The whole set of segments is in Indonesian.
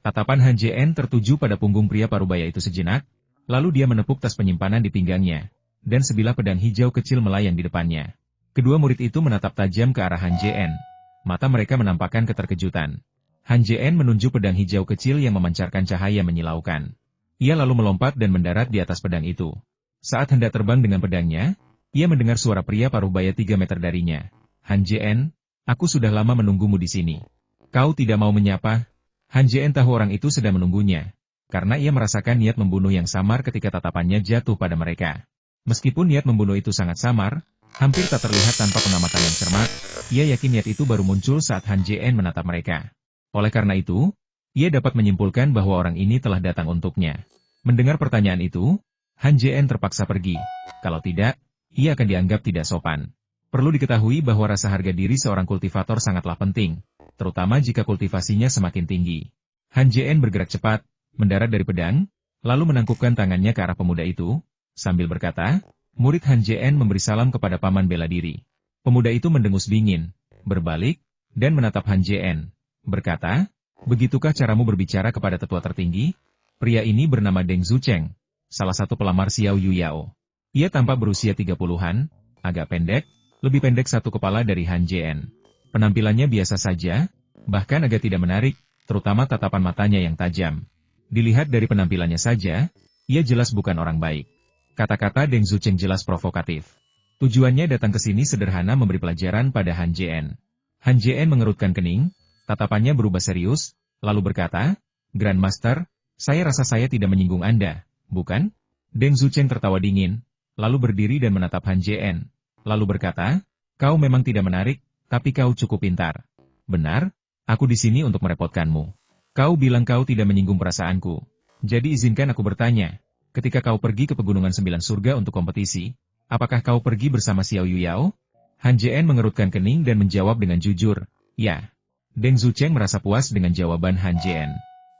Tatapan Han Jien tertuju pada punggung pria parubaya itu sejenak, lalu dia menepuk tas penyimpanan di pinggangnya, dan sebilah pedang hijau kecil melayang di depannya. Kedua murid itu menatap tajam ke arah Han Jien. Mata mereka menampakkan keterkejutan. Han Jien menunjuk pedang hijau kecil yang memancarkan cahaya menyilaukan. Ia lalu melompat dan mendarat di atas pedang itu. Saat hendak terbang dengan pedangnya, ia mendengar suara pria parubaya 3 meter darinya. Han Jien, aku sudah lama menunggumu di sini. Kau tidak mau menyapa? Han Jien tahu orang itu sedang menunggunya, karena ia merasakan niat membunuh yang samar ketika tatapannya jatuh pada mereka. Meskipun niat membunuh itu sangat samar, hampir tak terlihat tanpa pengamatan yang cermat, ia yakin niat itu baru muncul saat Han Jien menatap mereka. Oleh karena itu, ia dapat menyimpulkan bahwa orang ini telah datang untuknya. Mendengar pertanyaan itu, Han Jien terpaksa pergi. Kalau tidak, ia akan dianggap tidak sopan. Perlu diketahui bahwa rasa harga diri seorang kultivator sangatlah penting, terutama jika kultivasinya semakin tinggi. Han Jien bergerak cepat, mendarat dari pedang, lalu menangkupkan tangannya ke arah pemuda itu, sambil berkata, murid Han Jien memberi salam kepada paman bela diri. Pemuda itu mendengus dingin, berbalik, dan menatap Han Jien, berkata, begitukah caramu berbicara kepada tetua tertinggi? Pria ini bernama Deng Zucheng, salah satu pelamar Xiao Yuyao. Ia tampak berusia 30-an, agak pendek, lebih pendek satu kepala dari Han Jien. Penampilannya biasa saja, bahkan agak tidak menarik, terutama tatapan matanya yang tajam. Dilihat dari penampilannya saja, ia jelas bukan orang baik. Kata-kata Deng Zucheng jelas provokatif. Tujuannya datang ke sini sederhana memberi pelajaran pada Han Jien. Han Jien mengerutkan kening, tatapannya berubah serius, lalu berkata, Grandmaster, saya rasa saya tidak menyinggung Anda, bukan? Deng Zucheng tertawa dingin, lalu berdiri dan menatap Han Jien, lalu berkata, kau memang tidak menarik, tapi kau cukup pintar. Benar, aku di sini untuk merepotkanmu. Kau bilang kau tidak menyinggung perasaanku. Jadi izinkan aku bertanya, ketika kau pergi ke Pegunungan Sembilan Surga untuk kompetisi, apakah kau pergi bersama Xiao Yuyao? Han Jien mengerutkan kening dan menjawab dengan jujur, ya. Deng Zucheng merasa puas dengan jawaban Han Jien.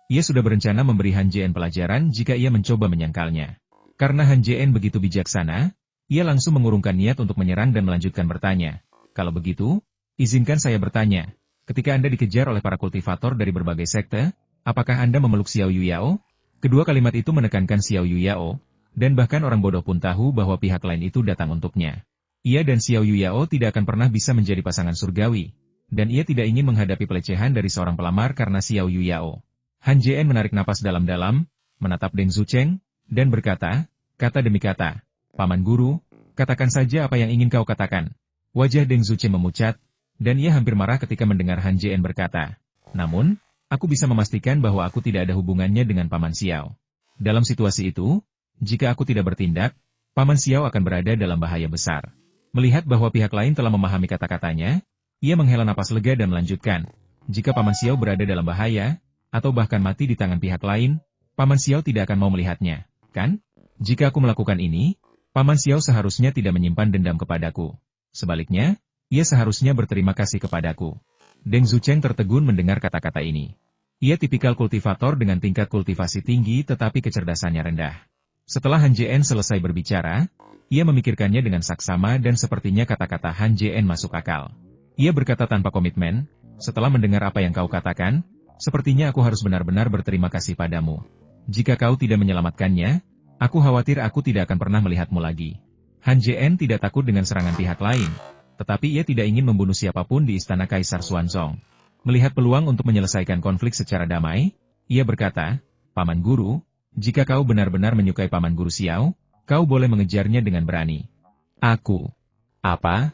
Ia sudah berencana memberi Han Jien pelajaran jika ia mencoba menyangkalnya. Karena Han Jien begitu bijaksana, ia langsung mengurungkan niat untuk menyerang dan melanjutkan bertanya. Kalau begitu, izinkan saya bertanya, ketika Anda dikejar oleh para kultivator dari berbagai sekte, apakah Anda memeluk Xiao Yuyao? Kedua kalimat itu menekankan Xiao Yuyao, dan bahkan orang bodoh pun tahu bahwa pihak lain itu datang untuknya. Ia dan Xiao Yuyao tidak akan pernah bisa menjadi pasangan surgawi, dan ia tidak ingin menghadapi pelecehan dari seorang pelamar karena Xiao Yuyao. Han Jien menarik napas dalam-dalam, menatap Deng Zucheng, dan berkata, kata demi kata, Paman Guru, katakan saja apa yang ingin kau katakan. Wajah Deng Zucheng memucat, dan ia hampir marah ketika mendengar Han Jien berkata, namun, aku bisa memastikan bahwa aku tidak ada hubungannya dengan Paman Xiao. Dalam situasi itu, jika aku tidak bertindak, Paman Xiao akan berada dalam bahaya besar. Melihat bahwa pihak lain telah memahami kata-katanya, ia menghela napas lega dan melanjutkan, jika Paman Xiao berada dalam bahaya, atau bahkan mati di tangan pihak lain, Paman Xiao tidak akan mau melihatnya, kan? Jika aku melakukan ini, Paman Xiao seharusnya tidak menyimpan dendam kepadaku. Sebaliknya, ia seharusnya berterima kasih kepadaku. Deng Zucheng tertegun mendengar kata-kata ini. Ia tipikal kultivator dengan tingkat kultivasi tinggi tetapi kecerdasannya rendah. Setelah Han Jien selesai berbicara, ia memikirkannya dengan saksama dan sepertinya kata-kata Han Jien masuk akal. Ia berkata tanpa komitmen, setelah mendengar apa yang kau katakan, sepertinya aku harus benar-benar berterima kasih padamu. Jika kau tidak menyelamatkannya, aku khawatir aku tidak akan pernah melihatmu lagi. Han Jien tidak takut dengan serangan pihak lain, tetapi ia tidak ingin membunuh siapapun di istana Kaisar Xuanzong. Melihat peluang untuk menyelesaikan konflik secara damai, ia berkata, Paman Guru, jika kau benar-benar menyukai Paman Guru Xiao, kau boleh mengejarnya dengan berani. Aku. Apa?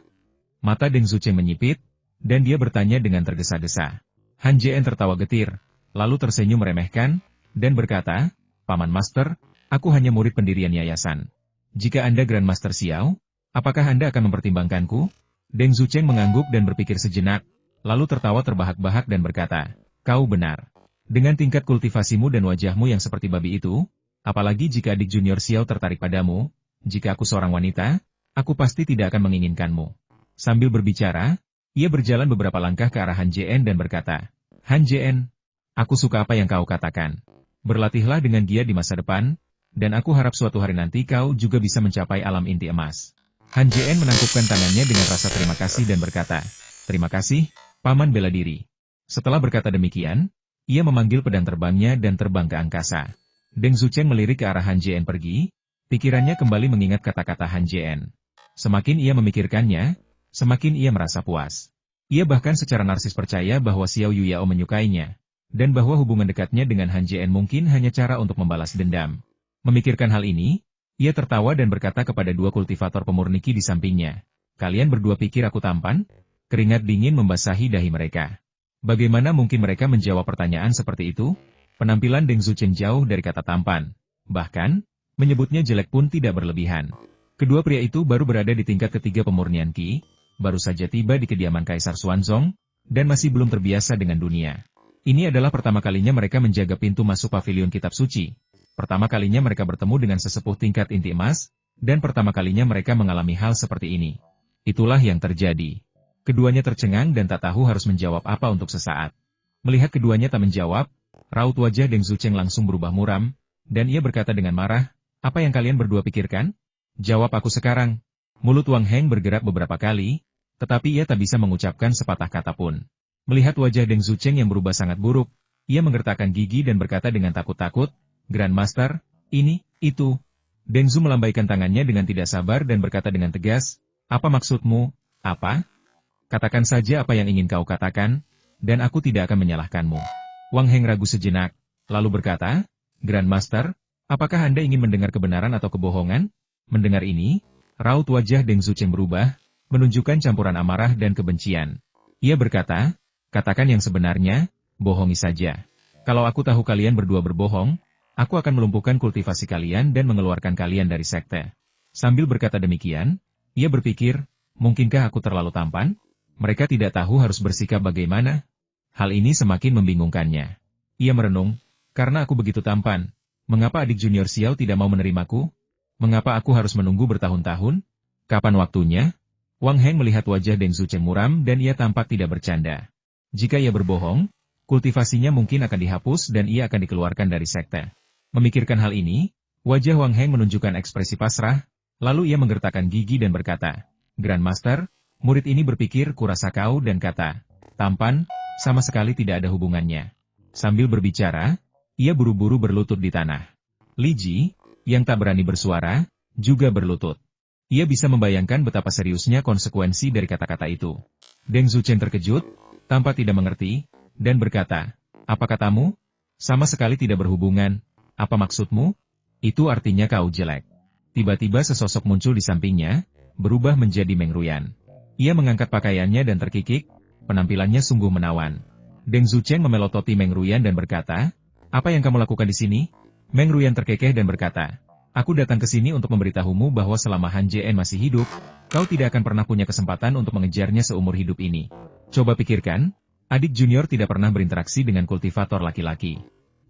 Mata Deng Zucheng menyipit, dan dia bertanya dengan tergesa-gesa. Han Jien tertawa getir, lalu tersenyum meremehkan, dan berkata, Paman Master, aku hanya murid pendirian yayasan. Jika Anda Grandmaster Xiao, apakah Anda akan mempertimbangkanku? Deng Zucheng mengangguk dan berpikir sejenak, lalu tertawa terbahak-bahak dan berkata, kau benar. Dengan tingkat kultivasimu dan wajahmu yang seperti babi itu, apalagi jika adik junior Xiao tertarik padamu, jika aku seorang wanita, aku pasti tidak akan menginginkanmu. Sambil berbicara, ia berjalan beberapa langkah ke arah Han Jien dan berkata, Han Jien, aku suka apa yang kau katakan. Berlatihlah dengan giat di masa depan, dan aku harap suatu hari nanti kau juga bisa mencapai alam inti emas. Han Jien menangkupkan tangannya dengan rasa terima kasih dan berkata, terima kasih, Paman bela diri. Setelah berkata demikian, Ia memanggil pedang terbangnya dan terbang ke angkasa. Deng Zucheng melirik ke arah Han Jien pergi, pikirannya kembali mengingat kata-kata Han Jien. Semakin ia memikirkannya, semakin ia merasa puas. Ia bahkan secara narsis percaya bahwa Xiao Yuyao menyukainya, dan bahwa hubungan dekatnya dengan Han Jien mungkin hanya cara untuk membalas dendam. Memikirkan hal ini, ia tertawa dan berkata kepada dua kultivator pemurniki di sampingnya, "Kalian berdua pikir aku tampan?" Keringat dingin membasahi dahi mereka. Bagaimana mungkin mereka menjawab pertanyaan seperti itu? Penampilan Deng Zucheng jauh dari kata tampan. Bahkan, menyebutnya jelek pun tidak berlebihan. Kedua pria itu baru berada di tingkat ketiga pemurnian Qi, baru saja tiba di kediaman Kaisar Xuanzong, dan masih belum terbiasa dengan dunia. Ini adalah pertama kalinya mereka menjaga pintu masuk pavilion kitab suci. Pertama kalinya mereka bertemu dengan sesepuh tingkat inti emas, dan pertama kalinya mereka mengalami hal seperti ini. Itulah yang terjadi. Keduanya tercengang dan tak tahu harus menjawab apa untuk sesaat. Melihat keduanya tak menjawab, raut wajah Deng Zucheng langsung berubah muram, dan ia berkata dengan marah, "Apa yang kalian berdua pikirkan? Jawab aku sekarang." Mulut Wang Heng bergerak beberapa kali, tetapi ia tak bisa mengucapkan sepatah kata pun. Melihat wajah Deng Zucheng yang berubah sangat buruk, ia menggertakkan gigi dan berkata dengan takut-takut, "Grandmaster, ini, itu." Deng Zu melambaikan tangannya dengan tidak sabar dan berkata dengan tegas, "Apa maksudmu? Apa? Katakan saja apa yang ingin kau katakan, dan aku tidak akan menyalahkanmu." Wang Heng ragu sejenak, lalu berkata, "Grandmaster, apakah Anda ingin mendengar kebenaran atau kebohongan?" Mendengar ini, raut wajah Deng Zucheng berubah, menunjukkan campuran amarah dan kebencian. Ia berkata, "Katakan yang sebenarnya, bohongi saja. Kalau aku tahu kalian berdua berbohong, aku akan melumpuhkan kultivasi kalian dan mengeluarkan kalian dari sekte." Sambil berkata demikian, ia berpikir, mungkinkah aku terlalu tampan? Mereka tidak tahu harus bersikap bagaimana? Hal ini semakin membingungkannya. Ia merenung, karena aku begitu tampan, mengapa adik junior Xiao tidak mau menerimaku? Mengapa aku harus menunggu bertahun-tahun? Kapan waktunya? Wang Heng melihat wajah Deng Zucheng muram dan ia tampak tidak bercanda. Jika ia berbohong, kultivasinya mungkin akan dihapus dan ia akan dikeluarkan dari sekte. Memikirkan hal ini, wajah Wang Heng menunjukkan ekspresi pasrah, lalu ia menggertakkan gigi dan berkata, "Grandmaster, murid ini berpikir kurasa kau dan kata, tampan, sama sekali tidak ada hubungannya." Sambil berbicara, ia buru-buru berlutut di tanah. Li Ji, yang tak berani bersuara, juga berlutut. Ia bisa membayangkan betapa seriusnya konsekuensi dari kata-kata itu. Deng Zucheng terkejut, tampak tidak mengerti, dan berkata, "Apa katamu? Sama sekali tidak berhubungan. Apa maksudmu? Itu artinya kau jelek." Tiba-tiba sesosok muncul di sampingnya, berubah menjadi Meng Ruyan. Ia mengangkat pakaiannya dan terkikik, penampilannya sungguh menawan. Deng Zucheng memelototi Meng Ruyan dan berkata, "Apa yang kamu lakukan di sini?" Meng Ruyan terkekeh dan berkata, "Aku datang ke sini untuk memberitahumu bahwa selama Han Jien masih hidup, kau tidak akan pernah punya kesempatan untuk mengejarnya seumur hidup ini. Coba pikirkan, adik junior tidak pernah berinteraksi dengan kultivator laki-laki.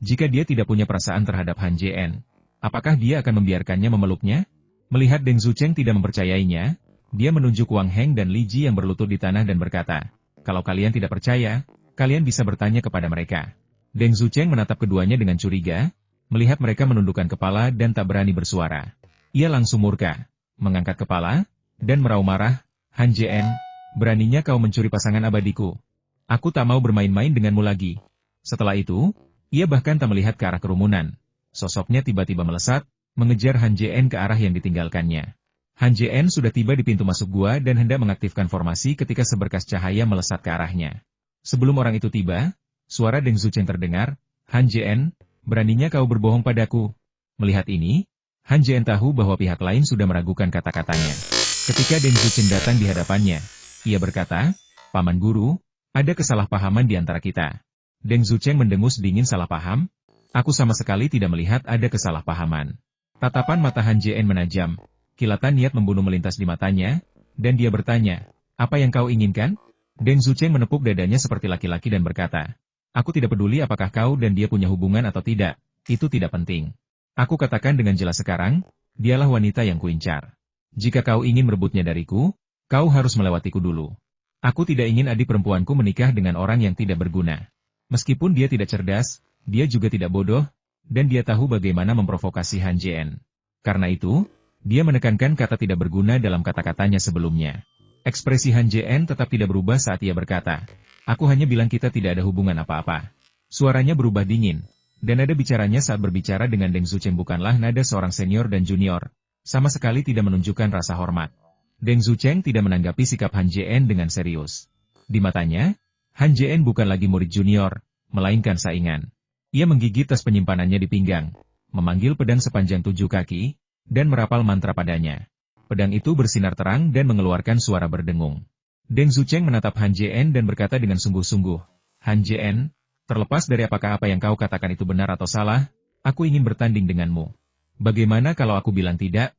Jika dia tidak punya perasaan terhadap Han Jien, apakah dia akan membiarkannya memeluknya?" Melihat Deng Zucheng tidak mempercayainya, dia menunjuk Wang Heng dan Li Ji yang berlutut di tanah dan berkata, "Kalau kalian tidak percaya, kalian bisa bertanya kepada mereka." Deng Zucheng menatap keduanya dengan curiga, melihat mereka menundukkan kepala dan tak berani bersuara. Ia langsung murka, mengangkat kepala, dan merau marah, "Han Jien, beraninya kau mencuri pasangan abadiku. Aku tak mau bermain-main denganmu lagi." Setelah itu, ia bahkan tak melihat ke arah kerumunan. Sosoknya tiba-tiba melesat, mengejar Han Jien ke arah yang ditinggalkannya. Han Jien sudah tiba di pintu masuk gua dan hendak mengaktifkan formasi ketika seberkas cahaya melesat ke arahnya. Sebelum orang itu tiba, suara Deng Zucheng terdengar, "Han Jien, beraninya kau berbohong padaku." Melihat ini, Han Jien tahu bahwa pihak lain sudah meragukan kata-katanya. Ketika Deng Zucheng datang di hadapannya, ia berkata, "Paman Guru, ada kesalahpahaman di antara kita." Deng Zucheng mendengus dingin. "Salah paham? Aku sama sekali tidak melihat ada kesalahpahaman." Tatapan mata Han Jien menajam, kilatan niat membunuh melintas di matanya, dan dia bertanya, "Apa yang kau inginkan?" Deng Zucheng menepuk dadanya seperti laki-laki dan berkata, "Aku tidak peduli apakah kau dan dia punya hubungan atau tidak, itu tidak penting. Aku katakan dengan jelas sekarang, dialah wanita yang kuincar. Jika kau ingin merebutnya dariku, kau harus melewatiku dulu. Aku tidak ingin adik perempuanku menikah dengan orang yang tidak berguna. Meskipun dia tidak cerdas, dia juga tidak bodoh, dan dia tahu bagaimana memprovokasi Han Jien. Karena itu, dia menekankan kata tidak berguna dalam kata-katanya sebelumnya." Ekspresi Han Jien tetap tidak berubah saat ia berkata, "Aku hanya bilang kita tidak ada hubungan apa-apa." Suaranya berubah dingin, dan nada bicaranya saat berbicara dengan Deng Zucheng bukanlah nada seorang senior dan junior, sama sekali tidak menunjukkan rasa hormat. Deng Zucheng tidak menanggapi sikap Han Jien dengan serius. Di matanya, Han Jien bukan lagi murid junior, melainkan saingan. Ia menggigit tas penyimpanannya di pinggang, memanggil pedang sepanjang 7 kaki, dan merapal mantra padanya. Pedang itu bersinar terang dan mengeluarkan suara berdengung. Deng Zucheng menatap Han Jien dan berkata dengan sungguh-sungguh, Han Jien, terlepas dari apakah apa yang kau katakan itu benar atau salah, aku ingin bertanding denganmu. Bagaimana kalau aku bilang tidak?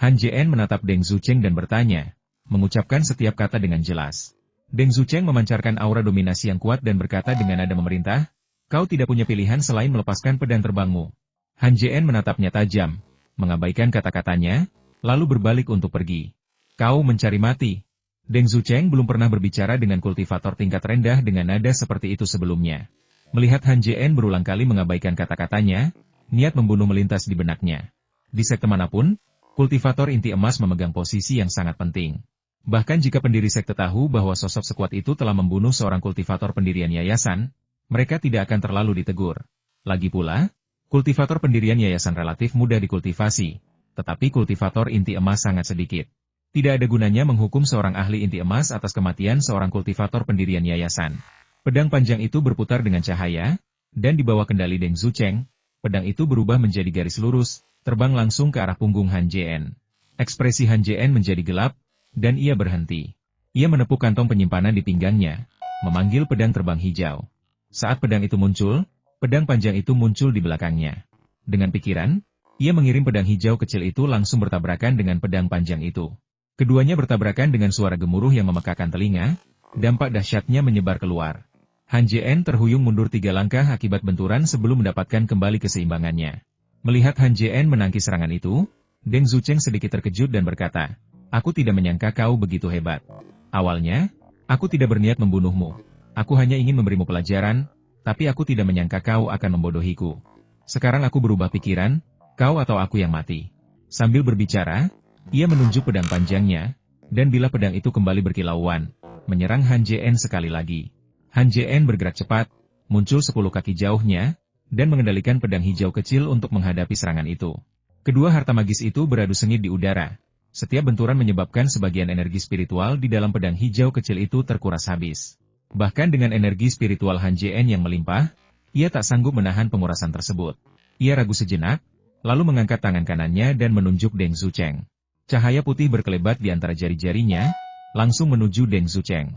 Han Jien menatap Deng Zucheng dan bertanya, mengucapkan setiap kata dengan jelas. Deng Zucheng memancarkan aura dominasi yang kuat dan berkata dengan nada memerintah, kau tidak punya pilihan selain melepaskan pedang terbangmu. Han Jien menatapnya tajam, mengabaikan kata-katanya, lalu berbalik untuk pergi. Kau mencari mati. Deng Zucheng belum pernah berbicara dengan kultivator tingkat rendah dengan nada seperti itu sebelumnya. Melihat Han Jien berulang kali mengabaikan kata-katanya, niat membunuh melintas di benaknya. Di sekte manapun, kultivator inti emas memegang posisi yang sangat penting. Bahkan jika pendiri sekte tahu bahwa sosok sekuat itu telah membunuh seorang kultivator pendirian yayasan, mereka tidak akan terlalu ditegur. Lagi pula, kultivator pendirian yayasan relatif mudah dikultivasi, tetapi kultivator inti emas sangat sedikit. Tidak ada gunanya menghukum seorang ahli inti emas atas kematian seorang kultivator pendirian yayasan. Pedang panjang itu berputar dengan cahaya, dan di bawah kendali Deng Zucheng, pedang itu berubah menjadi garis lurus, terbang langsung ke arah punggung Han Jien. Ekspresi Han Jien menjadi gelap, dan ia berhenti. Ia menepuk kantong penyimpanan di pinggangnya, memanggil pedang terbang hijau. Saat pedang itu muncul, pedang panjang itu muncul di belakangnya. Dengan pikiran, ia mengirim pedang hijau kecil itu langsung bertabrakan dengan pedang panjang itu. Keduanya bertabrakan dengan suara gemuruh yang memekakan telinga, dampak dahsyatnya menyebar keluar. Han Jien terhuyung mundur 3 langkah akibat benturan sebelum mendapatkan kembali keseimbangannya. Melihat Han Jien menangkis serangan itu, Deng Zucheng sedikit terkejut dan berkata, aku tidak menyangka kau begitu hebat. Awalnya, aku tidak berniat membunuhmu. Aku hanya ingin memberimu pelajaran, tapi aku tidak menyangka kau akan membodohiku. Sekarang aku berubah pikiran, kau atau aku yang mati. Sambil berbicara, ia menunjuk pedang panjangnya, dan bila pedang itu kembali berkilauan, menyerang Han Jien sekali lagi. Han Jien bergerak cepat, muncul 10 kaki jauhnya, dan mengendalikan pedang hijau kecil untuk menghadapi serangan itu. Kedua harta magis itu beradu sengit di udara. Setiap benturan menyebabkan sebagian energi spiritual di dalam pedang hijau kecil itu terkuras habis. Bahkan dengan energi spiritual Han Jien yang melimpah, ia tak sanggup menahan pengurasan tersebut. Ia ragu sejenak, lalu mengangkat tangan kanannya dan menunjuk Deng Zucheng. Cahaya putih berkelebat di antara jari-jarinya, langsung menuju Deng Zucheng.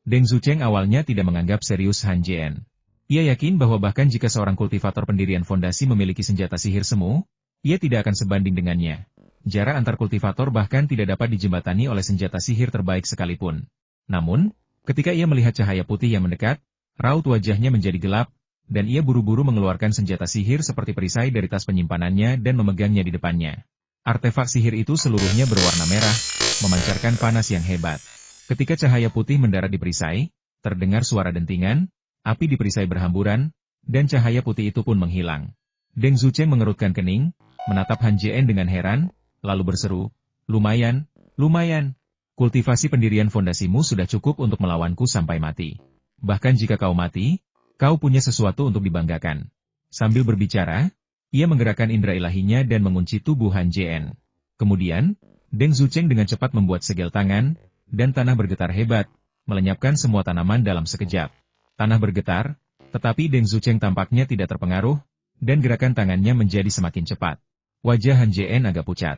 Deng Zucheng awalnya tidak menganggap serius Han Jien. Ia yakin bahwa bahkan jika seorang kultivator pendirian fondasi memiliki senjata sihir semu, ia tidak akan sebanding dengannya. Jarak antar kultivator bahkan tidak dapat dijembatani oleh senjata sihir terbaik sekalipun. Namun, ketika ia melihat cahaya putih yang mendekat, raut wajahnya menjadi gelap, dan ia buru-buru mengeluarkan senjata sihir seperti perisai dari tas penyimpanannya dan memegangnya di depannya. Artefak sihir itu seluruhnya berwarna merah, memancarkan panas yang hebat. Ketika cahaya putih mendarat di perisai, terdengar suara dentingan, api di perisai berhamburan, dan cahaya putih itu pun menghilang. Deng Zucheng mengerutkan kening, menatap Han Jien dengan heran, lalu berseru, lumayan, lumayan. Kultivasi pendirian fondasimu sudah cukup untuk melawanku sampai mati. Bahkan jika kau mati, kau punya sesuatu untuk dibanggakan. Sambil berbicara, ia menggerakkan indera ilahinya dan mengunci tubuh Han Jien. Kemudian, Deng Zucheng dengan cepat membuat segel tangan, dan tanah bergetar hebat, melenyapkan semua tanaman dalam sekejap. Tanah bergetar, tetapi Deng Zucheng tampaknya tidak terpengaruh, dan gerakan tangannya menjadi semakin cepat. Wajah Han Jien agak pucat.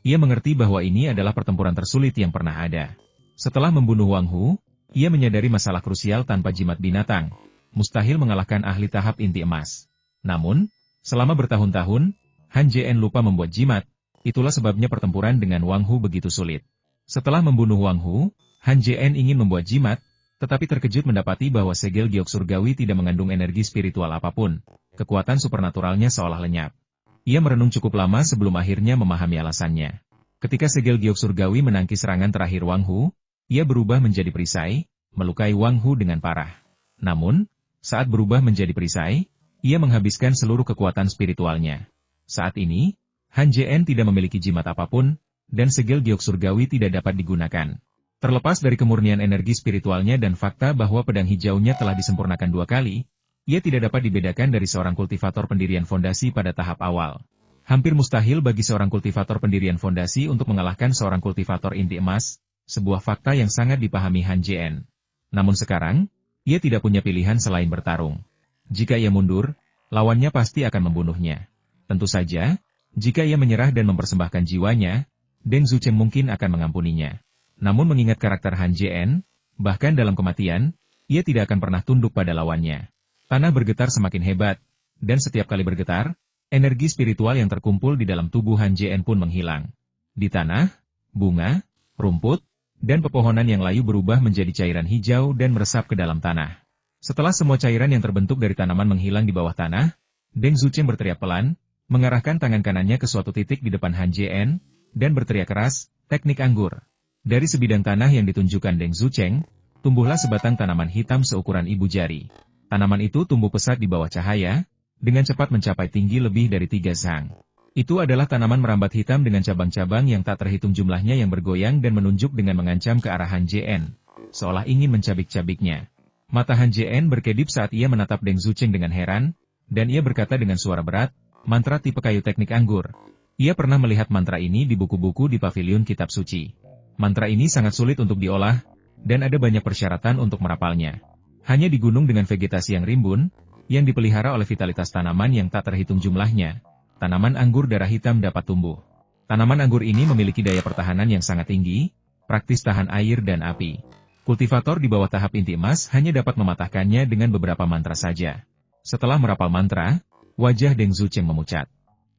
Ia mengerti bahwa ini adalah pertempuran tersulit yang pernah ada. Setelah membunuh Wang Hu, ia menyadari masalah krusial tanpa jimat binatang, mustahil mengalahkan ahli tahap inti emas. Namun, selama bertahun-tahun, Han Jien lupa membuat jimat, itulah sebabnya pertempuran dengan Wang Hu begitu sulit. Setelah membunuh Wang Hu, Han Jien ingin membuat jimat, tetapi terkejut mendapati bahwa segel giok surgawi tidak mengandung energi spiritual apapun. Kekuatan supernaturalnya seolah lenyap. Ia merenung cukup lama sebelum akhirnya memahami alasannya. Ketika segel giok surgawi menangkis serangan terakhir Wang Hu, ia berubah menjadi perisai, melukai Wang Hu dengan parah. Namun, saat berubah menjadi perisai, ia menghabiskan seluruh kekuatan spiritualnya. Saat ini, Han Jien tidak memiliki jimat apapun, dan segel giok surgawi tidak dapat digunakan. Terlepas dari kemurnian energi spiritualnya dan fakta bahwa pedang hijaunya telah disempurnakan 2 kali, ia tidak dapat dibedakan dari seorang kultivator pendirian fondasi pada tahap awal. Hampir mustahil bagi seorang kultivator pendirian fondasi untuk mengalahkan seorang kultivator inti emas, sebuah fakta yang sangat dipahami Han Jien. Namun sekarang, ia tidak punya pilihan selain bertarung. Jika ia mundur, lawannya pasti akan membunuhnya. Tentu saja, jika ia menyerah dan mempersembahkan jiwanya, Deng Zucheng mungkin akan mengampuninya. Namun mengingat karakter Han Jien, bahkan dalam kematian, ia tidak akan pernah tunduk pada lawannya. Tanah bergetar semakin hebat, dan setiap kali bergetar, energi spiritual yang terkumpul di dalam tubuh Han Jien pun menghilang. Di tanah, bunga, rumput, dan pepohonan yang layu berubah menjadi cairan hijau dan meresap ke dalam tanah. Setelah semua cairan yang terbentuk dari tanaman menghilang di bawah tanah, Deng Zucheng berteriak pelan, mengarahkan tangan kanannya ke suatu titik di depan Han Jien, dan berteriak keras, teknik anggur. Dari sebidang tanah yang ditunjukkan Deng Zucheng, tumbuhlah sebatang tanaman hitam seukuran ibu jari. Tanaman itu tumbuh pesat di bawah cahaya, dengan cepat mencapai tinggi lebih dari 3 zang. Itu adalah tanaman merambat hitam dengan cabang-cabang yang tak terhitung jumlahnya yang bergoyang dan menunjuk dengan mengancam ke arah Han Jien, seolah ingin mencabik-cabiknya. Mata Han Jien berkedip saat ia menatap Deng Zucheng dengan heran, dan ia berkata dengan suara berat, mantra tipe kayu teknik anggur. Ia pernah melihat mantra ini di buku-buku di pavilion kitab suci. Mantra ini sangat sulit untuk diolah, dan ada banyak persyaratan untuk merapalnya. Hanya di gunung dengan vegetasi yang rimbun, yang dipelihara oleh vitalitas tanaman yang tak terhitung jumlahnya, tanaman anggur darah hitam dapat tumbuh. Tanaman anggur ini memiliki daya pertahanan yang sangat tinggi, praktis tahan air dan api. Kultivator di bawah tahap inti emas hanya dapat mematahkannya dengan beberapa mantra saja. Setelah merapal mantra, wajah Deng Zucheng memucat.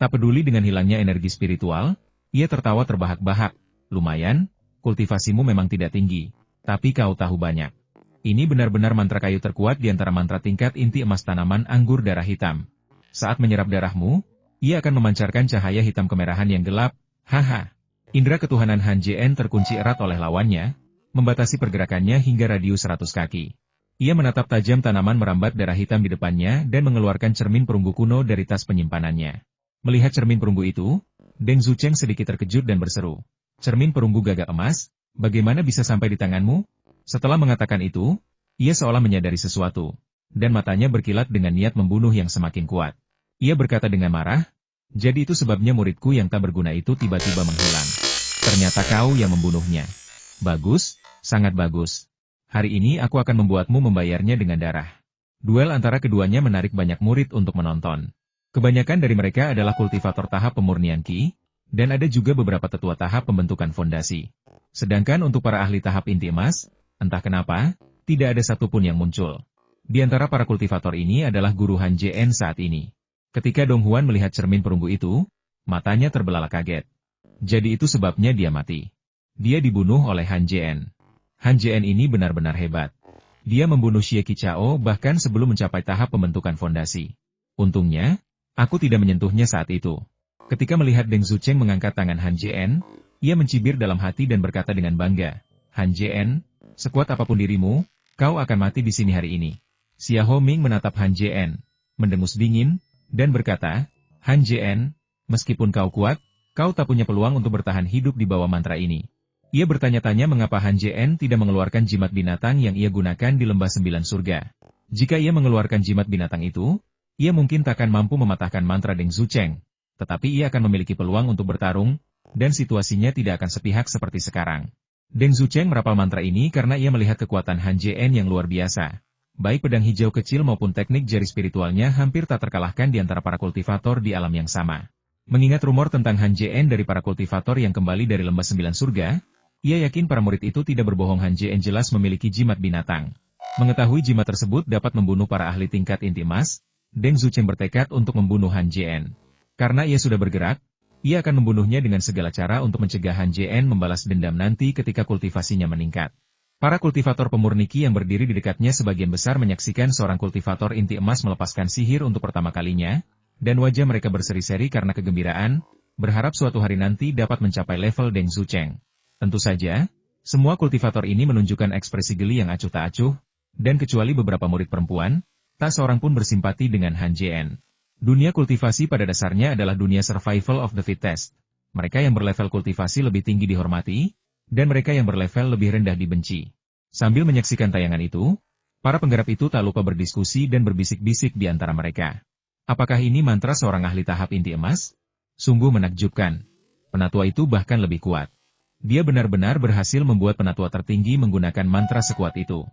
Tak peduli dengan hilangnya energi spiritual, ia tertawa terbahak-bahak. Lumayan, kultivasimu memang tidak tinggi, tapi kau tahu banyak. Ini benar-benar mantra kayu terkuat di antara mantra tingkat inti emas tanaman anggur darah hitam. Saat menyerap darahmu, ia akan memancarkan cahaya hitam kemerahan yang gelap. Haha. Indra ketuhanan Han Jien terkunci erat oleh lawannya, membatasi pergerakannya hingga radius 100 kaki. Ia menatap tajam tanaman merambat darah hitam di depannya dan mengeluarkan cermin perunggu kuno dari tas penyimpanannya. Melihat cermin perunggu itu, Deng Zucheng sedikit terkejut dan berseru. Cermin perunggu gagak emas, bagaimana bisa sampai di tanganmu? Setelah mengatakan itu, ia seolah menyadari sesuatu, dan matanya berkilat dengan niat membunuh yang semakin kuat. Ia berkata dengan marah, jadi itu sebabnya muridku yang tak berguna itu tiba-tiba menghilang. Ternyata kau yang membunuhnya. Bagus, sangat bagus. Hari ini aku akan membuatmu membayarnya dengan darah. Duel antara keduanya menarik banyak murid untuk menonton. Kebanyakan dari mereka adalah kultivator tahap pemurnian Qi, dan ada juga beberapa tetua tahap pembentukan fondasi. Sedangkan untuk para ahli tahap inti emas, entah kenapa, tidak ada satupun yang muncul. Di antara para kultivator ini adalah guru Han Jien saat ini. Ketika Dong Huan melihat cermin perunggu itu, matanya terbelalak kaget. Jadi itu sebabnya dia mati. Dia dibunuh oleh Han Jien. Han Jien ini benar-benar hebat. Dia membunuh Xie Qichao bahkan sebelum mencapai tahap pembentukan fondasi. Untungnya, aku tidak menyentuhnya saat itu. Ketika melihat Deng Zucheng mengangkat tangan Han Jien, ia mencibir dalam hati dan berkata dengan bangga, Han Jien, sekuat apapun dirimu, kau akan mati di sini hari ini. Xia Homing menatap Han Jien, mendengus dingin, dan berkata, Han Jien, meskipun kau kuat, kau tak punya peluang untuk bertahan hidup di bawah mantra ini. Ia bertanya-tanya mengapa Han Jien tidak mengeluarkan jimat binatang yang ia gunakan di lembah 9 surga. Jika ia mengeluarkan jimat binatang itu, ia mungkin takkan mampu mematahkan mantra Deng Zucheng, tetapi ia akan memiliki peluang untuk bertarung, dan situasinya tidak akan sepihak seperti sekarang. Deng Zucheng merapal mantra ini karena ia melihat kekuatan Han Jien yang luar biasa. Baik pedang hijau kecil maupun teknik jari spiritualnya hampir tak terkalahkan di antara para kultivator di alam yang sama. Mengingat rumor tentang Han Jien dari para kultivator yang kembali dari lembah 9 surga, ia yakin para murid itu tidak berbohong. Han Jien jelas memiliki jimat binatang. Mengetahui jimat tersebut dapat membunuh para ahli tingkat inti emas, Deng Zucheng bertekad untuk membunuh Han Jien. Karena ia sudah bergerak, ia akan membunuhnya dengan segala cara untuk mencegah Han Jien membalas dendam nanti ketika kultivasinya meningkat. Para kultivator pemurni Qi yang berdiri di dekatnya sebagian besar menyaksikan seorang kultivator inti emas melepaskan sihir untuk pertama kalinya, dan wajah mereka berseri-seri karena kegembiraan, berharap suatu hari nanti dapat mencapai level Deng Zucheng. Tentu saja, semua kultivator ini menunjukkan ekspresi geli yang acuh tak acuh, dan kecuali beberapa murid perempuan, tak seorang pun bersimpati dengan Han Jien. Dunia kultivasi pada dasarnya adalah dunia survival of the fittest. Mereka yang berlevel kultivasi lebih tinggi dihormati, dan mereka yang berlevel lebih rendah dibenci. Sambil menyaksikan tayangan itu, Para penggarap itu tak lupa berdiskusi dan berbisik-bisik di antara mereka. Apakah ini mantra seorang ahli tahap inti emas? Sungguh menakjubkan. Penatua itu bahkan lebih kuat. Dia benar-benar berhasil membuat penatua tertinggi menggunakan mantra sekuat itu.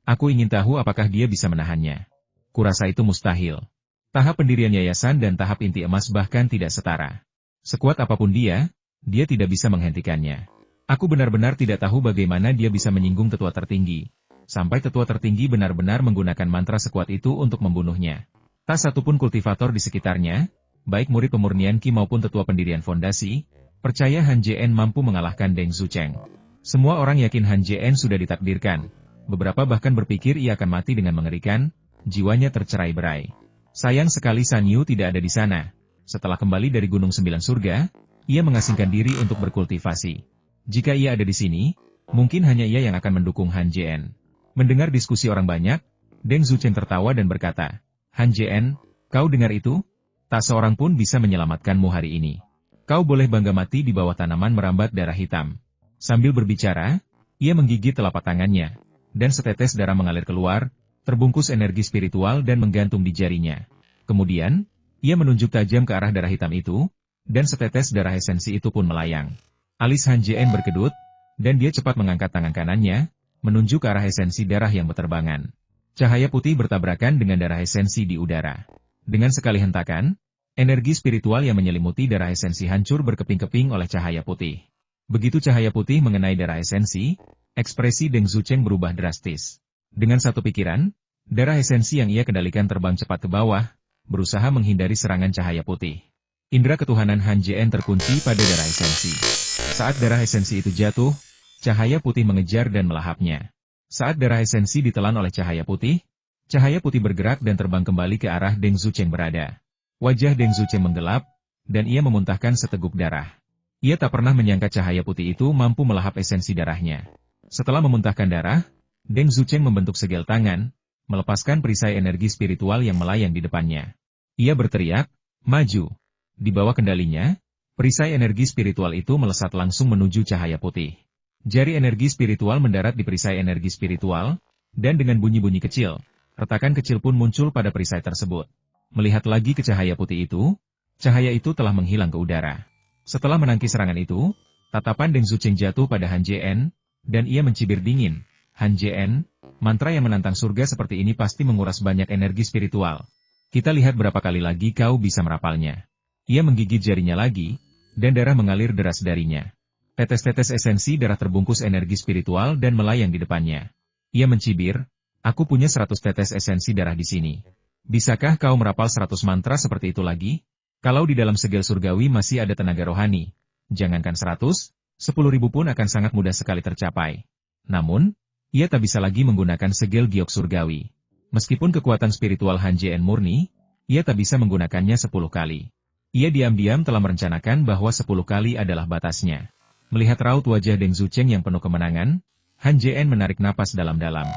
Aku ingin tahu apakah dia bisa menahannya. Kurasa itu mustahil. Tahap pendirian yayasan dan tahap inti emas bahkan tidak setara. Sekuat apapun dia tidak bisa menghentikannya. Aku benar-benar tidak tahu bagaimana dia bisa menyinggung tetua tertinggi. Sampai tetua tertinggi benar-benar menggunakan mantra sekuat itu untuk membunuhnya. Tak satupun kultivator di sekitarnya, baik murid pemurnian Qi maupun tetua pendirian fondasi, percaya Han Jien mampu mengalahkan Deng Zucheng. Semua orang yakin Han Jien sudah ditakdirkan. Beberapa bahkan berpikir ia akan mati dengan mengerikan, jiwanya tercerai-berai. Sayang sekali San Yu tidak ada di sana. Setelah kembali dari Gunung Sembilan Surga, ia mengasingkan diri untuk berkultivasi. Jika ia ada di sini, mungkin hanya ia yang akan mendukung Han Jien. Mendengar diskusi orang banyak, Deng Zucheng tertawa dan berkata, Han Jien, kau dengar itu? Tak seorang pun bisa menyelamatkanmu hari ini. Kau boleh bangga mati di bawah tanaman merambat darah hitam. Sambil berbicara, ia menggigit telapak tangannya, dan setetes darah mengalir keluar, terbungkus energi spiritual dan menggantung di jarinya. Kemudian, ia menunjuk tajam ke arah darah hitam itu, dan setetes darah esensi itu pun melayang. Alis Han Jien berkedut, dan dia cepat mengangkat tangan kanannya, menunjuk ke arah esensi darah yang berterbangan. Cahaya putih bertabrakan dengan darah esensi di udara. Dengan sekali hentakan, energi spiritual yang menyelimuti darah esensi hancur berkeping-keping oleh cahaya putih. Begitu cahaya putih mengenai darah esensi, ekspresi Deng Zucheng berubah drastis. Dengan satu pikiran, darah esensi yang ia kendalikan terbang cepat ke bawah, berusaha menghindari serangan cahaya putih. Indra ketuhanan Han Jien terkunci pada darah esensi. Saat darah esensi itu jatuh, cahaya putih mengejar dan melahapnya. Saat darah esensi ditelan oleh cahaya putih bergerak dan terbang kembali ke arah Deng Zucheng berada. Wajah Deng Zucheng menggelap, dan ia memuntahkan seteguk darah. Ia tak pernah menyangka cahaya putih itu mampu melahap esensi darahnya. Setelah memuntahkan darah, Deng Zucheng membentuk segel tangan, melepaskan perisai energi spiritual yang melayang di depannya. Ia berteriak, maju. Di bawah kendalinya, perisai energi spiritual itu melesat langsung menuju cahaya putih. Jari energi spiritual mendarat di perisai energi spiritual, dan dengan bunyi-bunyi kecil, retakan kecil pun muncul pada perisai tersebut. Melihat lagi ke cahaya putih itu, cahaya itu telah menghilang ke udara. Setelah menangkis serangan itu, tatapan Deng Zucheng jatuh pada Han Jien, dan ia mencibir dingin. Han Jien, mantra yang menantang surga seperti ini pasti menguras banyak energi spiritual. Kita lihat berapa kali lagi kau bisa merapalnya. Ia menggigit jarinya lagi, dan darah mengalir deras darinya. Tetes-tetes esensi darah terbungkus energi spiritual dan melayang di depannya. Ia mencibir, aku punya 100 tetes esensi darah di sini. Bisakah kau merapal 100 mantra seperti itu lagi? Kalau di dalam segel surgawi masih ada tenaga rohani, jangankan 100, 10.000 pun akan sangat mudah sekali tercapai. Namun, ia tak bisa lagi menggunakan segel giok surgawi. Meskipun kekuatan spiritual Han Jien murni, ia tak bisa menggunakannya 10 kali. Ia diam-diam telah merencanakan bahwa 10 kali adalah batasnya. Melihat raut wajah Deng Zucheng yang penuh kemenangan, Han Jien menarik napas dalam-dalam.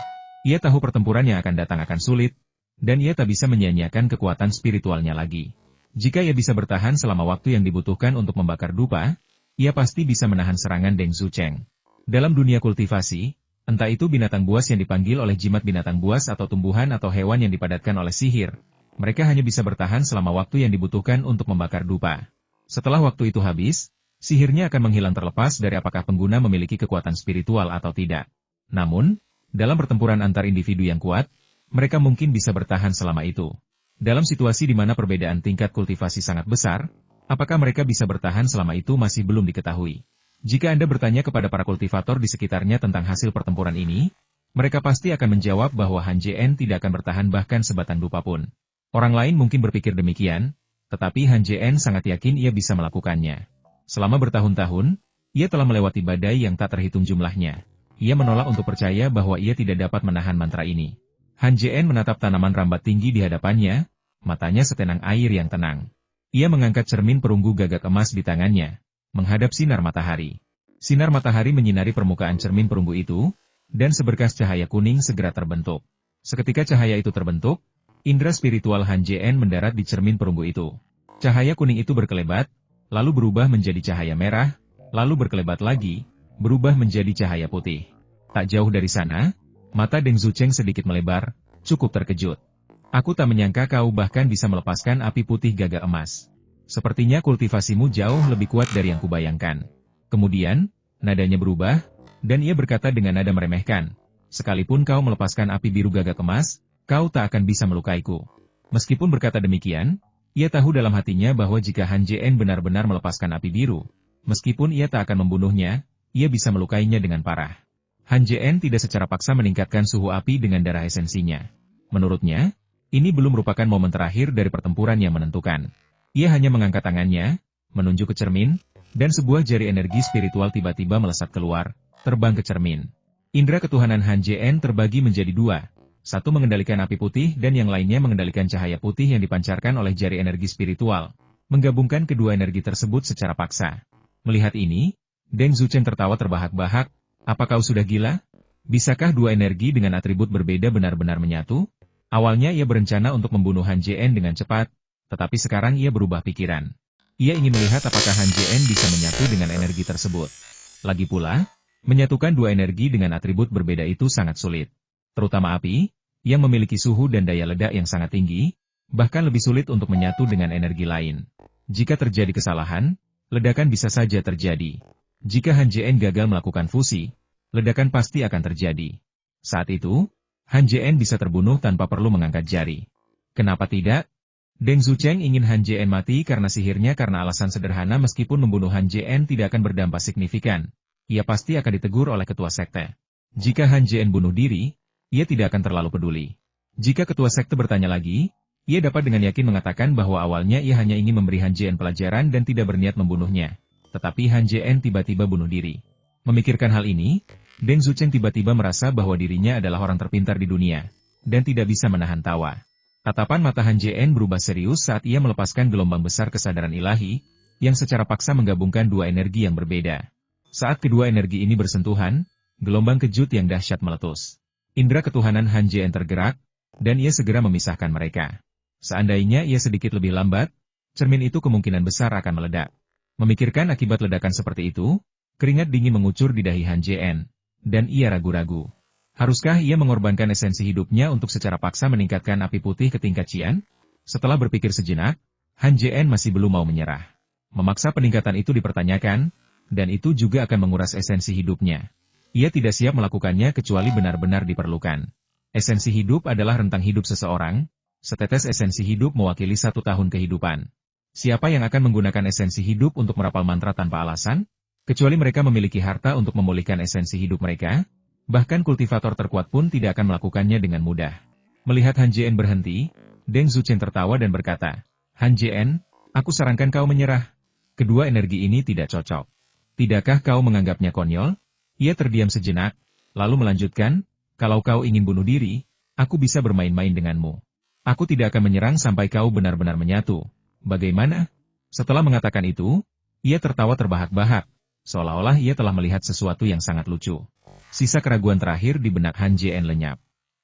Ia tahu pertempuran yang akan datang akan sulit, dan ia tak bisa menyia-nyiakan kekuatan spiritualnya lagi. Jika ia bisa bertahan selama waktu yang dibutuhkan untuk membakar dupa, ia pasti bisa menahan serangan Deng Zucheng. Dalam dunia kultivasi, entah itu binatang buas yang dipanggil oleh jimat binatang buas atau tumbuhan atau hewan yang dipadatkan oleh sihir, mereka hanya bisa bertahan selama waktu yang dibutuhkan untuk membakar dupa. Setelah waktu itu habis, sihirnya akan menghilang terlepas dari apakah pengguna memiliki kekuatan spiritual atau tidak. Namun, dalam pertempuran antar individu yang kuat, mereka mungkin bisa bertahan selama itu. Dalam situasi di mana perbedaan tingkat kultivasi sangat besar, apakah mereka bisa bertahan selama itu masih belum diketahui. Jika Anda bertanya kepada para kultivator di sekitarnya tentang hasil pertempuran ini, mereka pasti akan menjawab bahwa Han Jien tidak akan bertahan bahkan sebatang dupa pun. Orang lain mungkin berpikir demikian, tetapi Han Jien sangat yakin ia bisa melakukannya. Selama bertahun-tahun, ia telah melewati badai yang tak terhitung jumlahnya. Ia menolak untuk percaya bahwa ia tidak dapat menahan mantra ini. Han Jien menatap tanaman rambat tinggi di hadapannya, matanya setenang air yang tenang. Ia mengangkat cermin perunggu gagak emas di tangannya, menghadap sinar matahari. Sinar matahari menyinari permukaan cermin perunggu itu, dan seberkas cahaya kuning segera terbentuk. Seketika cahaya itu terbentuk, indera spiritual Han Jien mendarat di cermin perunggu itu. Cahaya kuning itu berkelebat, lalu berubah menjadi cahaya merah, lalu berkelebat lagi, berubah menjadi cahaya putih. Tak jauh dari sana, Mata Deng Zucheng sedikit melebar, cukup terkejut. Aku tak menyangka kau bahkan bisa melepaskan api putih gagak emas. Sepertinya kultivasimu jauh lebih kuat dari yang kubayangkan. Kemudian, nadanya berubah, dan ia berkata dengan nada meremehkan. Sekalipun kau melepaskan api biru gagak emas, kau tak akan bisa melukaiku. Meskipun berkata demikian, ia tahu dalam hatinya bahwa jika Han Jien benar-benar melepaskan api biru, meskipun ia tak akan membunuhnya, ia bisa melukainya dengan parah. Han Jien tidak secara paksa meningkatkan suhu api dengan darah esensinya. Menurutnya, ini belum merupakan momen terakhir dari pertempuran yang menentukan. Ia hanya mengangkat tangannya, menunjuk ke cermin, dan sebuah jari energi spiritual tiba-tiba melesat keluar, terbang ke cermin. Indra ketuhanan Han Jien terbagi menjadi dua. Satu mengendalikan api putih dan yang lainnya mengendalikan cahaya putih yang dipancarkan oleh jari energi spiritual. Menggabungkan kedua energi tersebut secara paksa. Melihat ini, Deng Zucheng tertawa terbahak-bahak. Apa kau sudah gila? Bisakah dua energi dengan atribut berbeda benar-benar menyatu? Awalnya ia berencana untuk membunuh Han Jien dengan cepat, tetapi sekarang ia berubah pikiran. Ia ingin melihat apakah Han Jien bisa menyatu dengan energi tersebut. Lagi pula, menyatukan dua energi dengan atribut berbeda itu sangat sulit. Terutama api, yang memiliki suhu dan daya ledak yang sangat tinggi, bahkan lebih sulit untuk menyatu dengan energi lain. Jika terjadi kesalahan, ledakan bisa saja terjadi. Jika Han Jien gagal melakukan fusi, ledakan pasti akan terjadi. Saat itu, Han Jien bisa terbunuh tanpa perlu mengangkat jari. Kenapa tidak? Deng Zucheng ingin Han Jien mati karena sihirnya karena alasan sederhana meskipun membunuh Han Jien tidak akan berdampak signifikan. Ia pasti akan ditegur oleh ketua sekte. Jika Han Jien bunuh diri, ia tidak akan terlalu peduli. Jika ketua sekte bertanya lagi, ia dapat dengan yakin mengatakan bahwa awalnya ia hanya ingin memberi Han Jien pelajaran dan tidak berniat membunuhnya. Tetapi Han Jien tiba-tiba bunuh diri. Memikirkan hal ini, Deng Zucheng tiba-tiba merasa bahwa dirinya adalah orang terpintar di dunia, dan tidak bisa menahan tawa. Tatapan mata Han Jien berubah serius saat ia melepaskan gelombang besar kesadaran ilahi, yang secara paksa menggabungkan dua energi yang berbeda. Saat kedua energi ini bersentuhan, gelombang kejut yang dahsyat meletus. Indra ketuhanan Han Jien tergerak, dan ia segera memisahkan mereka. Seandainya ia sedikit lebih lambat, cermin itu kemungkinan besar akan meledak. Memikirkan akibat ledakan seperti itu, keringat dingin mengucur di dahi Han Jien. Dan ia ragu-ragu. Haruskah ia mengorbankan esensi hidupnya untuk secara paksa meningkatkan api putih ke tingkat Qian? Setelah berpikir sejenak, Han Jien masih belum mau menyerah. Memaksa peningkatan itu dipertanyakan, dan itu juga akan menguras esensi hidupnya. Ia tidak siap melakukannya kecuali benar-benar diperlukan. Esensi hidup adalah rentang hidup seseorang, setetes esensi hidup mewakili 1 tahun kehidupan. Siapa yang akan menggunakan esensi hidup untuk merapal mantra tanpa alasan? Kecuali mereka memiliki harta untuk memulihkan esensi hidup mereka, bahkan kultivator terkuat pun tidak akan melakukannya dengan mudah. Melihat Han Jien berhenti, Deng Zucheng tertawa dan berkata, Han Jien, aku sarankan kau menyerah. Kedua energi ini tidak cocok. Tidakkah kau menganggapnya konyol? Ia terdiam sejenak, lalu melanjutkan, kalau kau ingin bunuh diri, aku bisa bermain-main denganmu. Aku tidak akan menyerang sampai kau benar-benar menyatu. Bagaimana? Setelah mengatakan itu, ia tertawa terbahak-bahak. Seolah-olah ia telah melihat sesuatu yang sangat lucu. Sisa keraguan terakhir di benak Han Jien lenyap.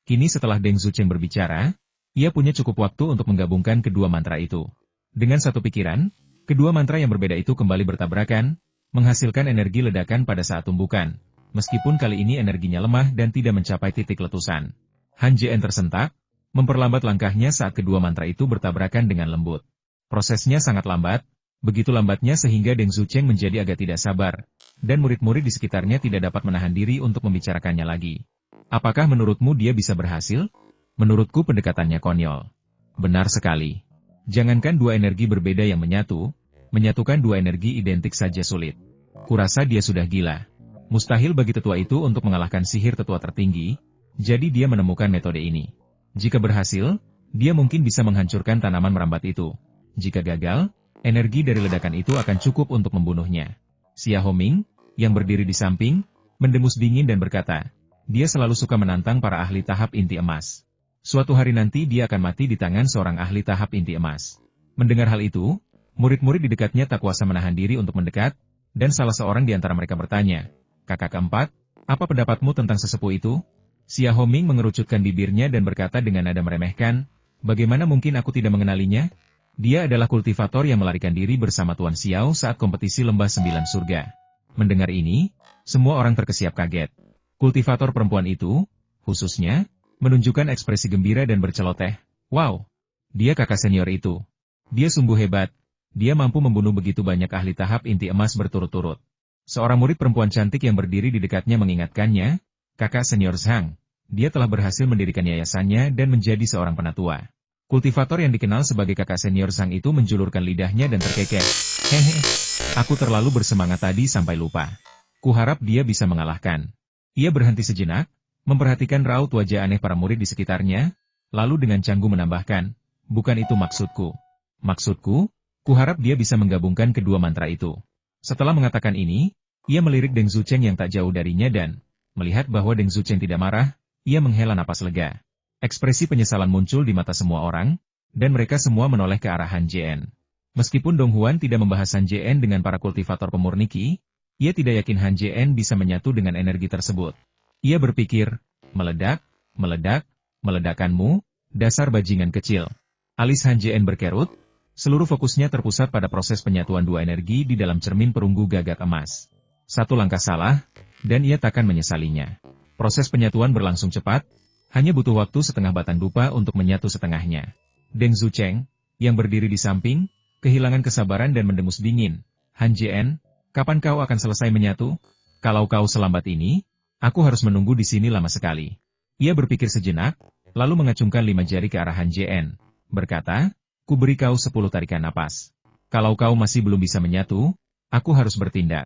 Kini setelah Deng Zucheng berbicara, ia punya cukup waktu untuk menggabungkan kedua mantra itu. Dengan satu pikiran, kedua mantra yang berbeda itu kembali bertabrakan, menghasilkan energi ledakan pada saat tumbukan. Meskipun kali ini energinya lemah dan tidak mencapai titik letusan. Han Jien tersentak, memperlambat langkahnya saat kedua mantra itu bertabrakan dengan lembut. Prosesnya sangat lambat. Begitu lambatnya sehingga Deng Zucheng menjadi agak tidak sabar, dan murid-murid di sekitarnya tidak dapat menahan diri untuk membicarakannya lagi. Apakah menurutmu dia bisa berhasil? Menurutku pendekatannya konyol. Benar sekali. Jangankan dua energi berbeda yang menyatu, menyatukan dua energi identik saja sulit. Kurasa dia sudah gila. Mustahil bagi tetua itu untuk mengalahkan sihir tetua tertinggi, jadi dia menemukan metode ini. Jika berhasil, dia mungkin bisa menghancurkan tanaman merambat itu. Jika gagal, energi dari ledakan itu akan cukup untuk membunuhnya. Xia Homing, yang berdiri di samping, mendengus dingin dan berkata, dia selalu suka menantang para ahli tahap inti emas. Suatu hari nanti dia akan mati di tangan seorang ahli tahap inti emas. Mendengar hal itu, murid-murid di dekatnya tak kuasa menahan diri untuk mendekat, dan salah seorang di antara mereka bertanya, kakak keempat, apa pendapatmu tentang sesepuh itu? Xia Homing mengerucutkan bibirnya dan berkata dengan nada meremehkan, bagaimana mungkin aku tidak mengenalinya? Dia adalah kultivator yang melarikan diri bersama Tuan Xiao saat kompetisi lembah 9 surga. Mendengar ini, semua orang terkesiap kaget. Kultivator perempuan itu, Khususnya, menunjukkan ekspresi gembira dan berceloteh. Wow! Dia kakak senior itu. Dia sungguh hebat. Dia mampu membunuh begitu banyak ahli tahap inti emas berturut-turut. Seorang murid perempuan cantik yang berdiri di dekatnya mengingatkannya, kakak senior Zhang. Dia telah berhasil mendirikan yayasannya dan menjadi seorang penatua. Kultivator yang dikenal sebagai kakak senior Zhang itu menjulurkan lidahnya dan terkekeh. Hehe, aku terlalu bersemangat tadi sampai lupa. Kuharap dia bisa mengalahkan. Ia berhenti sejenak, memperhatikan raut wajah aneh para murid di sekitarnya, lalu dengan canggung menambahkan, bukan itu maksudku. Maksudku, kuharap dia bisa menggabungkan kedua mantra itu. Setelah mengatakan ini, ia melirik Deng Zucheng yang tak jauh darinya dan, melihat bahwa Deng Zucheng tidak marah, ia menghela napas lega. Ekspresi penyesalan muncul di mata semua orang, dan mereka semua menoleh ke arah Han Jian. Meskipun Dong Huan tidak membahas Han Jian dengan para kultivator pemurni Qi, ia tidak yakin Han Jian bisa menyatu dengan energi tersebut. Ia berpikir, meledak, meledak, meledakanmu, dasar bajingan kecil. Alis Han Jian berkerut, seluruh fokusnya terpusat pada proses penyatuan dua energi di dalam cermin perunggu gagak emas. Satu langkah salah, dan ia takkan menyesalinya. Proses penyatuan berlangsung cepat, hanya butuh waktu setengah batang dupa untuk menyatu setengahnya. Deng Zucheng, yang berdiri di samping, kehilangan kesabaran dan mendengus dingin. Han Jian, kapan kau akan selesai menyatu? Kalau kau selambat ini, aku harus menunggu di sini lama sekali. Ia berpikir sejenak, lalu mengacungkan 5 jari ke arah Han Jian, berkata, ku beri kau 10 tarikan napas. Kalau kau masih belum bisa menyatu, aku harus bertindak.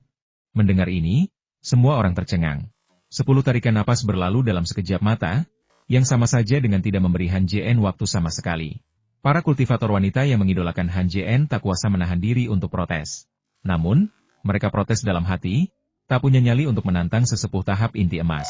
Mendengar ini, semua orang tercengang. 10 tarikan napas berlalu dalam sekejap mata, yang sama saja dengan tidak memberi Han Jian waktu sama sekali. Para kultivator wanita yang mengidolakan Han Jian tak kuasa menahan diri untuk protes. Namun, mereka protes dalam hati, tak punya nyali untuk menantang sesepuh tahap inti emas.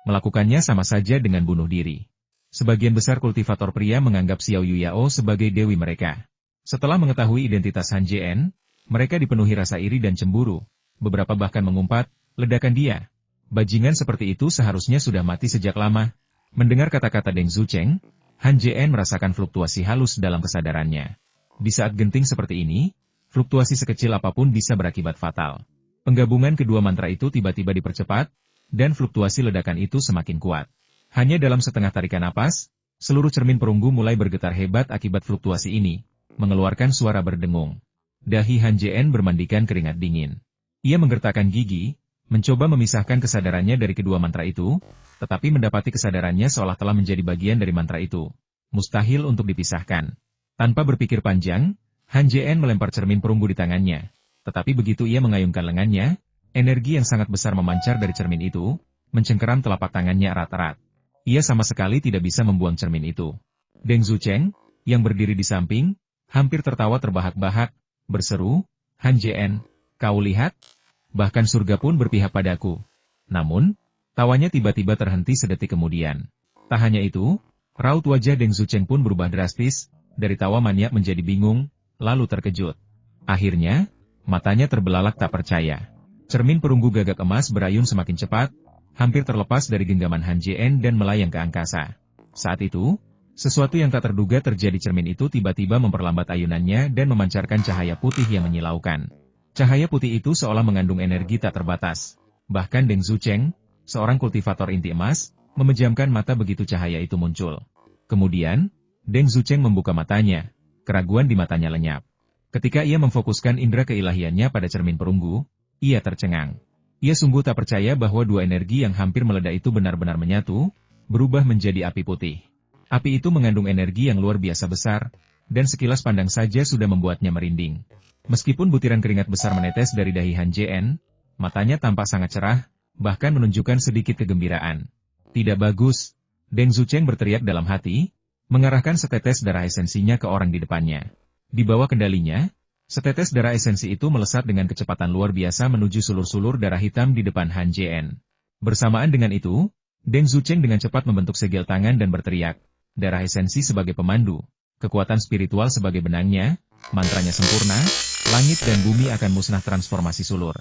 Melakukannya sama saja dengan bunuh diri. Sebagian besar kultivator pria menganggap Xiao Yuyao sebagai dewi mereka. Setelah mengetahui identitas Han Jian, mereka dipenuhi rasa iri dan cemburu. Beberapa bahkan mengumpat, ledakan dia. Bajingan seperti itu seharusnya sudah mati sejak lama. Mendengar kata-kata Deng Zucheng, Han Jian merasakan fluktuasi halus dalam kesadarannya. Di saat genting seperti ini, fluktuasi sekecil apapun bisa berakibat fatal. Penggabungan kedua mantra itu tiba-tiba dipercepat, dan fluktuasi ledakan itu semakin kuat. Hanya dalam setengah tarikan napas, seluruh cermin perunggu mulai bergetar hebat akibat fluktuasi ini, mengeluarkan suara berdengung. Dahi Han Jian bermandikan keringat dingin. Ia menggertakkan gigi, mencoba memisahkan kesadarannya dari kedua mantra itu, tetapi mendapati kesadarannya seolah telah menjadi bagian dari mantra itu. Mustahil untuk dipisahkan. Tanpa berpikir panjang, Han Jian melempar cermin perunggu di tangannya. Tetapi begitu ia mengayunkan lengannya, energi yang sangat besar memancar dari cermin itu, mencengkeram telapak tangannya erat-erat. Ia sama sekali tidak bisa membuang cermin itu. Deng Zucheng, yang berdiri di samping, hampir tertawa terbahak-bahak, berseru, Han Jian, kau lihat? Bahkan surga pun berpihak padaku. Namun, tawanya tiba-tiba terhenti sedetik kemudian. Tak hanya itu, raut wajah Deng Zucheng pun berubah drastis, dari tawa maniak menjadi bingung, lalu terkejut. Akhirnya, matanya terbelalak tak percaya. Cermin perunggu gagak emas berayun semakin cepat, hampir terlepas dari genggaman Han Jian dan melayang ke angkasa. Saat itu, sesuatu yang tak terduga terjadi. Cermin itu tiba-tiba memperlambat ayunannya dan memancarkan cahaya putih yang menyilaukan. Cahaya putih itu seolah mengandung energi tak terbatas. Bahkan Deng Zucheng, seorang kultivator inti emas, memejamkan mata begitu cahaya itu muncul. Kemudian, Deng Zucheng membuka matanya, keraguan di matanya lenyap. Ketika ia memfokuskan indera keilahiannya pada cermin perunggu, ia tercengang. Ia sungguh tak percaya bahwa dua energi yang hampir meledak itu benar-benar menyatu, berubah menjadi api putih. Api itu mengandung energi yang luar biasa besar, dan sekilas pandang saja sudah membuatnya merinding. Meskipun butiran keringat besar menetes dari dahi Han Jian, matanya tampak sangat cerah, bahkan menunjukkan sedikit kegembiraan. Tidak bagus, Deng Zucheng berteriak dalam hati, mengarahkan setetes darah esensinya ke orang di depannya. Di bawah kendalinya, setetes darah esensi itu melesat dengan kecepatan luar biasa menuju sulur-sulur darah hitam di depan Han Jian. Bersamaan dengan itu, Deng Zucheng dengan cepat membentuk segel tangan dan berteriak, darah esensi sebagai pemandu, kekuatan spiritual sebagai benangnya, mantranya sempurna, langit dan bumi akan musnah transformasi sulur.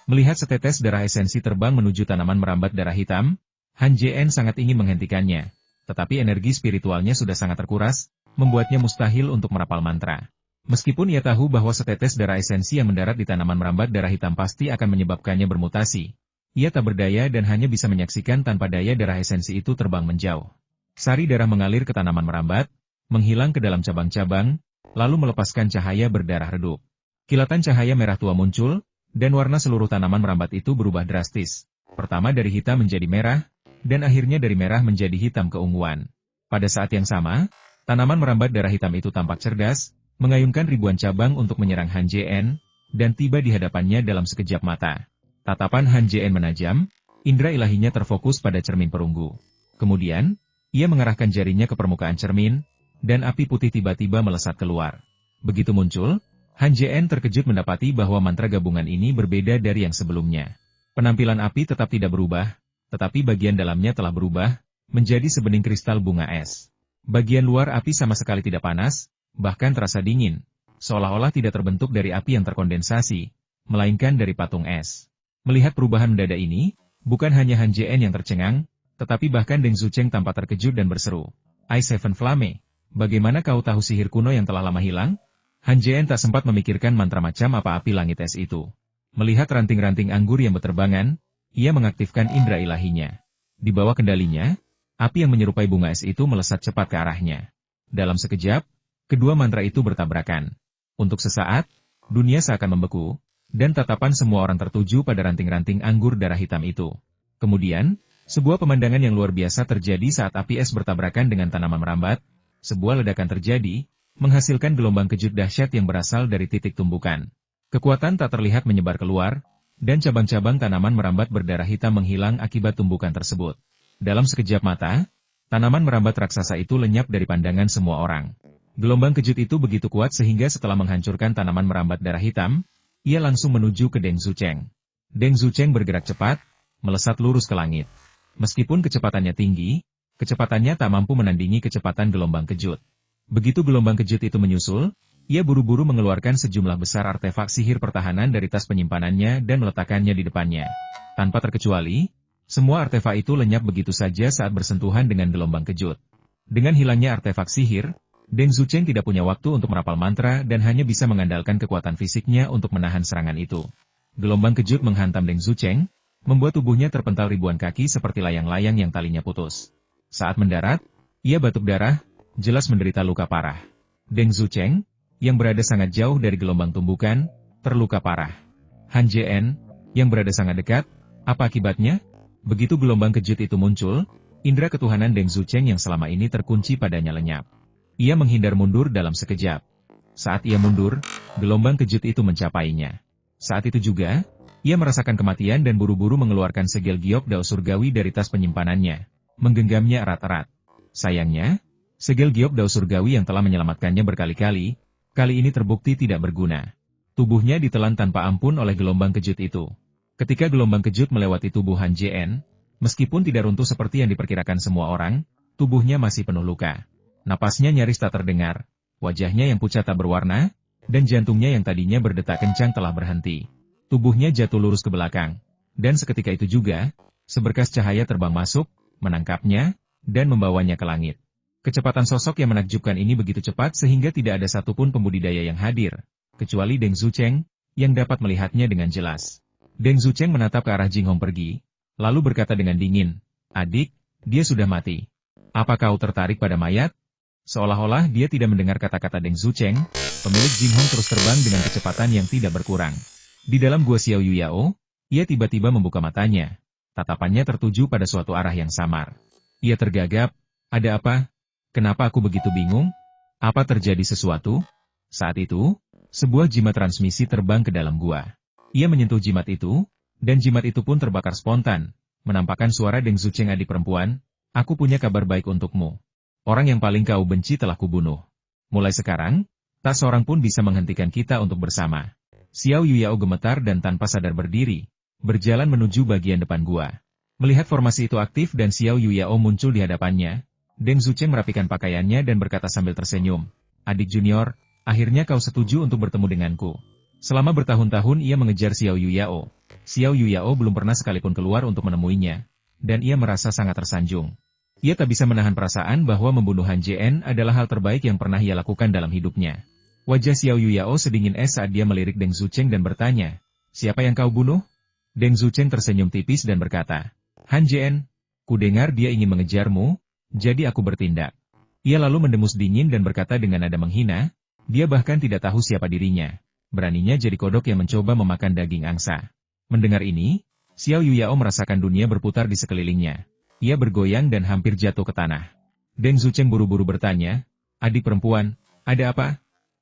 Melihat setetes darah esensi terbang menuju tanaman merambat darah hitam, Han Jian sangat ingin menghentikannya. Tetapi energi spiritualnya sudah sangat terkuras, membuatnya mustahil untuk merapal mantra. Meskipun ia tahu bahwa setetes darah esensi yang mendarat di tanaman merambat darah hitam pasti akan menyebabkannya bermutasi, Ia tak berdaya dan hanya bisa menyaksikan tanpa daya darah esensi itu terbang menjauh. Sari darah mengalir ke tanaman merambat, menghilang ke dalam cabang-cabang, lalu melepaskan cahaya berdarah redup. Kilatan cahaya merah tua muncul, dan warna seluruh tanaman merambat itu berubah drastis. Pertama dari hitam menjadi merah, dan akhirnya dari merah menjadi hitam keunguan. Pada saat yang sama, tanaman merambat darah hitam itu tampak cerdas, mengayunkan ribuan cabang untuk menyerang Han Jien, dan tiba di hadapannya dalam sekejap mata. Tatapan Han Jien menajam, indera ilahinya terfokus pada cermin perunggu. Kemudian, ia mengarahkan jarinya ke permukaan cermin, dan api putih tiba-tiba melesat keluar. Begitu muncul, Han Jien terkejut mendapati bahwa mantra gabungan ini berbeda dari yang sebelumnya. Penampilan api tetap tidak berubah, tetapi bagian dalamnya telah berubah, menjadi sebening kristal bunga es. Bagian luar api sama sekali tidak panas, bahkan terasa dingin, seolah-olah tidak terbentuk dari api yang terkondensasi, melainkan dari patung es. Melihat perubahan mendadak ini, bukan hanya Han Jien yang tercengang, tetapi bahkan Deng Zucheng tampak terkejut dan berseru, "Ice Seven Flame, bagaimana kau tahu sihir kuno yang telah lama hilang?" Han Jien tak sempat memikirkan mantra macam apa api langit es itu. Melihat ranting-ranting anggur yang berterbangan, ia mengaktifkan indera ilahinya. Di bawah kendalinya, api yang menyerupai bunga es itu melesat cepat ke arahnya. Dalam sekejap, kedua mantra itu bertabrakan. Untuk sesaat, dunia seakan membeku, dan tatapan semua orang tertuju pada ranting-ranting anggur darah hitam itu. Kemudian, sebuah pemandangan yang luar biasa terjadi saat api es bertabrakan dengan tanaman merambat. Sebuah ledakan terjadi, menghasilkan gelombang kejut dahsyat yang berasal dari titik tumbukan. Kekuatan tak terlihat menyebar keluar, dan cabang-cabang tanaman merambat berdarah hitam menghilang akibat tumbukan tersebut. Dalam sekejap mata, tanaman merambat raksasa itu lenyap dari pandangan semua orang. Gelombang kejut itu begitu kuat sehingga setelah menghancurkan tanaman merambat darah hitam, ia langsung menuju ke Deng Zucheng. Deng Zucheng bergerak cepat, melesat lurus ke langit. Meskipun kecepatannya tinggi, kecepatannya tak mampu menandingi kecepatan gelombang kejut. Begitu gelombang kejut itu menyusul, ia buru-buru mengeluarkan sejumlah besar artefak sihir pertahanan dari tas penyimpanannya dan meletakkannya di depannya. Tanpa terkecuali, semua artefak itu lenyap begitu saja saat bersentuhan dengan gelombang kejut. Dengan hilangnya artefak sihir, Deng Zucheng tidak punya waktu untuk merapal mantra dan hanya bisa mengandalkan kekuatan fisiknya untuk menahan serangan itu. Gelombang kejut menghantam Deng Zucheng, membuat tubuhnya terpental ribuan kaki seperti layang-layang yang talinya putus. Saat mendarat, ia batuk darah, jelas menderita luka parah. Deng Zucheng, yang berada sangat jauh dari gelombang tumbukan, terluka parah. Han Jien, yang berada sangat dekat, apa akibatnya? Begitu gelombang kejut itu muncul, indera ketuhanan Deng Zucheng yang selama ini terkunci padanya lenyap. Ia menghindar mundur dalam sekejap. Saat ia mundur, gelombang kejut itu mencapainya. Saat itu juga, ia merasakan kematian dan buru-buru mengeluarkan segel giok dao surgawi dari tas penyimpanannya, menggenggamnya erat-erat. Sayangnya, segel giok dao surgawi yang telah menyelamatkannya berkali-kali, kali ini terbukti tidak berguna. Tubuhnya ditelan tanpa ampun oleh gelombang kejut itu. Ketika gelombang kejut melewati tubuh Han Jien, meskipun tidak runtuh seperti yang diperkirakan semua orang, tubuhnya masih penuh luka. Napasnya nyaris tak terdengar, wajahnya yang pucat tak berwarna, dan jantungnya yang tadinya berdetak kencang telah berhenti. Tubuhnya jatuh lurus ke belakang, dan seketika itu juga, seberkas cahaya terbang masuk, menangkapnya, dan membawanya ke langit. Kecepatan sosok yang menakjubkan ini begitu cepat sehingga tidak ada satupun pembudidaya yang hadir, kecuali Deng Zucheng, yang dapat melihatnya dengan jelas. Deng Zucheng menatap ke arah Jing Hong pergi, lalu berkata dengan dingin, "Adik, dia sudah mati. Apa kau tertarik pada mayat?" Seolah-olah dia tidak mendengar kata-kata Deng Zucheng, pemilik Jing Hong terus terbang dengan kecepatan yang tidak berkurang. Di dalam gua Xiao Yuyao, ia tiba-tiba membuka matanya. Tatapannya tertuju pada suatu arah yang samar. Ia tergagap, "Ada apa? Kenapa aku begitu bingung? Apa terjadi sesuatu?" Saat itu, sebuah jimat transmisi terbang ke dalam gua. Ia menyentuh jimat itu, dan jimat itu pun terbakar spontan, menampakkan suara Deng Zucheng adik perempuan, "Aku punya kabar baik untukmu. Orang yang paling kau benci telah kubunuh. Mulai sekarang, tak seorang pun bisa menghentikan kita untuk bersama." Xiao Yuyao gemetar dan tanpa sadar berdiri, berjalan menuju bagian depan gua. Melihat formasi itu aktif dan Xiao Yuyao muncul di hadapannya, Deng Zucheng merapikan pakaiannya dan berkata sambil tersenyum, "Adik junior, akhirnya kau setuju untuk bertemu denganku." Selama bertahun-tahun ia mengejar Xiao Yuyao. Xiao Yuyao belum pernah sekalipun keluar untuk menemuinya, dan ia merasa sangat tersanjung. Ia tak bisa menahan perasaan bahwa membunuh Han Jien adalah hal terbaik yang pernah ia lakukan dalam hidupnya. Wajah Xiao Yuyao sedingin es saat dia melirik Deng Zucheng dan bertanya, "Siapa yang kau bunuh?" Deng Zucheng tersenyum tipis dan berkata, Han Jien, kudengar dia ingin mengejarmu, jadi aku bertindak. Ia lalu mendengus dingin dan berkata dengan nada menghina, dia bahkan tidak tahu siapa dirinya. Beraninya jadi kodok yang mencoba memakan daging angsa. Mendengar ini, Xiao Yuyao merasakan dunia berputar di sekelilingnya. Ia bergoyang dan hampir jatuh ke tanah. Deng Zucheng buru-buru bertanya, adik perempuan, ada apa?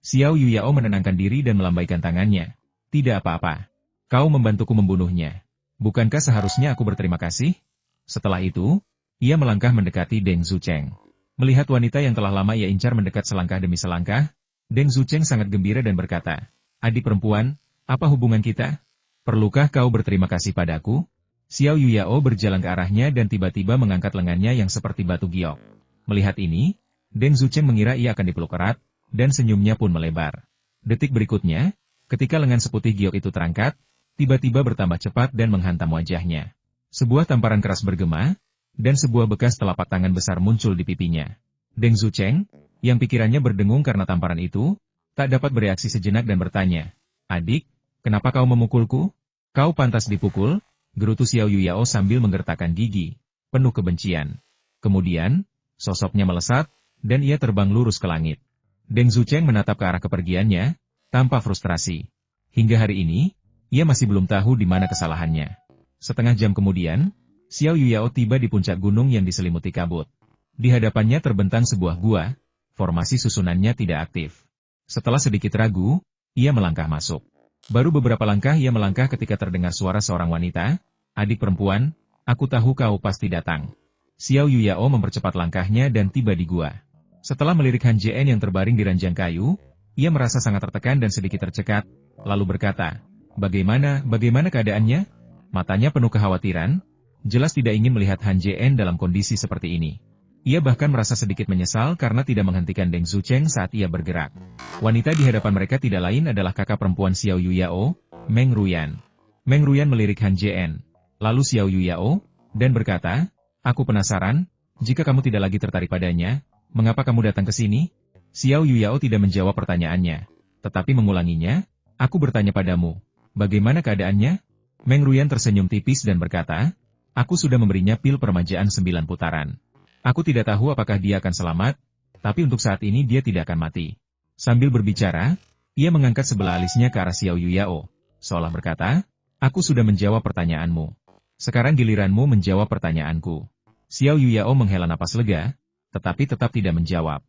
Xiao Yuyao menenangkan diri dan melambaikan tangannya. Tidak apa-apa. Kau membantuku membunuhnya. Bukankah seharusnya aku berterima kasih? Setelah itu, ia melangkah mendekati Deng Zucheng. Melihat wanita yang telah lama ia incar mendekat selangkah demi selangkah, Deng Zucheng sangat gembira dan berkata, adik perempuan, apa hubungan kita? Perlukah kau berterima kasih padaku? Xiao Yuyao berjalan ke arahnya dan tiba-tiba mengangkat lengannya yang seperti batu giok. Melihat ini, Deng Zucheng mengira ia akan dipeluk erat, dan senyumnya pun melebar. Detik berikutnya, ketika lengan seputih giok itu terangkat, tiba-tiba bertambah cepat dan menghantam wajahnya. Sebuah tamparan keras bergema, dan sebuah bekas telapak tangan besar muncul di pipinya. Deng Zucheng, yang pikirannya berdengung karena tamparan itu, tak dapat bereaksi sejenak dan bertanya, adik, kenapa kau memukulku? Kau pantas dipukul, gerutu Xiao Yuyao sambil menggertakkan gigi, penuh kebencian. Kemudian, sosoknya melesat, dan ia terbang lurus ke langit. Deng Zucheng menatap ke arah kepergiannya, tanpa frustrasi. Hingga hari ini, ia masih belum tahu di mana kesalahannya. Setengah jam kemudian, Xiao Yuyao tiba di puncak gunung yang diselimuti kabut. Di hadapannya terbentang sebuah gua, formasi susunannya tidak aktif. Setelah sedikit ragu, ia melangkah masuk. Baru beberapa langkah ia melangkah ketika terdengar suara seorang wanita, adik perempuan, aku tahu kau pasti datang. Xiao Yuyao mempercepat langkahnya dan tiba di gua. Setelah melirik Han Jien yang terbaring di ranjang kayu, ia merasa sangat tertekan dan sedikit tercekat, lalu berkata, bagaimana keadaannya? Matanya penuh kekhawatiran, jelas tidak ingin melihat Han Jien dalam kondisi seperti ini. Ia bahkan merasa sedikit menyesal karena tidak menghentikan Deng Zucheng saat ia bergerak. Wanita di hadapan mereka tidak lain adalah kakak perempuan Xiao Yuyao, Meng Ruyan. Meng Ruyan melirik Han Jien, lalu Xiao Yuyao, dan berkata, aku penasaran, jika kamu tidak lagi tertarik padanya, mengapa kamu datang ke sini? Xiao Yuyao tidak menjawab pertanyaannya, tetapi mengulanginya, aku bertanya padamu, bagaimana keadaannya? Meng Ruyan tersenyum tipis dan berkata, aku sudah memberinya pil permajaan 9 putaran. Aku tidak tahu apakah dia akan selamat, tapi untuk saat ini dia tidak akan mati. Sambil berbicara, ia mengangkat sebelah alisnya ke arah Xiao Yuyao, seolah berkata, aku sudah menjawab pertanyaanmu. Sekarang giliranmu menjawab pertanyaanku. Xiao Yuyao menghela napas lega, tetapi tetap tidak menjawab.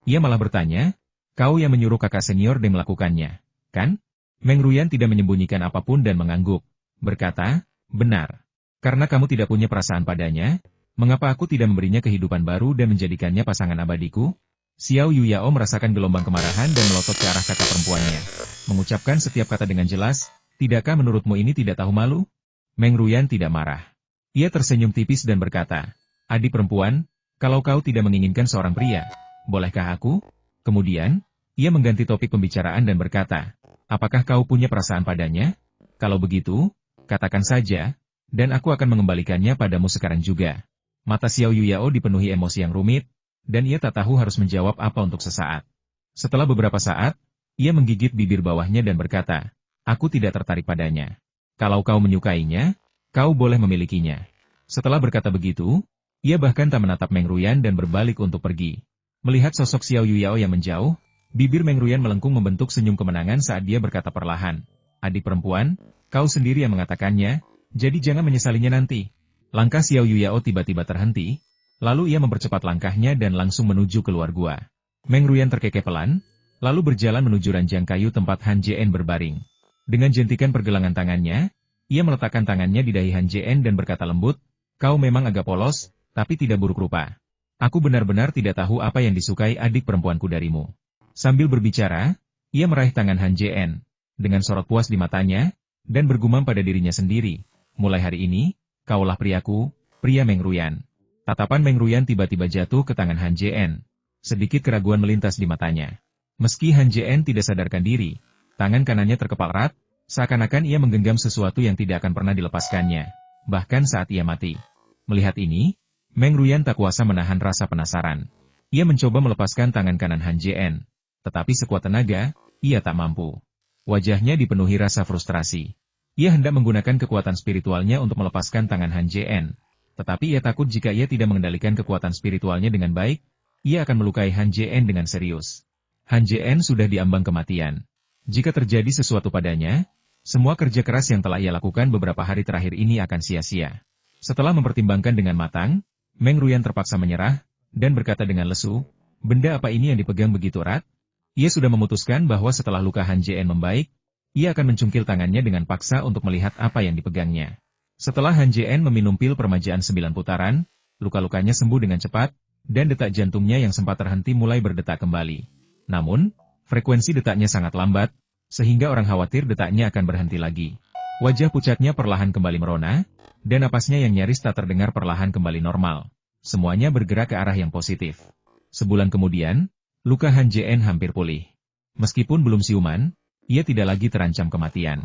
Ia malah bertanya, kau yang menyuruh kakak senior Deng melakukannya, kan? Meng Ruyan tidak menyembunyikan apapun dan mengangguk. Berkata, benar. Karena kamu tidak punya perasaan padanya, mengapa aku tidak memberinya kehidupan baru dan menjadikannya pasangan abadiku? Xiao Yuyao merasakan gelombang kemarahan dan melotot ke arah kakak perempuannya. Mengucapkan setiap kata dengan jelas, tidakkah menurutmu ini tidak tahu malu? Meng Ruyan tidak marah. Ia tersenyum tipis dan berkata, adik perempuan, kalau kau tidak menginginkan seorang pria, bolehkah aku? Kemudian, ia mengganti topik pembicaraan dan berkata, apakah kau punya perasaan padanya? Kalau begitu, katakan saja, dan aku akan mengembalikannya padamu sekarang juga. Mata Xiao Yuyao dipenuhi emosi yang rumit, dan ia tak tahu harus menjawab apa untuk sesaat. Setelah beberapa saat, ia menggigit bibir bawahnya dan berkata, aku tidak tertarik padanya. Kalau kau menyukainya, kau boleh memilikinya. Setelah berkata begitu, ia bahkan tak menatap Meng Ruyan dan berbalik untuk pergi. Melihat sosok Xiao Yuyao yang menjauh, bibir Meng Ruyan melengkung membentuk senyum kemenangan saat dia berkata perlahan, adik perempuan, kau sendiri yang mengatakannya, jadi jangan menyesalinya nanti. Langkah Xiao Yuyao tiba-tiba terhenti, lalu ia mempercepat langkahnya dan langsung menuju keluar gua. Meng Ruyan terkekeh pelan, lalu berjalan menuju ranjang kayu tempat Han Jien berbaring. Dengan jentikan pergelangan tangannya, ia meletakkan tangannya di dahi Han Jien dan berkata lembut, kau memang agak polos, tapi tidak buruk rupa. Aku benar-benar tidak tahu apa yang disukai adik perempuanku darimu. Sambil berbicara, ia meraih tangan Han Jien, dengan sorot puas di matanya, dan bergumam pada dirinya sendiri, mulai hari ini, kaulah priaku, pria Meng Ruyan. Tatapan Meng Ruyan tiba-tiba jatuh ke tangan Han Jien. Sedikit keraguan melintas di matanya. Meski Han Jien tidak sadarkan diri, tangan kanannya terkepal erat, seakan-akan ia menggenggam sesuatu yang tidak akan pernah dilepaskannya, bahkan saat ia mati. Melihat ini, Meng Ruyan tak kuasa menahan rasa penasaran. Ia mencoba melepaskan tangan kanan Han Jien, tetapi sekuat tenaga, ia tak mampu. Wajahnya dipenuhi rasa frustrasi. Ia hendak menggunakan kekuatan spiritualnya untuk melepaskan tangan Han Jien. Tetapi ia takut jika ia tidak mengendalikan kekuatan spiritualnya dengan baik, ia akan melukai Han Jien dengan serius. Han Jien sudah diambang kematian. Jika terjadi sesuatu padanya, semua kerja keras yang telah ia lakukan beberapa hari terakhir ini akan sia-sia. Setelah mempertimbangkan dengan matang, Meng Ruyan terpaksa menyerah, dan berkata dengan lesu, benda apa ini yang dipegang begitu erat? Ia sudah memutuskan bahwa setelah luka Han Jien membaik, ia akan mencungkil tangannya dengan paksa untuk melihat apa yang dipegangnya. Setelah Han Jien meminum pil permajaan 9 putaran, luka-lukanya sembuh dengan cepat, dan detak jantungnya yang sempat terhenti mulai berdetak kembali. Namun, frekuensi detaknya sangat lambat, sehingga orang khawatir detaknya akan berhenti lagi. Wajah pucatnya perlahan kembali merona, dan napasnya yang nyaris tak terdengar perlahan kembali normal. Semuanya bergerak ke arah yang positif. Sebulan kemudian, luka Han Jien hampir pulih. Meskipun belum siuman, ia tidak lagi terancam kematian.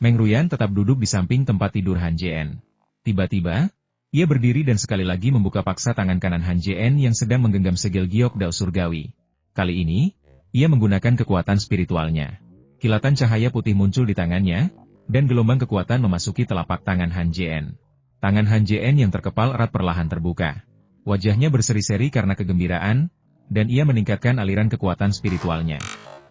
Meng Ruyan tetap duduk di samping tempat tidur Han Jien. Tiba-tiba, ia berdiri dan sekali lagi membuka paksa tangan kanan Han Jien yang sedang menggenggam segel giok dao surgawi. Kali ini, ia menggunakan kekuatan spiritualnya. Kilatan cahaya putih muncul di tangannya, dan gelombang kekuatan memasuki telapak tangan Han Jien. Tangan Han Jien yang terkepal erat perlahan terbuka. Wajahnya berseri-seri karena kegembiraan, dan ia meningkatkan aliran kekuatan spiritualnya.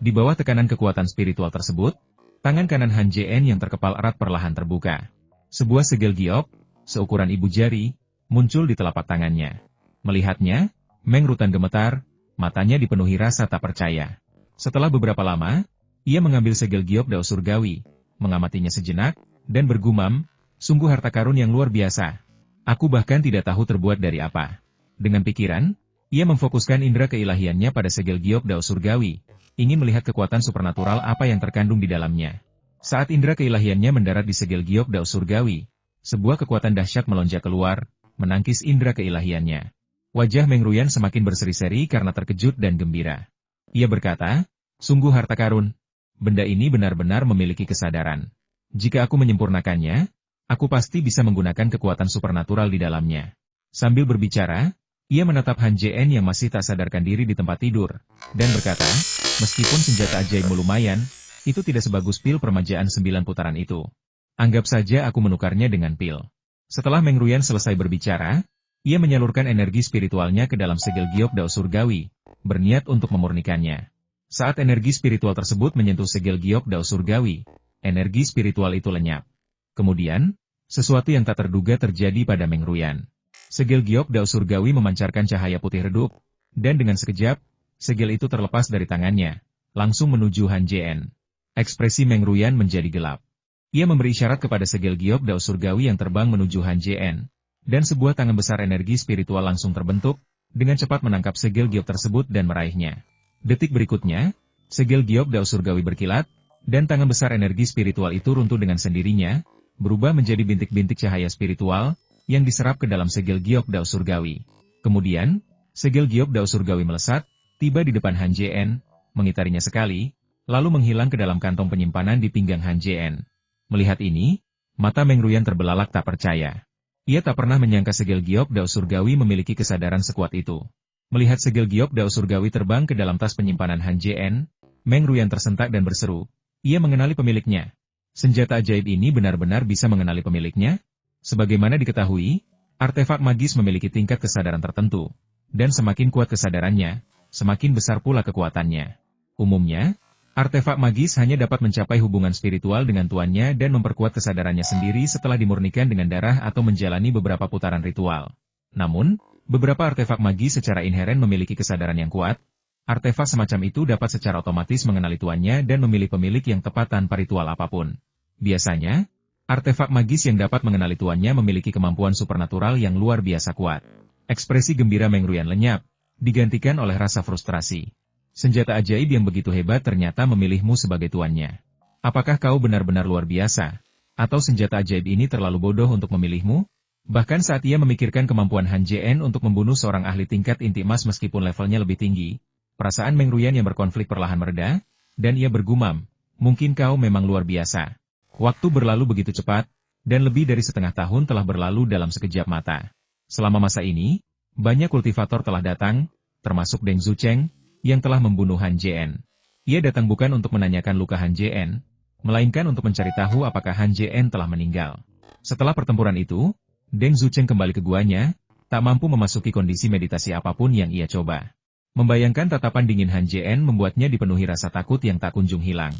Di bawah tekanan kekuatan spiritual tersebut, tangan kanan Han Jien yang terkepal erat perlahan terbuka. Sebuah segel giok, seukuran ibu jari, muncul di telapak tangannya. Melihatnya, Meng Rutan gemetar, matanya dipenuhi rasa tak percaya. Setelah beberapa lama, ia mengambil segel giok dao surgawi, mengamatinya sejenak, dan bergumam, sungguh harta karun yang luar biasa. Aku bahkan tidak tahu terbuat dari apa. Dengan pikiran, ia memfokuskan indera keilahiannya pada segel giok dao surgawi, ingin melihat kekuatan supernatural apa yang terkandung di dalamnya. Saat indera keilahiannya mendarat di segel giok dao surgawi, sebuah kekuatan dahsyat melonjak keluar, menangkis indera keilahiannya. Wajah Meng Ruyan semakin berseri-seri karena terkejut dan gembira. Ia berkata, sungguh harta karun. Benda ini benar-benar memiliki kesadaran. Jika aku menyempurnakannya, aku pasti bisa menggunakan kekuatan supernatural di dalamnya. Sambil berbicara, ia menatap Han Jien yang masih tak sadarkan diri di tempat tidur, dan berkata, meskipun senjata ajaibmu lumayan, itu tidak sebagus pil permajaan 9 putaran itu. Anggap saja aku menukarnya dengan pil. Setelah Meng Ruyan selesai berbicara, ia menyalurkan energi spiritualnya ke dalam segel giok dao surgawi, berniat untuk memurnikannya. Saat energi spiritual tersebut menyentuh segel giok dao surgawi, energi spiritual itu lenyap. Kemudian, sesuatu yang tak terduga terjadi pada Meng Ruyan. Segel giok dao surgawi memancarkan cahaya putih redup, dan dengan sekejap, segel itu terlepas dari tangannya, langsung menuju Han Jien. Ekspresi Meng Ruyan menjadi gelap. Ia memberi isyarat kepada segel giok dao surgawi yang terbang menuju Han Jien, dan sebuah tangan besar energi spiritual langsung terbentuk, dengan cepat menangkap segel giok tersebut dan meraihnya. Detik berikutnya, segel giok dao surgawi berkilat, dan tangan besar energi spiritual itu runtuh dengan sendirinya, berubah menjadi bintik-bintik cahaya spiritual, yang diserap ke dalam segel giok dao surgawi. Kemudian, segel giok dao surgawi melesat, tiba di depan Han Jien, mengitarinya sekali, lalu menghilang ke dalam kantong penyimpanan di pinggang Han Jien. Melihat ini, mata Meng Ruyan terbelalak tak percaya. Ia tak pernah menyangka segel giok dao surgawi memiliki kesadaran sekuat itu. Melihat segel giok dao surgawi terbang ke dalam tas penyimpanan Han Jien, Meng Ruyan tersentak dan berseru, ia mengenali pemiliknya. Senjata ajaib ini benar-benar bisa mengenali pemiliknya? Sebagaimana diketahui, artefak magis memiliki tingkat kesadaran tertentu, dan semakin kuat kesadarannya, semakin besar pula kekuatannya. Umumnya, artefak magis hanya dapat mencapai hubungan spiritual dengan tuannya dan memperkuat kesadarannya sendiri setelah dimurnikan dengan darah atau menjalani beberapa putaran ritual. Namun, beberapa artefak magis secara inheren memiliki kesadaran yang kuat. Artefak semacam itu dapat secara otomatis mengenali tuannya dan memilih pemilik yang tepat tanpa ritual apapun. Biasanya, artefak magis yang dapat mengenali tuannya memiliki kemampuan supernatural yang luar biasa kuat. Ekspresi gembira Meng Ruyan lenyap, digantikan oleh rasa frustrasi. Senjata ajaib yang begitu hebat ternyata memilihmu sebagai tuannya. Apakah kau benar-benar luar biasa? Atau senjata ajaib ini terlalu bodoh untuk memilihmu? Bahkan saat ia memikirkan kemampuan Han Jien untuk membunuh seorang ahli tingkat inti emas meskipun levelnya lebih tinggi, perasaan Meng Ruyan yang berkonflik perlahan mereda, dan ia bergumam, mungkin kau memang luar biasa. Waktu berlalu begitu cepat, dan lebih dari setengah tahun telah berlalu dalam sekejap mata. Selama masa ini, banyak kultivator telah datang, termasuk Deng Zucheng, yang telah membunuh Han Jien. Ia datang bukan untuk menanyakan luka Han Jien, melainkan untuk mencari tahu apakah Han Jien telah meninggal. Setelah pertempuran itu, Deng Zucheng kembali ke guanya, tak mampu memasuki kondisi meditasi apapun yang ia coba. Membayangkan tatapan dingin Han Jien membuatnya dipenuhi rasa takut yang tak kunjung hilang.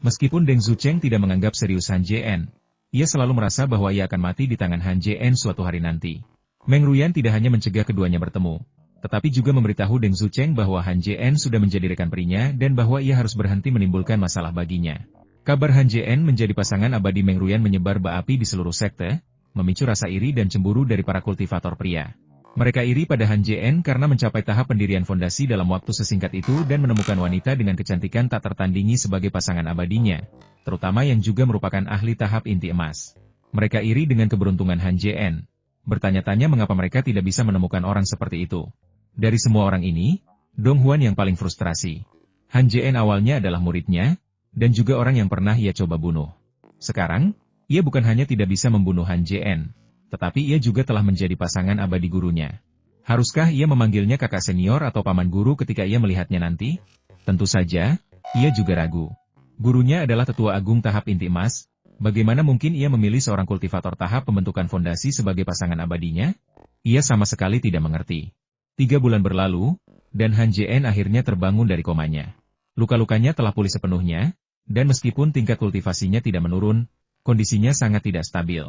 Meskipun Deng Zucheng tidak menganggap serius Han Jien, ia selalu merasa bahwa ia akan mati di tangan Han Jien suatu hari nanti. Meng Ruyan tidak hanya mencegah keduanya bertemu, tetapi juga memberitahu Deng Zucheng bahwa Han Jien sudah menjadi rekan perinya dan bahwa ia harus berhenti menimbulkan masalah baginya. Kabar Han Jien menjadi pasangan abadi Meng Ruyan menyebar berapi di seluruh sekte, memicu rasa iri dan cemburu dari para kultivator pria. Mereka iri pada Han Jien karena mencapai tahap pendirian fondasi dalam waktu sesingkat itu dan menemukan wanita dengan kecantikan tak tertandingi sebagai pasangan abadinya, terutama yang juga merupakan ahli tahap inti emas. Mereka iri dengan keberuntungan Han Jien. Bertanya-tanya mengapa mereka tidak bisa menemukan orang seperti itu. Dari semua orang ini, Dong Huan yang paling frustrasi. Han Jien awalnya adalah muridnya, dan juga orang yang pernah ia coba bunuh. Sekarang, ia bukan hanya tidak bisa membunuh Han Jien, tetapi ia juga telah menjadi pasangan abadi gurunya. Haruskah ia memanggilnya kakak senior atau paman guru ketika ia melihatnya nanti? Tentu saja, ia juga ragu. Gurunya adalah tetua agung tahap inti emas, bagaimana mungkin ia memilih seorang kultivator tahap pembentukan fondasi sebagai pasangan abadinya? Ia sama sekali tidak mengerti. 3 bulan berlalu, dan Han Jien akhirnya terbangun dari komanya. Luka-lukanya telah pulih sepenuhnya, dan meskipun tingkat kultivasinya tidak menurun, kondisinya sangat tidak stabil.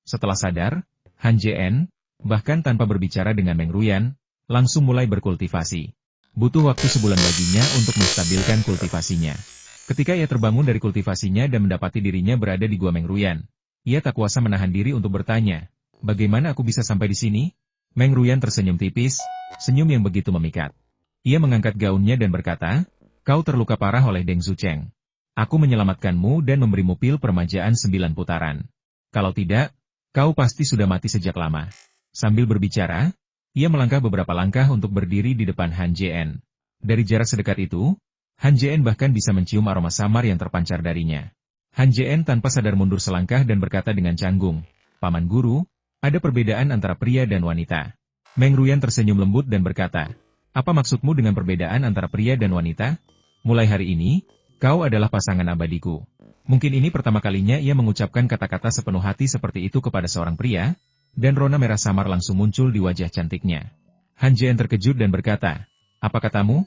Setelah sadar, Han Jien, bahkan tanpa berbicara dengan Meng Ruyan, langsung mulai berkultivasi. Butuh waktu sebulan baginya untuk menstabilkan kultivasinya. Ketika ia terbangun dari kultivasinya dan mendapati dirinya berada di gua Meng Ruyan, ia tak kuasa menahan diri untuk bertanya, bagaimana aku bisa sampai di sini? Meng Ruyan tersenyum tipis, senyum yang begitu memikat. Ia mengangkat gaunnya dan berkata, kau terluka parah oleh Deng Zucheng. Aku menyelamatkanmu dan memberimu pil permajaan 9 putaran. Kalau tidak, kau pasti sudah mati sejak lama. Sambil berbicara, ia melangkah beberapa langkah untuk berdiri di depan Han Jien. Dari jarak sedekat itu, Han Jien bahkan bisa mencium aroma samar yang terpancar darinya. Han Jien tanpa sadar mundur selangkah dan berkata dengan canggung, Paman Guru, ada perbedaan antara pria dan wanita. Meng Ruyan tersenyum lembut dan berkata, apa maksudmu dengan perbedaan antara pria dan wanita? Mulai hari ini, kau adalah pasangan abadiku. Mungkin ini pertama kalinya ia mengucapkan kata-kata sepenuh hati seperti itu kepada seorang pria, dan rona merah samar langsung muncul di wajah cantiknya. Han Jien terkejut dan berkata, apa katamu?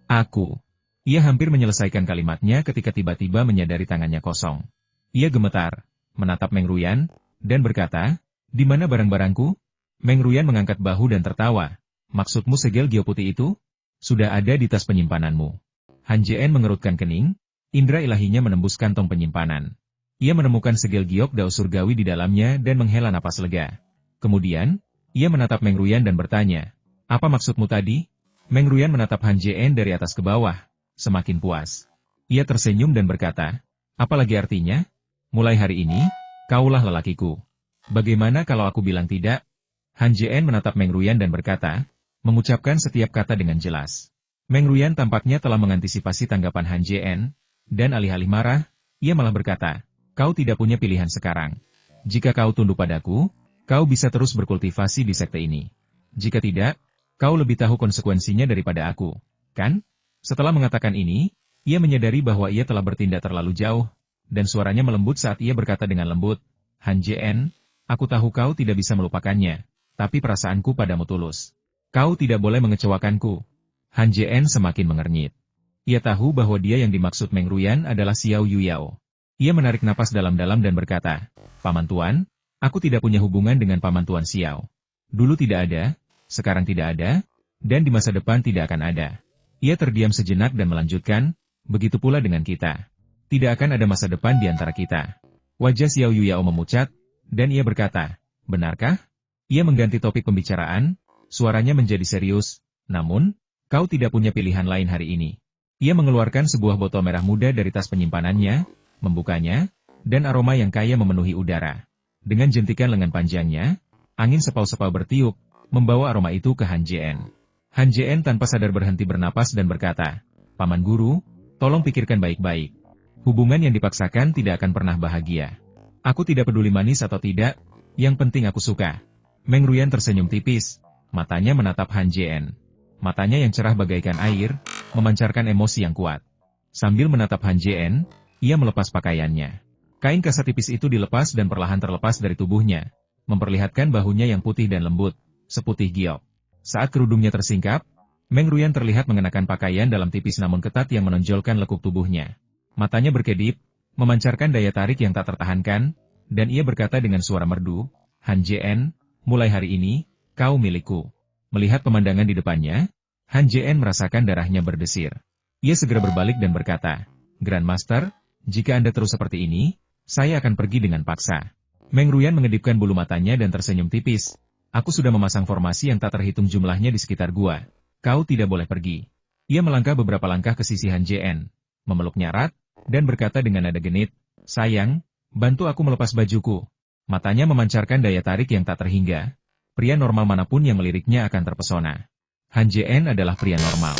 Aku. Ia hampir menyelesaikan kalimatnya ketika tiba-tiba menyadari tangannya kosong. Ia gemetar, menatap Meng Ruyan, dan berkata, di mana barang-barangku? Meng Ruyan mengangkat bahu dan tertawa. Maksudmu segel giok putih itu? Sudah ada di tas penyimpananmu. Han Jien mengerutkan kening, indera ilahinya menembus kantong penyimpanan. Ia menemukan segel giok dao surgawi di dalamnya dan menghela napas lega. Kemudian, ia menatap Meng Ruyan dan bertanya, apa maksudmu tadi? Meng Ruyan menatap Han Jien dari atas ke bawah, semakin puas. Ia tersenyum dan berkata, apalagi artinya? Mulai hari ini, kaulah lelakiku. Bagaimana kalau aku bilang tidak? Han Jien menatap Meng Ruyan dan berkata, mengucapkan setiap kata dengan jelas. Meng Ruyan tampaknya telah mengantisipasi tanggapan Han Jien, dan alih-alih marah, ia malah berkata, kau tidak punya pilihan sekarang. Jika kau tunduk padaku, kau bisa terus berkultivasi di sekte ini. Jika tidak, kau lebih tahu konsekuensinya daripada aku, kan? Setelah mengatakan ini, ia menyadari bahwa ia telah bertindak terlalu jauh, dan suaranya melembut saat ia berkata dengan lembut, Han Jien, aku tahu kau tidak bisa melupakannya, tapi perasaanku padamu tulus. Kau tidak boleh mengecewakanku. Han Jien semakin mengernyit. Ia tahu bahwa dia yang dimaksud Meng Ruyan adalah Xiao Yuyao. Ia menarik napas dalam-dalam dan berkata, Paman Tuan, aku tidak punya hubungan dengan Paman Tuan Xiao. Dulu tidak ada, sekarang tidak ada, dan di masa depan tidak akan ada. Ia terdiam sejenak dan melanjutkan, begitu pula dengan kita. Tidak akan ada masa depan di antara kita. Wajah Xiao Yuyao memucat, dan ia berkata, benarkah? Ia mengganti topik pembicaraan, suaranya menjadi serius, namun, kau tidak punya pilihan lain hari ini. Ia mengeluarkan sebuah botol merah muda dari tas penyimpanannya, membukanya, dan aroma yang kaya memenuhi udara. Dengan jentikan lengan panjangnya, angin sepau-sepau bertiup, membawa aroma itu ke Han Jien. Han Jien tanpa sadar berhenti bernapas dan berkata, Paman Guru, tolong pikirkan baik-baik. Hubungan yang dipaksakan tidak akan pernah bahagia. Aku tidak peduli manis atau tidak, yang penting aku suka. Meng Ruyan tersenyum tipis, matanya menatap Han Jien. Matanya yang cerah bagaikan air, memancarkan emosi yang kuat. Sambil menatap Han Jien, ia melepas pakaiannya. Kain kasa tipis itu dilepas dan perlahan terlepas dari tubuhnya, memperlihatkan bahunya yang putih dan lembut, seputih giok. Saat kerudungnya tersingkap, Meng Ruyan terlihat mengenakan pakaian dalam tipis namun ketat yang menonjolkan lekuk tubuhnya. Matanya berkedip, memancarkan daya tarik yang tak tertahankan, dan ia berkata dengan suara merdu, Han Jien, mulai hari ini, kau milikku. Melihat pemandangan di depannya, Han Jien merasakan darahnya berdesir. Ia segera berbalik dan berkata, Grandmaster, jika Anda terus seperti ini, saya akan pergi dengan paksa. Meng Ruyan mengedipkan bulu matanya dan tersenyum tipis. Aku sudah memasang formasi yang tak terhitung jumlahnya di sekitar gua. Kau tidak boleh pergi. Ia melangkah beberapa langkah ke sisi Han Jien, memeluknya erat, dan berkata dengan nada genit, sayang, bantu aku melepas bajuku. Matanya memancarkan daya tarik yang tak terhingga. Pria normal manapun yang meliriknya akan terpesona. Han Jien adalah pria normal.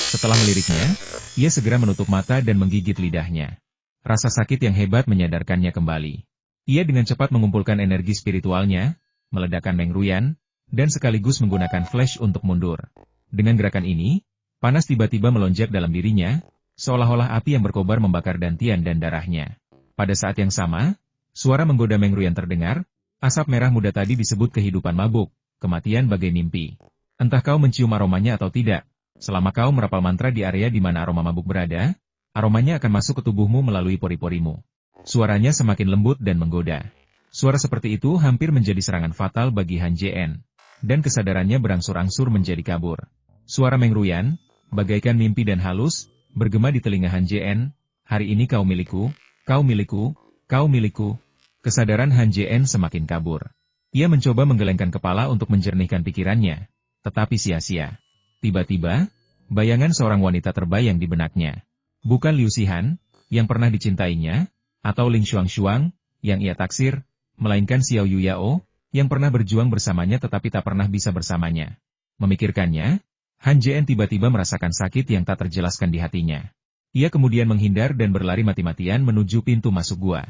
Setelah meliriknya, ia segera menutup mata dan menggigit lidahnya. Rasa sakit yang hebat menyadarkannya kembali. Ia dengan cepat mengumpulkan energi spiritualnya, meledakkan Meng Ruyan, dan sekaligus menggunakan flash untuk mundur. Dengan gerakan ini, panas tiba-tiba melonjak dalam dirinya, seolah-olah api yang berkobar membakar dantian dan darahnya. Pada saat yang sama, suara menggoda Meng Ruyan terdengar, asap merah muda tadi disebut kehidupan mabuk, kematian bagai mimpi. Entah kau mencium aromanya atau tidak, selama kau merapal mantra di area di mana aroma mabuk berada, aromanya akan masuk ke tubuhmu melalui pori-porimu. Suaranya semakin lembut dan menggoda. Suara seperti itu hampir menjadi serangan fatal bagi Han Jien, dan kesadarannya berangsur-angsur menjadi kabur. Suara Meng Ruyan, bagaikan mimpi dan halus, bergema di telinga Han Jien, hari ini kau milikku, kau milikku, kau milikku. Kesadaran Han Jien semakin kabur. Ia mencoba menggelengkan kepala untuk menjernihkan pikirannya, tetapi sia-sia. Tiba-tiba, bayangan seorang wanita terbayang di benaknya. Bukan Liu Shihan, yang pernah dicintainya, atau Ling Xuangshuang, yang ia taksir, melainkan Xiao Yuyao, yang pernah berjuang bersamanya tetapi tak pernah bisa bersamanya. Memikirkannya, Han Jien tiba-tiba merasakan sakit yang tak terjelaskan di hatinya. Ia kemudian menghindar dan berlari mati-matian menuju pintu masuk gua.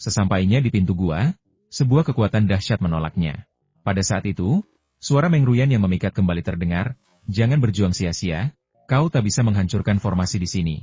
Sesampainya di pintu gua, sebuah kekuatan dahsyat menolaknya. Pada saat itu, suara Meng Ruyan yang memikat kembali terdengar, jangan berjuang sia-sia, kau tak bisa menghancurkan formasi di sini.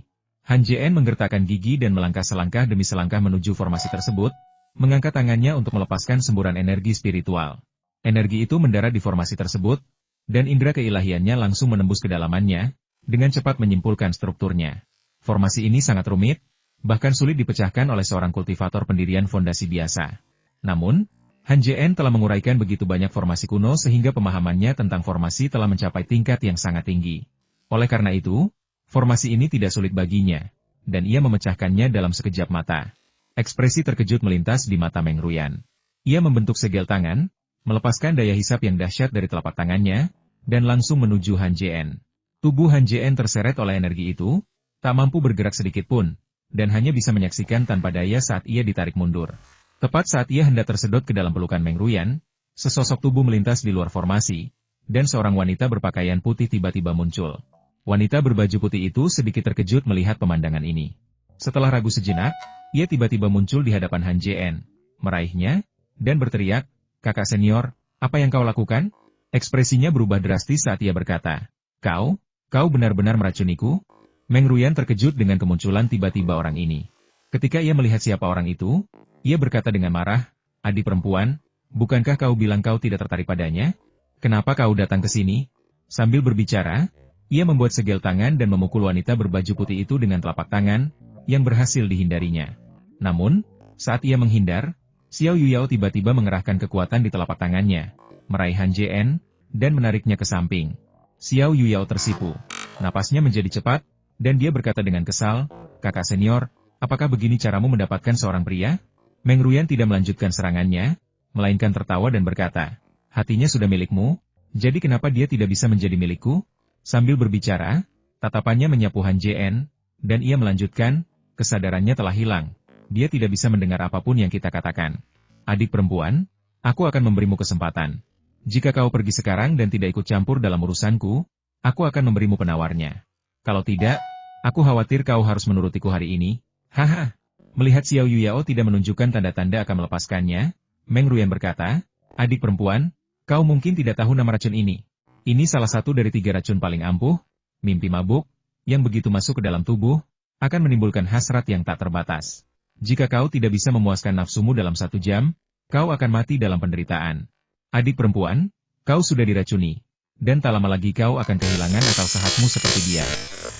Han Jien menggertakkan gigi dan melangkah selangkah demi selangkah menuju formasi tersebut, mengangkat tangannya untuk melepaskan semburan energi spiritual. Energi itu mendarat di formasi tersebut, dan indera keilahiannya langsung menembus kedalamannya, dengan cepat menyimpulkan strukturnya. Formasi ini sangat rumit, bahkan sulit dipecahkan oleh seorang kultivator pendirian fondasi biasa. Namun, Han Jien telah menguraikan begitu banyak formasi kuno sehingga pemahamannya tentang formasi telah mencapai tingkat yang sangat tinggi. Oleh karena itu, formasi ini tidak sulit baginya, dan ia memecahkannya dalam sekejap mata. Ekspresi terkejut melintas di mata Meng Ruyan. Ia membentuk segel tangan, melepaskan daya hisap yang dahsyat dari telapak tangannya, dan langsung menuju Han Jien. Tubuh Han Jien terseret oleh energi itu, tak mampu bergerak sedikit pun, dan hanya bisa menyaksikan tanpa daya saat ia ditarik mundur. Tepat saat ia hendak tersedot ke dalam pelukan Meng Ruyan, sesosok tubuh melintas di luar formasi, dan seorang wanita berpakaian putih tiba-tiba muncul. Wanita berbaju putih itu sedikit terkejut melihat pemandangan ini. Setelah ragu sejenak, ia tiba-tiba muncul di hadapan Han Jien, meraihnya, dan berteriak, kakak senior, apa yang kau lakukan? Ekspresinya berubah drastis saat ia berkata, kau benar-benar meracuniku? Meng Ruyan terkejut dengan kemunculan tiba-tiba orang ini. Ketika ia melihat siapa orang itu, ia berkata dengan marah, adik perempuan, bukankah kau bilang kau tidak tertarik padanya? Kenapa kau datang ke sini? Sambil berbicara, ia membuat segel tangan dan memukul wanita berbaju putih itu dengan telapak tangan, yang berhasil dihindarinya. Namun, saat ia menghindar, Xiao Yuyao tiba-tiba mengerahkan kekuatan di telapak tangannya, meraih Han Jien, dan menariknya ke samping. Xiao Yuyao tersipu. Napasnya menjadi cepat, dan dia berkata dengan kesal, kakak senior, apakah begini caramu mendapatkan seorang pria? Meng Ruyan tidak melanjutkan serangannya, melainkan tertawa dan berkata, hatinya sudah milikmu, jadi kenapa dia tidak bisa menjadi milikku? Sambil berbicara, tatapannya menyapu Han Jien, dan ia melanjutkan, kesadarannya telah hilang. Dia tidak bisa mendengar apapun yang kita katakan. Adik perempuan, aku akan memberimu kesempatan. Jika kau pergi sekarang dan tidak ikut campur dalam urusanku, aku akan memberimu penawarnya. Kalau tidak, aku khawatir kau harus menurutiku hari ini. Haha. Melihat Xiao Yuyao tidak menunjukkan tanda-tanda akan melepaskannya, Meng Ruyan berkata, adik perempuan, kau mungkin tidak tahu nama racun ini. Ini salah satu dari 3 racun paling ampuh, mimpi mabuk, yang begitu masuk ke dalam tubuh, akan menimbulkan hasrat yang tak terbatas. Jika kau tidak bisa memuaskan nafsumu dalam 1 jam, kau akan mati dalam penderitaan. Adik perempuan, kau sudah diracuni. Dan tak lama lagi kau akan kehilangan akal sehatmu seperti dia.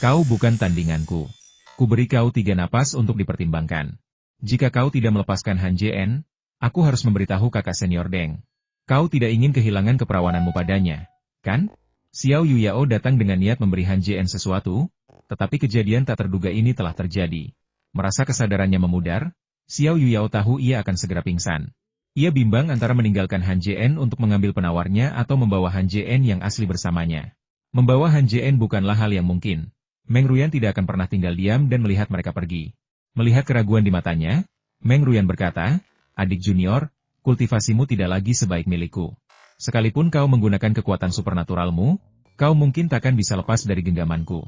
Kau bukan tandinganku. Kuberi kau 3 napas untuk dipertimbangkan. Jika kau tidak melepaskan Han Jien, aku harus memberitahu kakak senior Deng. Kau tidak ingin kehilangan keperawananmu padanya, kan? Xiao Yuyao datang dengan niat memberi Han Jien sesuatu, tetapi kejadian tak terduga ini telah terjadi. Merasa kesadarannya memudar, Xiao Yuyao tahu ia akan segera pingsan. Ia bimbang antara meninggalkan Han Jien untuk mengambil penawarnya atau membawa Han Jien yang asli bersamanya. Membawa Han Jien bukanlah hal yang mungkin. Meng Ruyan tidak akan pernah tinggal diam dan melihat mereka pergi. Melihat keraguan di matanya, Meng Ruyan berkata, "Adik junior, kultivasimu tidak lagi sebaik milikku. Sekalipun kau menggunakan kekuatan supernaturalmu, kau mungkin takkan bisa lepas dari genggamanku.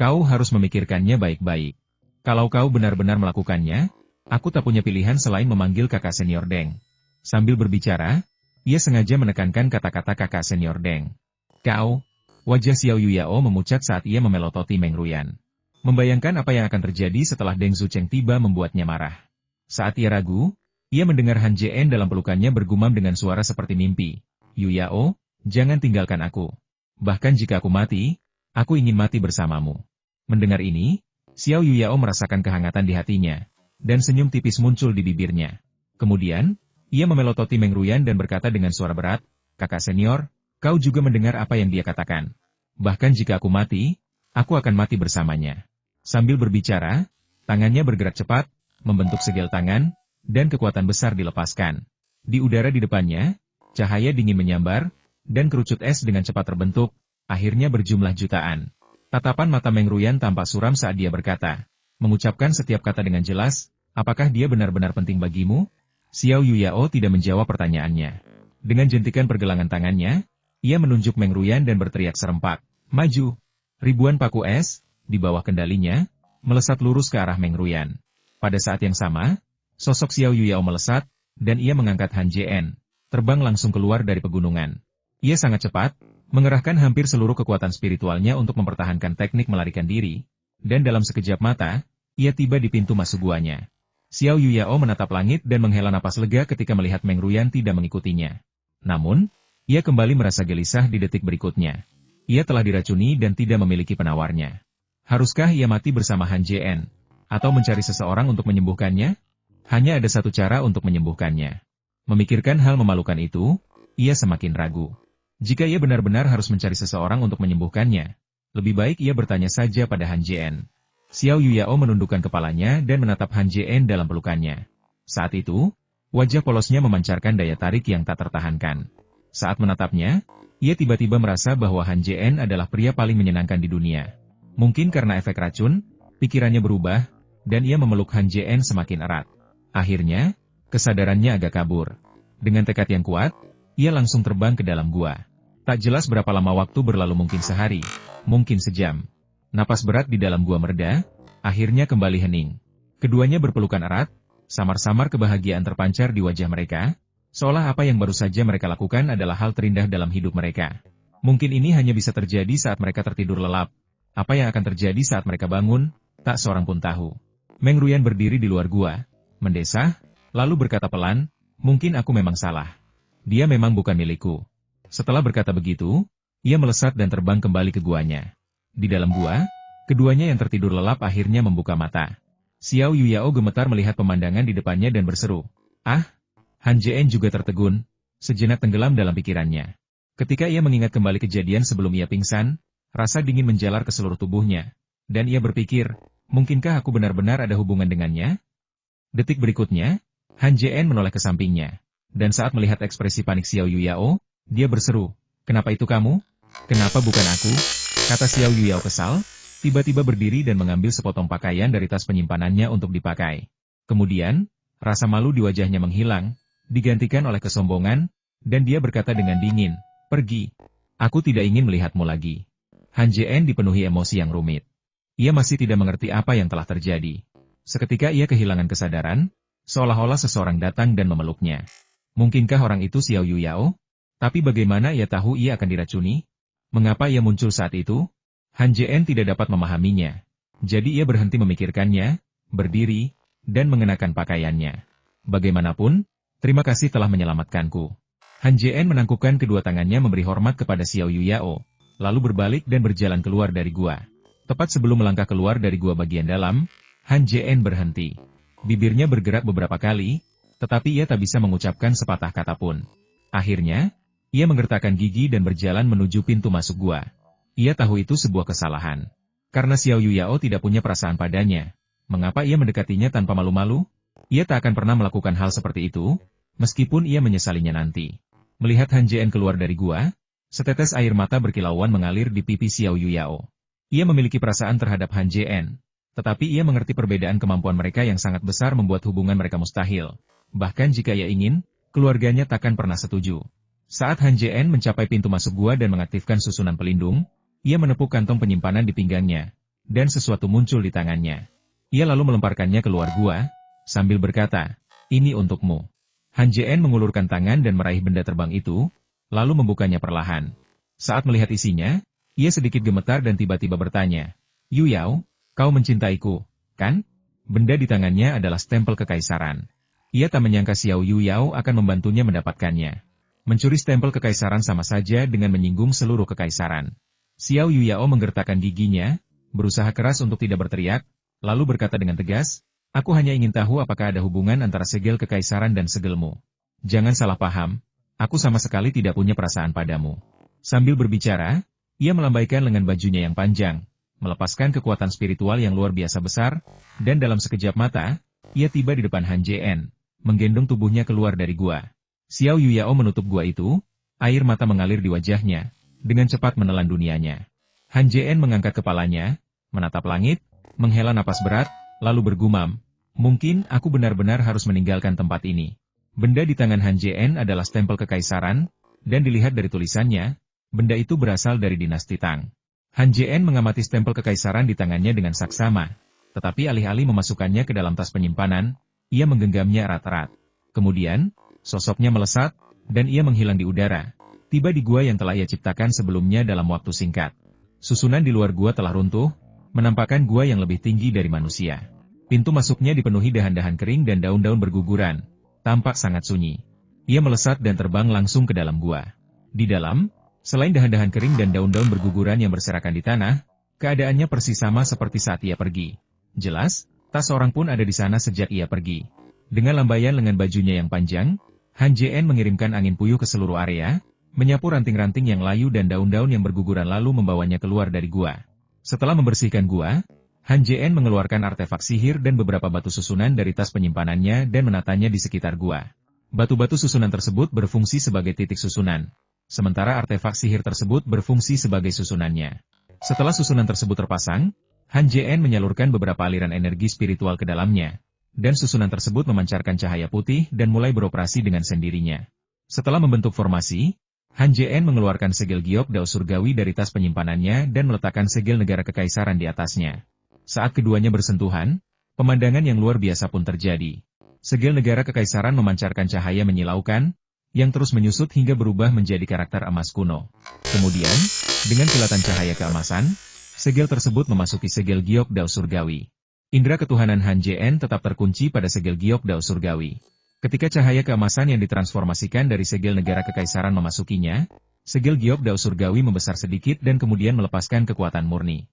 Kau harus memikirkannya baik-baik. Kalau kau benar-benar melakukannya, aku tak punya pilihan selain memanggil kakak senior Deng." Sambil berbicara, ia sengaja menekankan kata-kata kakak senior Deng. "Kau," wajah Xiao Yuyao memucat saat ia memelototi Meng Ruyan. Membayangkan apa yang akan terjadi setelah Deng Zucheng tiba membuatnya marah. Saat ia ragu, ia mendengar Han Jien dalam pelukannya bergumam dengan suara seperti mimpi. "Yuyao, jangan tinggalkan aku. Bahkan jika aku mati, aku ingin mati bersamamu." Mendengar ini, Xiao Yuyao merasakan kehangatan di hatinya, dan senyum tipis muncul di bibirnya. Kemudian, ia memelototi Meng Ruyan dan berkata dengan suara berat, "Kakak senior, kau juga mendengar apa yang dia katakan. Bahkan jika aku mati, aku akan mati bersamanya." Sambil berbicara, tangannya bergerak cepat, membentuk segel tangan, dan kekuatan besar dilepaskan. Di udara di depannya, cahaya dingin menyambar, dan kerucut es dengan cepat terbentuk, akhirnya berjumlah jutaan. Tatapan mata Meng Ruyan tampak suram saat dia berkata, mengucapkan setiap kata dengan jelas, "Apakah dia benar-benar penting bagimu?" Xiao Yuyao tidak menjawab pertanyaannya. Dengan jentikan pergelangan tangannya, ia menunjuk Meng Ruyan dan berteriak serempak, "Maju!" Ribuan paku es, di bawah kendalinya, melesat lurus ke arah Meng Ruyan. Pada saat yang sama, sosok Xiao Yuyao melesat, dan ia mengangkat Han Jien, terbang langsung keluar dari pegunungan. Ia sangat cepat, mengerahkan hampir seluruh kekuatan spiritualnya untuk mempertahankan teknik melarikan diri, dan dalam sekejap mata, ia tiba di pintu masuk guanya. Xiao Yuyao menatap langit dan menghela napas lega ketika melihat Meng Ruyan tidak mengikutinya. Namun, ia kembali merasa gelisah di detik berikutnya. Ia telah diracuni dan tidak memiliki penawarnya. Haruskah ia mati bersama Han Jien, atau mencari seseorang untuk menyembuhkannya? Hanya ada satu cara untuk menyembuhkannya. Memikirkan hal memalukan itu, ia semakin ragu. Jika ia benar-benar harus mencari seseorang untuk menyembuhkannya, lebih baik ia bertanya saja pada Han Jien. Xiao Yuyao menundukkan kepalanya dan menatap Han Jien dalam pelukannya. Saat itu, wajah polosnya memancarkan daya tarik yang tak tertahankan. Saat menatapnya, ia tiba-tiba merasa bahwa Han Jien adalah pria paling menyenangkan di dunia. Mungkin karena efek racun, pikirannya berubah, dan ia memeluk Han Jien semakin erat. Akhirnya, kesadarannya agak kabur. Dengan tekad yang kuat, ia langsung terbang ke dalam gua. Tak jelas berapa lama waktu berlalu, mungkin sehari, mungkin sejam. Napas berat di dalam gua mereda, akhirnya kembali hening. Keduanya berpelukan erat, samar-samar kebahagiaan terpancar di wajah mereka, seolah apa yang baru saja mereka lakukan adalah hal terindah dalam hidup mereka. Mungkin ini hanya bisa terjadi saat mereka tertidur lelap. Apa yang akan terjadi saat mereka bangun, tak seorang pun tahu. Meng Ruyan berdiri di luar gua, mendesah, lalu berkata pelan, "Mungkin aku memang salah. Dia memang bukan milikku." Setelah berkata begitu, ia melesat dan terbang kembali ke guanya. Di dalam gua, keduanya yang tertidur lelap akhirnya membuka mata. Xiao Yuyao gemetar melihat pemandangan di depannya dan berseru, "Ah!" Han Jien juga tertegun, sejenak tenggelam dalam pikirannya. Ketika ia mengingat kembali kejadian sebelum ia pingsan, rasa dingin menjalar ke seluruh tubuhnya, dan ia berpikir, mungkinkah aku benar-benar ada hubungan dengannya? Detik berikutnya, Han Jien menoleh ke sampingnya, dan saat melihat ekspresi panik Xiao Yuyao, dia berseru, "Kenapa itu kamu? Kenapa bukan aku?" Kata Xiao Yuyao kesal, tiba-tiba berdiri dan mengambil sepotong pakaian dari tas penyimpanannya untuk dipakai. Kemudian, rasa malu di wajahnya menghilang, digantikan oleh kesombongan, dan dia berkata dengan dingin, "Pergi. Aku tidak ingin melihatmu lagi." Han Jien dipenuhi emosi yang rumit. Ia masih tidak mengerti apa yang telah terjadi. Seketika ia kehilangan kesadaran, seolah-olah seseorang datang dan memeluknya. Mungkinkah orang itu Xiao Yuyao? Tapi bagaimana ia tahu ia akan diracuni? Mengapa ia muncul saat itu? Han Jien tidak dapat memahaminya. Jadi ia berhenti memikirkannya, berdiri, dan mengenakan pakaiannya. Bagaimanapun, terima kasih telah menyelamatkanku. Han Jien menangkupkan kedua tangannya memberi hormat kepada Xiao Yuyao, lalu berbalik dan berjalan keluar dari gua. Tepat sebelum melangkah keluar dari gua bagian dalam, Han Jien berhenti. Bibirnya bergerak beberapa kali, tetapi ia tak bisa mengucapkan sepatah kata pun. Akhirnya, ia menggertakkan gigi dan berjalan menuju pintu masuk gua. Ia tahu itu sebuah kesalahan. Karena Xiao Yuyao tidak punya perasaan padanya. Mengapa ia mendekatinya tanpa malu-malu? Ia tak akan pernah melakukan hal seperti itu, meskipun ia menyesalinya nanti. Melihat Han Jien keluar dari gua, setetes air mata berkilauan mengalir di pipi Xiao Yuyao. Ia memiliki perasaan terhadap Han Jien, tetapi ia mengerti perbedaan kemampuan mereka yang sangat besar membuat hubungan mereka mustahil. Bahkan jika ia ingin, keluarganya takkan pernah setuju. Saat Han Jien mencapai pintu masuk gua dan mengaktifkan susunan pelindung, ia menepuk kantong penyimpanan di pinggangnya, dan sesuatu muncul di tangannya. Ia lalu melemparkannya keluar gua, sambil berkata, "Ini untukmu." Han Jien mengulurkan tangan dan meraih benda terbang itu, lalu membukanya perlahan. Saat melihat isinya, ia sedikit gemetar dan tiba-tiba bertanya, "Yuyao, kau mencintaiku, kan?" Benda di tangannya adalah stempel kekaisaran. Ia tak menyangka Xiao Yuyao akan membantunya mendapatkannya. Mencuri stempel kekaisaran sama saja dengan menyinggung seluruh kekaisaran. Xiao Yuyao menggertakkan giginya, berusaha keras untuk tidak berteriak, lalu berkata dengan tegas, "Aku hanya ingin tahu apakah ada hubungan antara segel kekaisaran dan segelmu. Jangan salah paham, aku sama sekali tidak punya perasaan padamu." Sambil berbicara, ia melambaikan lengan bajunya yang panjang, melepaskan kekuatan spiritual yang luar biasa besar, dan dalam sekejap mata, ia tiba di depan Han Jien, menggendong tubuhnya keluar dari gua. Xiao Yuyao menutup gua itu, air mata mengalir di wajahnya, dengan cepat menelan dunianya. Han Jien mengangkat kepalanya, menatap langit, menghela napas berat, lalu bergumam, "Mungkin aku benar-benar harus meninggalkan tempat ini." Benda di tangan Han Jien adalah stempel kekaisaran, dan dilihat dari tulisannya, benda itu berasal dari dinasti Tang. Han Jien mengamati stempel kekaisaran di tangannya dengan saksama, tetapi alih-alih memasukkannya ke dalam tas penyimpanan, ia menggenggamnya erat-erat. Kemudian, sosoknya melesat, dan ia menghilang di udara, tiba di gua yang telah ia ciptakan sebelumnya dalam waktu singkat. Susunan di luar gua telah runtuh, menampakkan gua yang lebih tinggi dari manusia. Pintu masuknya dipenuhi dahan-dahan kering dan daun-daun berguguran, tampak sangat sunyi. Ia melesat dan terbang langsung ke dalam gua. Di dalam, selain dahan-dahan kering dan daun-daun berguguran yang berserakan di tanah, keadaannya persis sama seperti saat ia pergi. Jelas, tak seorang pun ada di sana sejak ia pergi. Dengan lambaian lengan bajunya yang panjang, Han Jien mengirimkan angin puyuh ke seluruh area, menyapu ranting-ranting yang layu dan daun-daun yang berguguran lalu membawanya keluar dari gua. Setelah membersihkan gua, Han Jien mengeluarkan artefak sihir dan beberapa batu susunan dari tas penyimpanannya dan menatanya di sekitar gua. Batu-batu susunan tersebut berfungsi sebagai titik susunan, sementara artefak sihir tersebut berfungsi sebagai susunannya. Setelah susunan tersebut terpasang, Han Jien menyalurkan beberapa aliran energi spiritual ke dalamnya, dan susunan tersebut memancarkan cahaya putih dan mulai beroperasi dengan sendirinya. Setelah membentuk formasi, Han Jien mengeluarkan segel giok dao surgawi dari tas penyimpanannya dan meletakkan segel negara kekaisaran di atasnya. Saat keduanya bersentuhan, pemandangan yang luar biasa pun terjadi. Segel negara kekaisaran memancarkan cahaya menyilaukan, yang terus menyusut hingga berubah menjadi karakter emas kuno. Kemudian, dengan kilatan cahaya keemasan, segel tersebut memasuki segel giok dao surgawi. Indra ketuhanan Han Jien tetap terkunci pada segel giok dao surgawi. Ketika cahaya keemasan yang ditransformasikan dari segel negara kekaisaran memasukinya, segel giok dao surgawi membesar sedikit dan kemudian melepaskan kekuatan murni.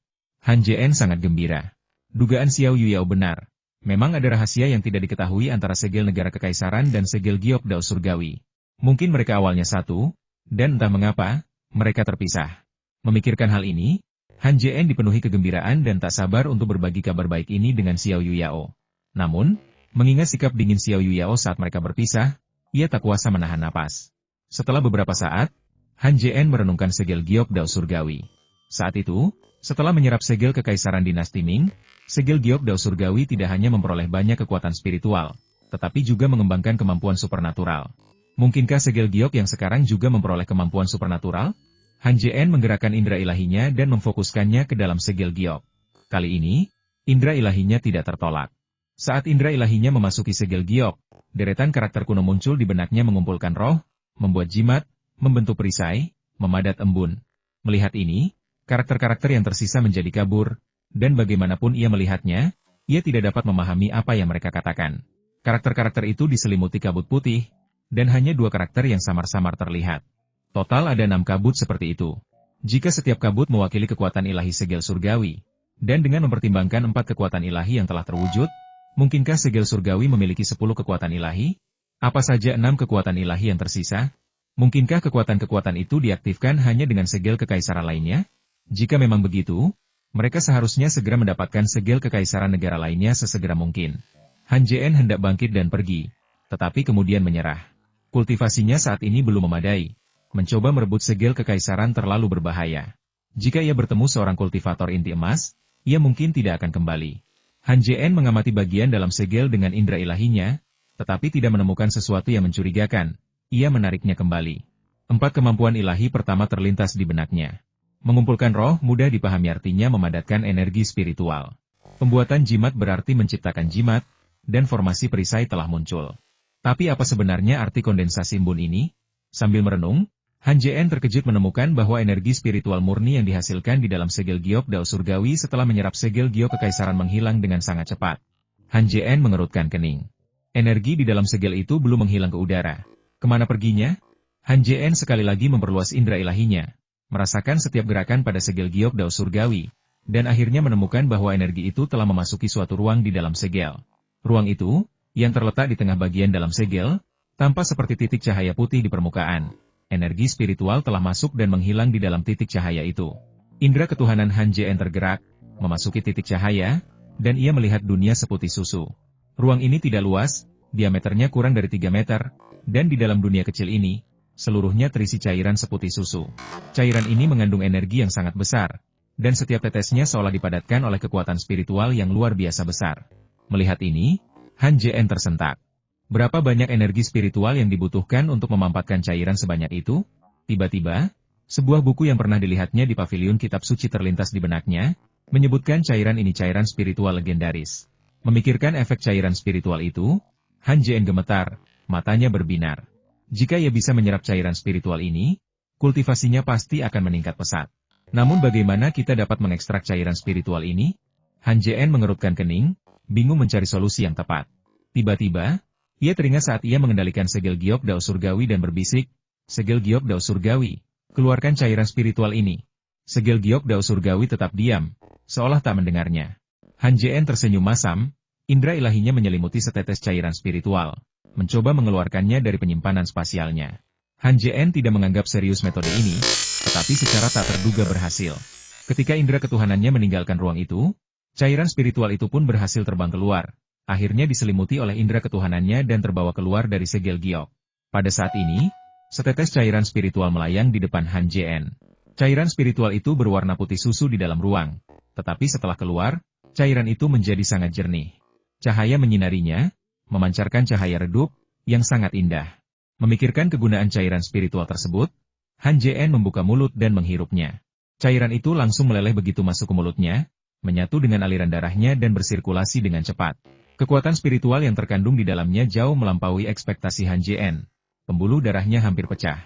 Han Jien sangat gembira. Dugaan Xiao Yuyao benar. Memang ada rahasia yang tidak diketahui antara segel negara kekaisaran dan segel giok dao surgawi. Mungkin mereka awalnya satu, dan entah mengapa, mereka terpisah. Memikirkan hal ini, Han Jien dipenuhi kegembiraan dan tak sabar untuk berbagi kabar baik ini dengan Xiao Yuyao. Namun, mengingat sikap dingin Xiao Yuyao saat mereka berpisah, ia tak kuasa menahan napas. Setelah beberapa saat, Han Jien merenungkan segel giok dao surgawi. Saat itu, setelah menyerap segel kekaisaran dinasti Ming, segel giok dao surgawi tidak hanya memperoleh banyak kekuatan spiritual, tetapi juga mengembangkan kemampuan supernatural. Mungkinkah segel giok yang sekarang juga memperoleh kemampuan supernatural? Han Jien menggerakkan indera ilahinya dan memfokuskannya ke dalam segel giok. Kali ini, indera ilahinya tidak tertolak. Saat indera ilahinya memasuki segel giok, deretan karakter kuno muncul di benaknya mengumpulkan roh, membuat jimat, membentuk perisai, memadat embun. Melihat ini, karakter-karakter yang tersisa menjadi kabur, dan bagaimanapun ia melihatnya, ia tidak dapat memahami apa yang mereka katakan. Karakter-karakter itu diselimuti kabut putih, dan hanya 2 karakter yang samar-samar terlihat. Total ada 6 kabut seperti itu. Jika setiap kabut mewakili kekuatan ilahi segel surgawi, dan dengan mempertimbangkan 4 kekuatan ilahi yang telah terwujud, mungkinkah segel surgawi memiliki 10 kekuatan ilahi? Apa saja 6 kekuatan ilahi yang tersisa? Mungkinkah kekuatan-kekuatan itu diaktifkan hanya dengan segel kekaisaran lainnya? Jika memang begitu, mereka seharusnya segera mendapatkan segel kekaisaran negara lainnya sesegera mungkin. Han Jien hendak bangkit dan pergi, tetapi kemudian menyerah. Kultivasinya saat ini belum memadai. Mencoba merebut segel kekaisaran terlalu berbahaya. Jika ia bertemu seorang kultivator inti emas, ia mungkin tidak akan kembali. Han Jien mengamati bagian dalam segel dengan indera ilahinya, tetapi tidak menemukan sesuatu yang mencurigakan. Ia menariknya kembali. 4 kemampuan ilahi pertama terlintas di benaknya. Mengumpulkan roh mudah dipahami artinya memadatkan energi spiritual. Pembuatan jimat berarti menciptakan jimat, dan formasi perisai telah muncul. Tapi apa sebenarnya arti kondensasi embun ini? Sambil merenung, Han Jien terkejut menemukan bahwa energi spiritual murni yang dihasilkan di dalam segel giok dao surgawi setelah menyerap segel giok kekaisaran menghilang dengan sangat cepat. Han Jien mengerutkan kening. Energi di dalam segel itu belum menghilang ke udara. Kemana perginya? Han Jien sekali lagi memperluas indera ilahinya, merasakan setiap gerakan pada segel giok dao surgawi, dan akhirnya menemukan bahwa energi itu telah memasuki suatu ruang di dalam segel. Ruang itu, yang terletak di tengah bagian dalam segel, tampak seperti titik cahaya putih di permukaan. Energi spiritual telah masuk dan menghilang di dalam titik cahaya itu. Indera ketuhanan Han Jien tergerak, memasuki titik cahaya, dan ia melihat dunia seputih susu. Ruang ini tidak luas, diameternya kurang dari 3 meter, dan di dalam dunia kecil ini, seluruhnya terisi cairan seputih susu. Cairan ini mengandung energi yang sangat besar, dan setiap tetesnya seolah dipadatkan oleh kekuatan spiritual yang luar biasa besar. Melihat ini, Han Jien tersentak. Berapa banyak energi spiritual yang dibutuhkan untuk memampatkan cairan sebanyak itu? Tiba-tiba, sebuah buku yang pernah dilihatnya di pavilion kitab suci terlintas di benaknya, menyebutkan cairan ini cairan spiritual legendaris. Memikirkan efek cairan spiritual itu, Han Jien gemetar, matanya berbinar. Jika ia bisa menyerap cairan spiritual ini, kultivasinya pasti akan meningkat pesat. Namun bagaimana kita dapat mengekstrak cairan spiritual ini? Han Jien mengerutkan kening, bingung mencari solusi yang tepat. Tiba-tiba, ia teringat saat ia mengendalikan segel giok dao surgawi dan berbisik, "Segel giok dao surgawi, keluarkan cairan spiritual ini." Segel giok dao surgawi tetap diam, seolah tak mendengarnya. Han Jien tersenyum masam, indera ilahinya menyelimuti setetes cairan spiritual, mencoba mengeluarkannya dari penyimpanan spasialnya. Han Jien tidak menganggap serius metode ini, tetapi secara tak terduga berhasil. Ketika indera ketuhanannya meninggalkan ruang itu, cairan spiritual itu pun berhasil terbang keluar, akhirnya diselimuti oleh indera ketuhanannya dan terbawa keluar dari segel giok. Pada saat ini, setetes cairan spiritual melayang di depan Han Jien. Cairan spiritual itu berwarna putih susu di dalam ruang, tetapi setelah keluar, cairan itu menjadi sangat jernih. Cahaya menyinarinya, memancarkan cahaya redup, yang sangat indah. Memikirkan kegunaan cairan spiritual tersebut, Han Jien membuka mulut dan menghirupnya. Cairan itu langsung meleleh begitu masuk ke mulutnya, menyatu dengan aliran darahnya dan bersirkulasi dengan cepat. Kekuatan spiritual yang terkandung di dalamnya jauh melampaui ekspektasi Han Jien. Pembuluh darahnya hampir pecah.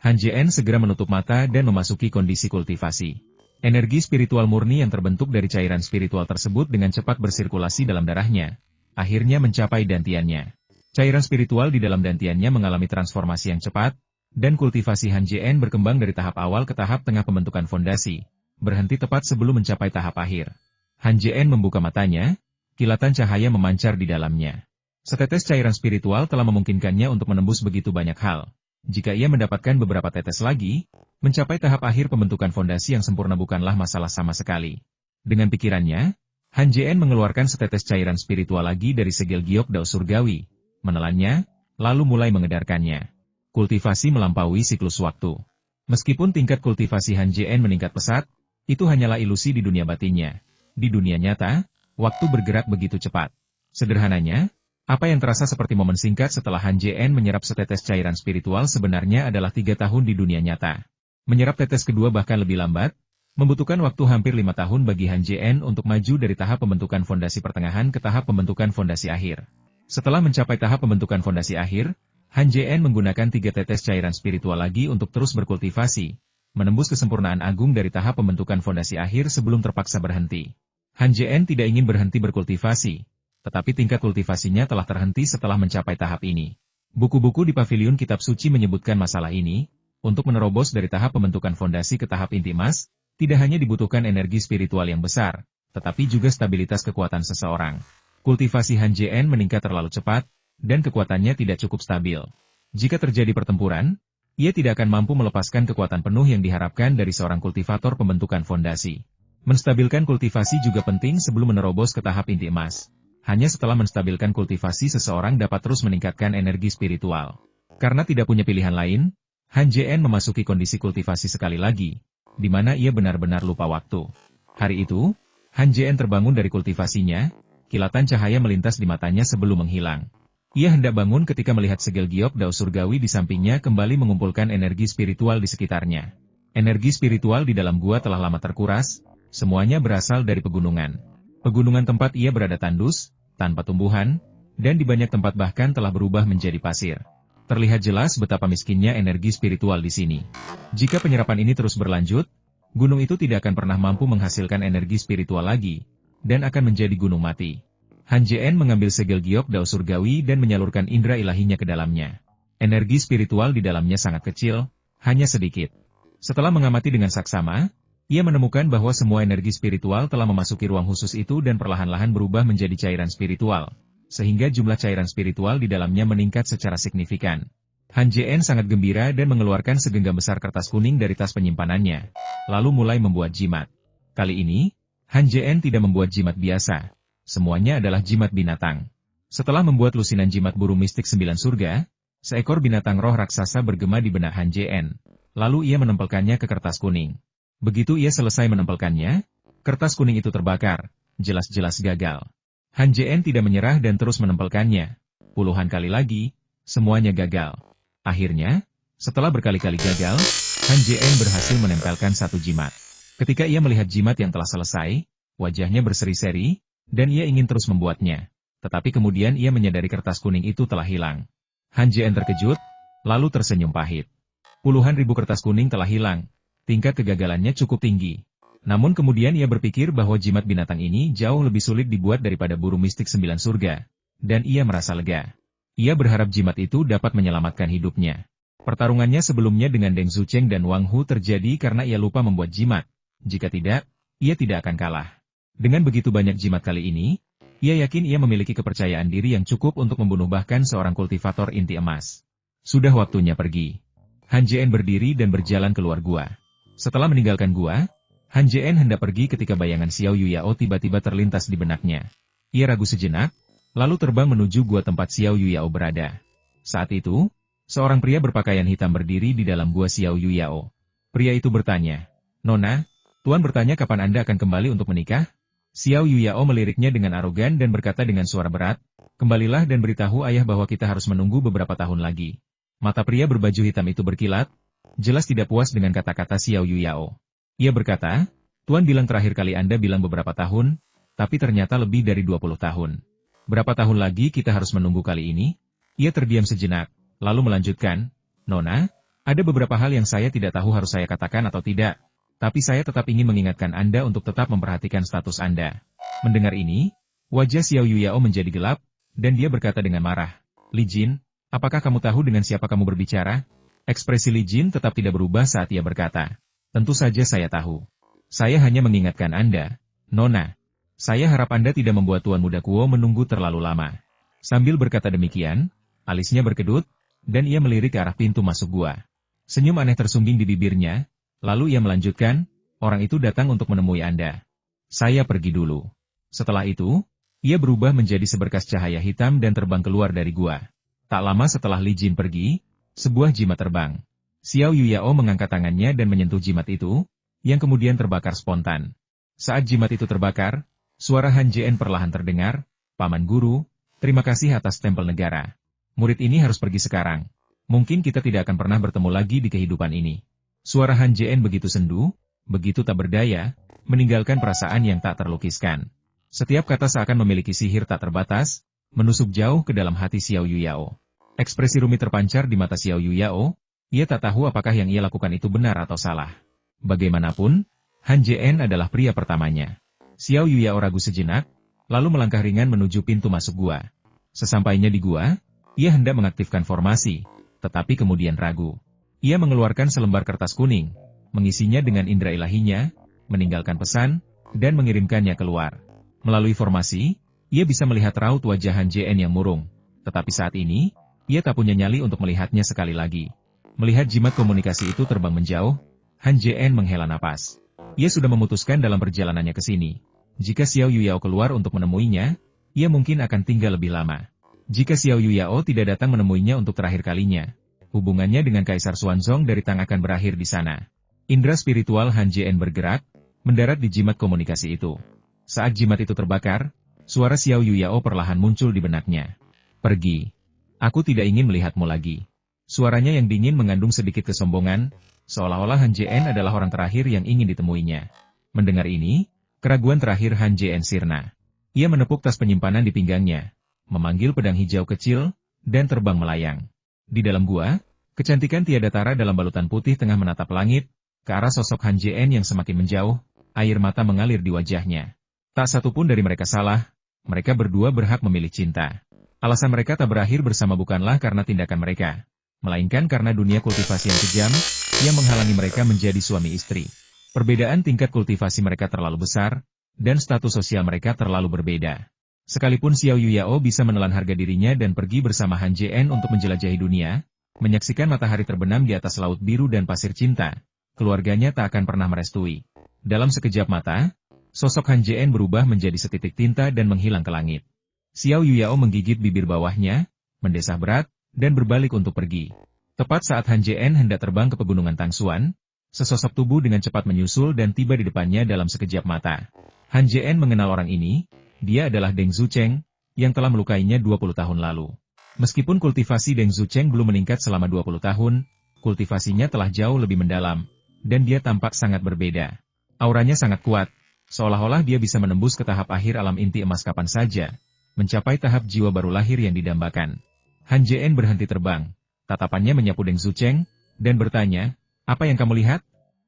Han Jien segera menutup mata dan memasuki kondisi kultivasi. Energi spiritual murni yang terbentuk dari cairan spiritual tersebut dengan cepat bersirkulasi dalam darahnya. Akhirnya mencapai dantiannya. Cairan spiritual di dalam dantiannya mengalami transformasi yang cepat, dan kultivasi Han Jien berkembang dari tahap awal ke tahap tengah pembentukan fondasi, berhenti tepat sebelum mencapai tahap akhir. Han Jien membuka matanya, kilatan cahaya memancar di dalamnya. Setetes cairan spiritual telah memungkinkannya untuk menembus begitu banyak hal. Jika ia mendapatkan beberapa tetes lagi, mencapai tahap akhir pembentukan fondasi yang sempurna bukanlah masalah sama sekali. Dengan pikirannya, Han Jien mengeluarkan setetes cairan spiritual lagi dari segel giok dao surgawi, menelannya, lalu mulai mengedarkannya. Kultivasi melampaui siklus waktu. Meskipun tingkat kultivasi Han Jien meningkat pesat, itu hanyalah ilusi di dunia batinnya. Di dunia nyata, waktu bergerak begitu cepat. Sederhananya, apa yang terasa seperti momen singkat setelah Han Jien menyerap setetes cairan spiritual sebenarnya adalah 3 tahun di dunia nyata. Menyerap tetes kedua bahkan lebih lambat, membutuhkan waktu hampir 5 tahun bagi Han Jien untuk maju dari tahap pembentukan fondasi pertengahan ke tahap pembentukan fondasi akhir. Setelah mencapai tahap pembentukan fondasi akhir, Han Jien menggunakan 3 tetes cairan spiritual lagi untuk terus berkultivasi, menembus kesempurnaan agung dari tahap pembentukan fondasi akhir sebelum terpaksa berhenti. Han Jien tidak ingin berhenti berkultivasi, tetapi tingkat kultivasinya telah terhenti setelah mencapai tahap ini. Buku-buku di paviliun kitab suci menyebutkan masalah ini. Untuk menerobos dari tahap pembentukan fondasi ke tahap inti emas, tidak hanya dibutuhkan energi spiritual yang besar, tetapi juga stabilitas kekuatan seseorang. Kultivasi Han Jien meningkat terlalu cepat, dan kekuatannya tidak cukup stabil. Jika terjadi pertempuran, ia tidak akan mampu melepaskan kekuatan penuh yang diharapkan dari seorang kultivator pembentukan fondasi. Menstabilkan kultivasi juga penting sebelum menerobos ke tahap inti emas. Hanya setelah menstabilkan kultivasi seseorang dapat terus meningkatkan energi spiritual. Karena tidak punya pilihan lain, Han Jien memasuki kondisi kultivasi sekali lagi, di mana ia benar-benar lupa waktu. Hari itu, Han Jien terbangun dari kultivasinya, kilatan cahaya melintas di matanya sebelum menghilang. Ia hendak bangun ketika melihat segel giok dao surgawi di sampingnya kembali mengumpulkan energi spiritual di sekitarnya. Energi spiritual di dalam gua telah lama terkuras, semuanya berasal dari pegunungan. Pegunungan tempat ia berada tandus, tanpa tumbuhan, dan di banyak tempat bahkan telah berubah menjadi pasir. Terlihat jelas betapa miskinnya energi spiritual di sini. Jika penyerapan ini terus berlanjut, gunung itu tidak akan pernah mampu menghasilkan energi spiritual lagi, dan akan menjadi gunung mati. Han Jien mengambil segel giok dao surgawi dan menyalurkan indera ilahinya ke dalamnya. Energi spiritual di dalamnya sangat kecil, hanya sedikit. Setelah mengamati dengan saksama, ia menemukan bahwa semua energi spiritual telah memasuki ruang khusus itu dan perlahan-lahan berubah menjadi cairan spiritual, sehingga jumlah cairan spiritual di dalamnya meningkat secara signifikan. Han Jien sangat gembira dan mengeluarkan segenggam besar kertas kuning dari tas penyimpanannya, lalu mulai membuat jimat. Kali ini, Han Jien tidak membuat jimat biasa. Semuanya adalah jimat binatang. Setelah membuat lusinan jimat burung mistik 9 surga, seekor binatang roh raksasa bergema di benak Han Jien. Lalu ia menempelkannya ke kertas kuning. Begitu ia selesai menempelkannya, kertas kuning itu terbakar, jelas-jelas gagal. Han Jien tidak menyerah dan terus menempelkannya. Puluhan kali lagi, semuanya gagal. Akhirnya, setelah berkali-kali gagal, Han Jien berhasil menempelkan satu jimat. Ketika ia melihat jimat yang telah selesai, wajahnya berseri-seri, dan ia ingin terus membuatnya. Tetapi kemudian ia menyadari kertas kuning itu telah hilang. Han Jien terkejut, lalu tersenyum pahit. Puluhan ribu kertas kuning telah hilang. Tingkat kegagalannya cukup tinggi. Namun kemudian ia berpikir bahwa jimat binatang ini jauh lebih sulit dibuat daripada burung mistik 9 surga. Dan ia merasa lega. Ia berharap jimat itu dapat menyelamatkan hidupnya. Pertarungannya sebelumnya dengan Deng Zucheng dan Wang Hu terjadi karena ia lupa membuat jimat. Jika tidak, ia tidak akan kalah. Dengan begitu banyak jimat kali ini, ia yakin ia memiliki kepercayaan diri yang cukup untuk membunuh bahkan seorang kultivator inti emas. Sudah waktunya pergi. Han Jien berdiri dan berjalan keluar gua. Setelah meninggalkan gua, Han Jien hendak pergi ketika bayangan Xiao Yuyao tiba-tiba terlintas di benaknya. Ia ragu sejenak, lalu terbang menuju gua tempat Xiao Yuyao berada. Saat itu, seorang pria berpakaian hitam berdiri di dalam gua Xiao Yuyao. Pria itu bertanya, "Nona, Tuan bertanya kapan Anda akan kembali untuk menikah?" Xiao Yuyao meliriknya dengan arogan dan berkata dengan suara berat, "Kembalilah dan beritahu ayah bahwa kita harus menunggu beberapa tahun lagi." Mata pria berbaju hitam itu berkilat, jelas tidak puas dengan kata-kata Xiao Yuyao. Ia berkata, "Tuan bilang terakhir kali Anda bilang beberapa tahun, tapi ternyata lebih dari 20 tahun. Berapa tahun lagi kita harus menunggu kali ini?" Ia terdiam sejenak, lalu melanjutkan, "Nona, ada beberapa hal yang saya tidak tahu harus saya katakan atau tidak, tapi saya tetap ingin mengingatkan Anda untuk tetap memperhatikan status Anda." Mendengar ini, wajah Xiao Yuyao menjadi gelap, dan dia berkata dengan marah, "Li Jin, apakah kamu tahu dengan siapa kamu berbicara?" Ekspresi Li Jin tetap tidak berubah saat ia berkata, "Tentu saja saya tahu. Saya hanya mengingatkan Anda, Nona. Saya harap Anda tidak membuat Tuan Muda Kuo menunggu terlalu lama." Sambil berkata demikian, alisnya berkedut, dan ia melirik ke arah pintu masuk gua. Senyum aneh tersungging di bibirnya, lalu ia melanjutkan, "Orang itu datang untuk menemui Anda. Saya pergi dulu." Setelah itu, ia berubah menjadi seberkas cahaya hitam dan terbang keluar dari gua. Tak lama setelah Li Jin pergi, sebuah jimat terbang. Xiao Yuyao mengangkat tangannya dan menyentuh jimat itu, yang kemudian terbakar spontan. Saat jimat itu terbakar, suara Han Jien perlahan terdengar, "Paman Guru, terima kasih atas stempel negara. Murid ini harus pergi sekarang. Mungkin kita tidak akan pernah bertemu lagi di kehidupan ini." Suara Han Jien begitu sendu, begitu tak berdaya, meninggalkan perasaan yang tak terlukiskan. Setiap kata seakan memiliki sihir tak terbatas, menusuk jauh ke dalam hati Xiao Yuyao. Ekspresi rumit terpancar di mata Xiao Yuyao, ia tak tahu apakah yang ia lakukan itu benar atau salah. Bagaimanapun, Han Jien adalah pria pertamanya. Xiao Yuyao ragu sejenak, lalu melangkah ringan menuju pintu masuk gua. Sesampainya di gua, ia hendak mengaktifkan formasi, tetapi kemudian ragu. Ia mengeluarkan selembar kertas kuning, mengisinya dengan indera ilahinya, meninggalkan pesan, dan mengirimkannya keluar. Melalui formasi, ia bisa melihat raut wajah Han Jien yang murung. Tetapi saat ini, ia tak punya nyali untuk melihatnya sekali lagi. Melihat jimat komunikasi itu terbang menjauh, Han Jien menghela napas. Ia sudah memutuskan dalam perjalanannya ke sini. Jika Xiao Yuyao keluar untuk menemuinya, ia mungkin akan tinggal lebih lama. Jika Xiao Yuyao tidak datang menemuinya untuk terakhir kalinya, hubungannya dengan Kaisar Xuanzong dari Tang akan berakhir di sana. Indra spiritual Han Jien bergerak, mendarat di jimat komunikasi itu. Saat jimat itu terbakar, suara Xiao Yuyao perlahan muncul di benaknya. Pergi. Aku tidak ingin melihatmu lagi. Suaranya yang dingin mengandung sedikit kesombongan, seolah-olah Han Jien adalah orang terakhir yang ingin ditemuinya. Mendengar ini, keraguan terakhir Han Jien sirna. Ia menepuk tas penyimpanan di pinggangnya, memanggil pedang hijau kecil, dan terbang melayang. Di dalam gua, kecantikan tiada tara dalam balutan putih tengah menatap langit, ke arah sosok Han Jien yang semakin menjauh, air mata mengalir di wajahnya. Tak satu pun dari mereka salah, mereka berdua berhak memilih cinta. Alasan mereka tak berakhir bersama bukanlah karena tindakan mereka, melainkan karena dunia kultivasi yang kejam, yang menghalangi mereka menjadi suami istri. Perbedaan tingkat kultivasi mereka terlalu besar, dan status sosial mereka terlalu berbeda. Sekalipun Xiao Yuyao bisa menelan harga dirinya dan pergi bersama Han Jien untuk menjelajahi dunia, menyaksikan matahari terbenam di atas laut biru dan pasir cinta, keluarganya tak akan pernah merestui. Dalam sekejap mata, sosok Han Jien berubah menjadi setitik tinta dan menghilang ke langit. Xiao Yuyao menggigit bibir bawahnya, mendesah berat, dan berbalik untuk pergi. Tepat saat Han Jien hendak terbang ke pegunungan Tangsuan, sesosok tubuh dengan cepat menyusul dan tiba di depannya dalam sekejap mata. Han Jien mengenal orang ini, dia adalah Deng Zucheng, yang telah melukainya 20 tahun lalu. Meskipun kultivasi Deng Zucheng belum meningkat selama 20 tahun, kultivasinya telah jauh lebih mendalam, dan dia tampak sangat berbeda. Auranya sangat kuat, seolah-olah dia bisa menembus ke tahap akhir alam inti emas kapan saja, mencapai tahap jiwa baru lahir yang didambakan. Han Jien berhenti terbang, tatapannya menyapu Deng Zucheng, dan bertanya, "Apa yang kamu lihat?"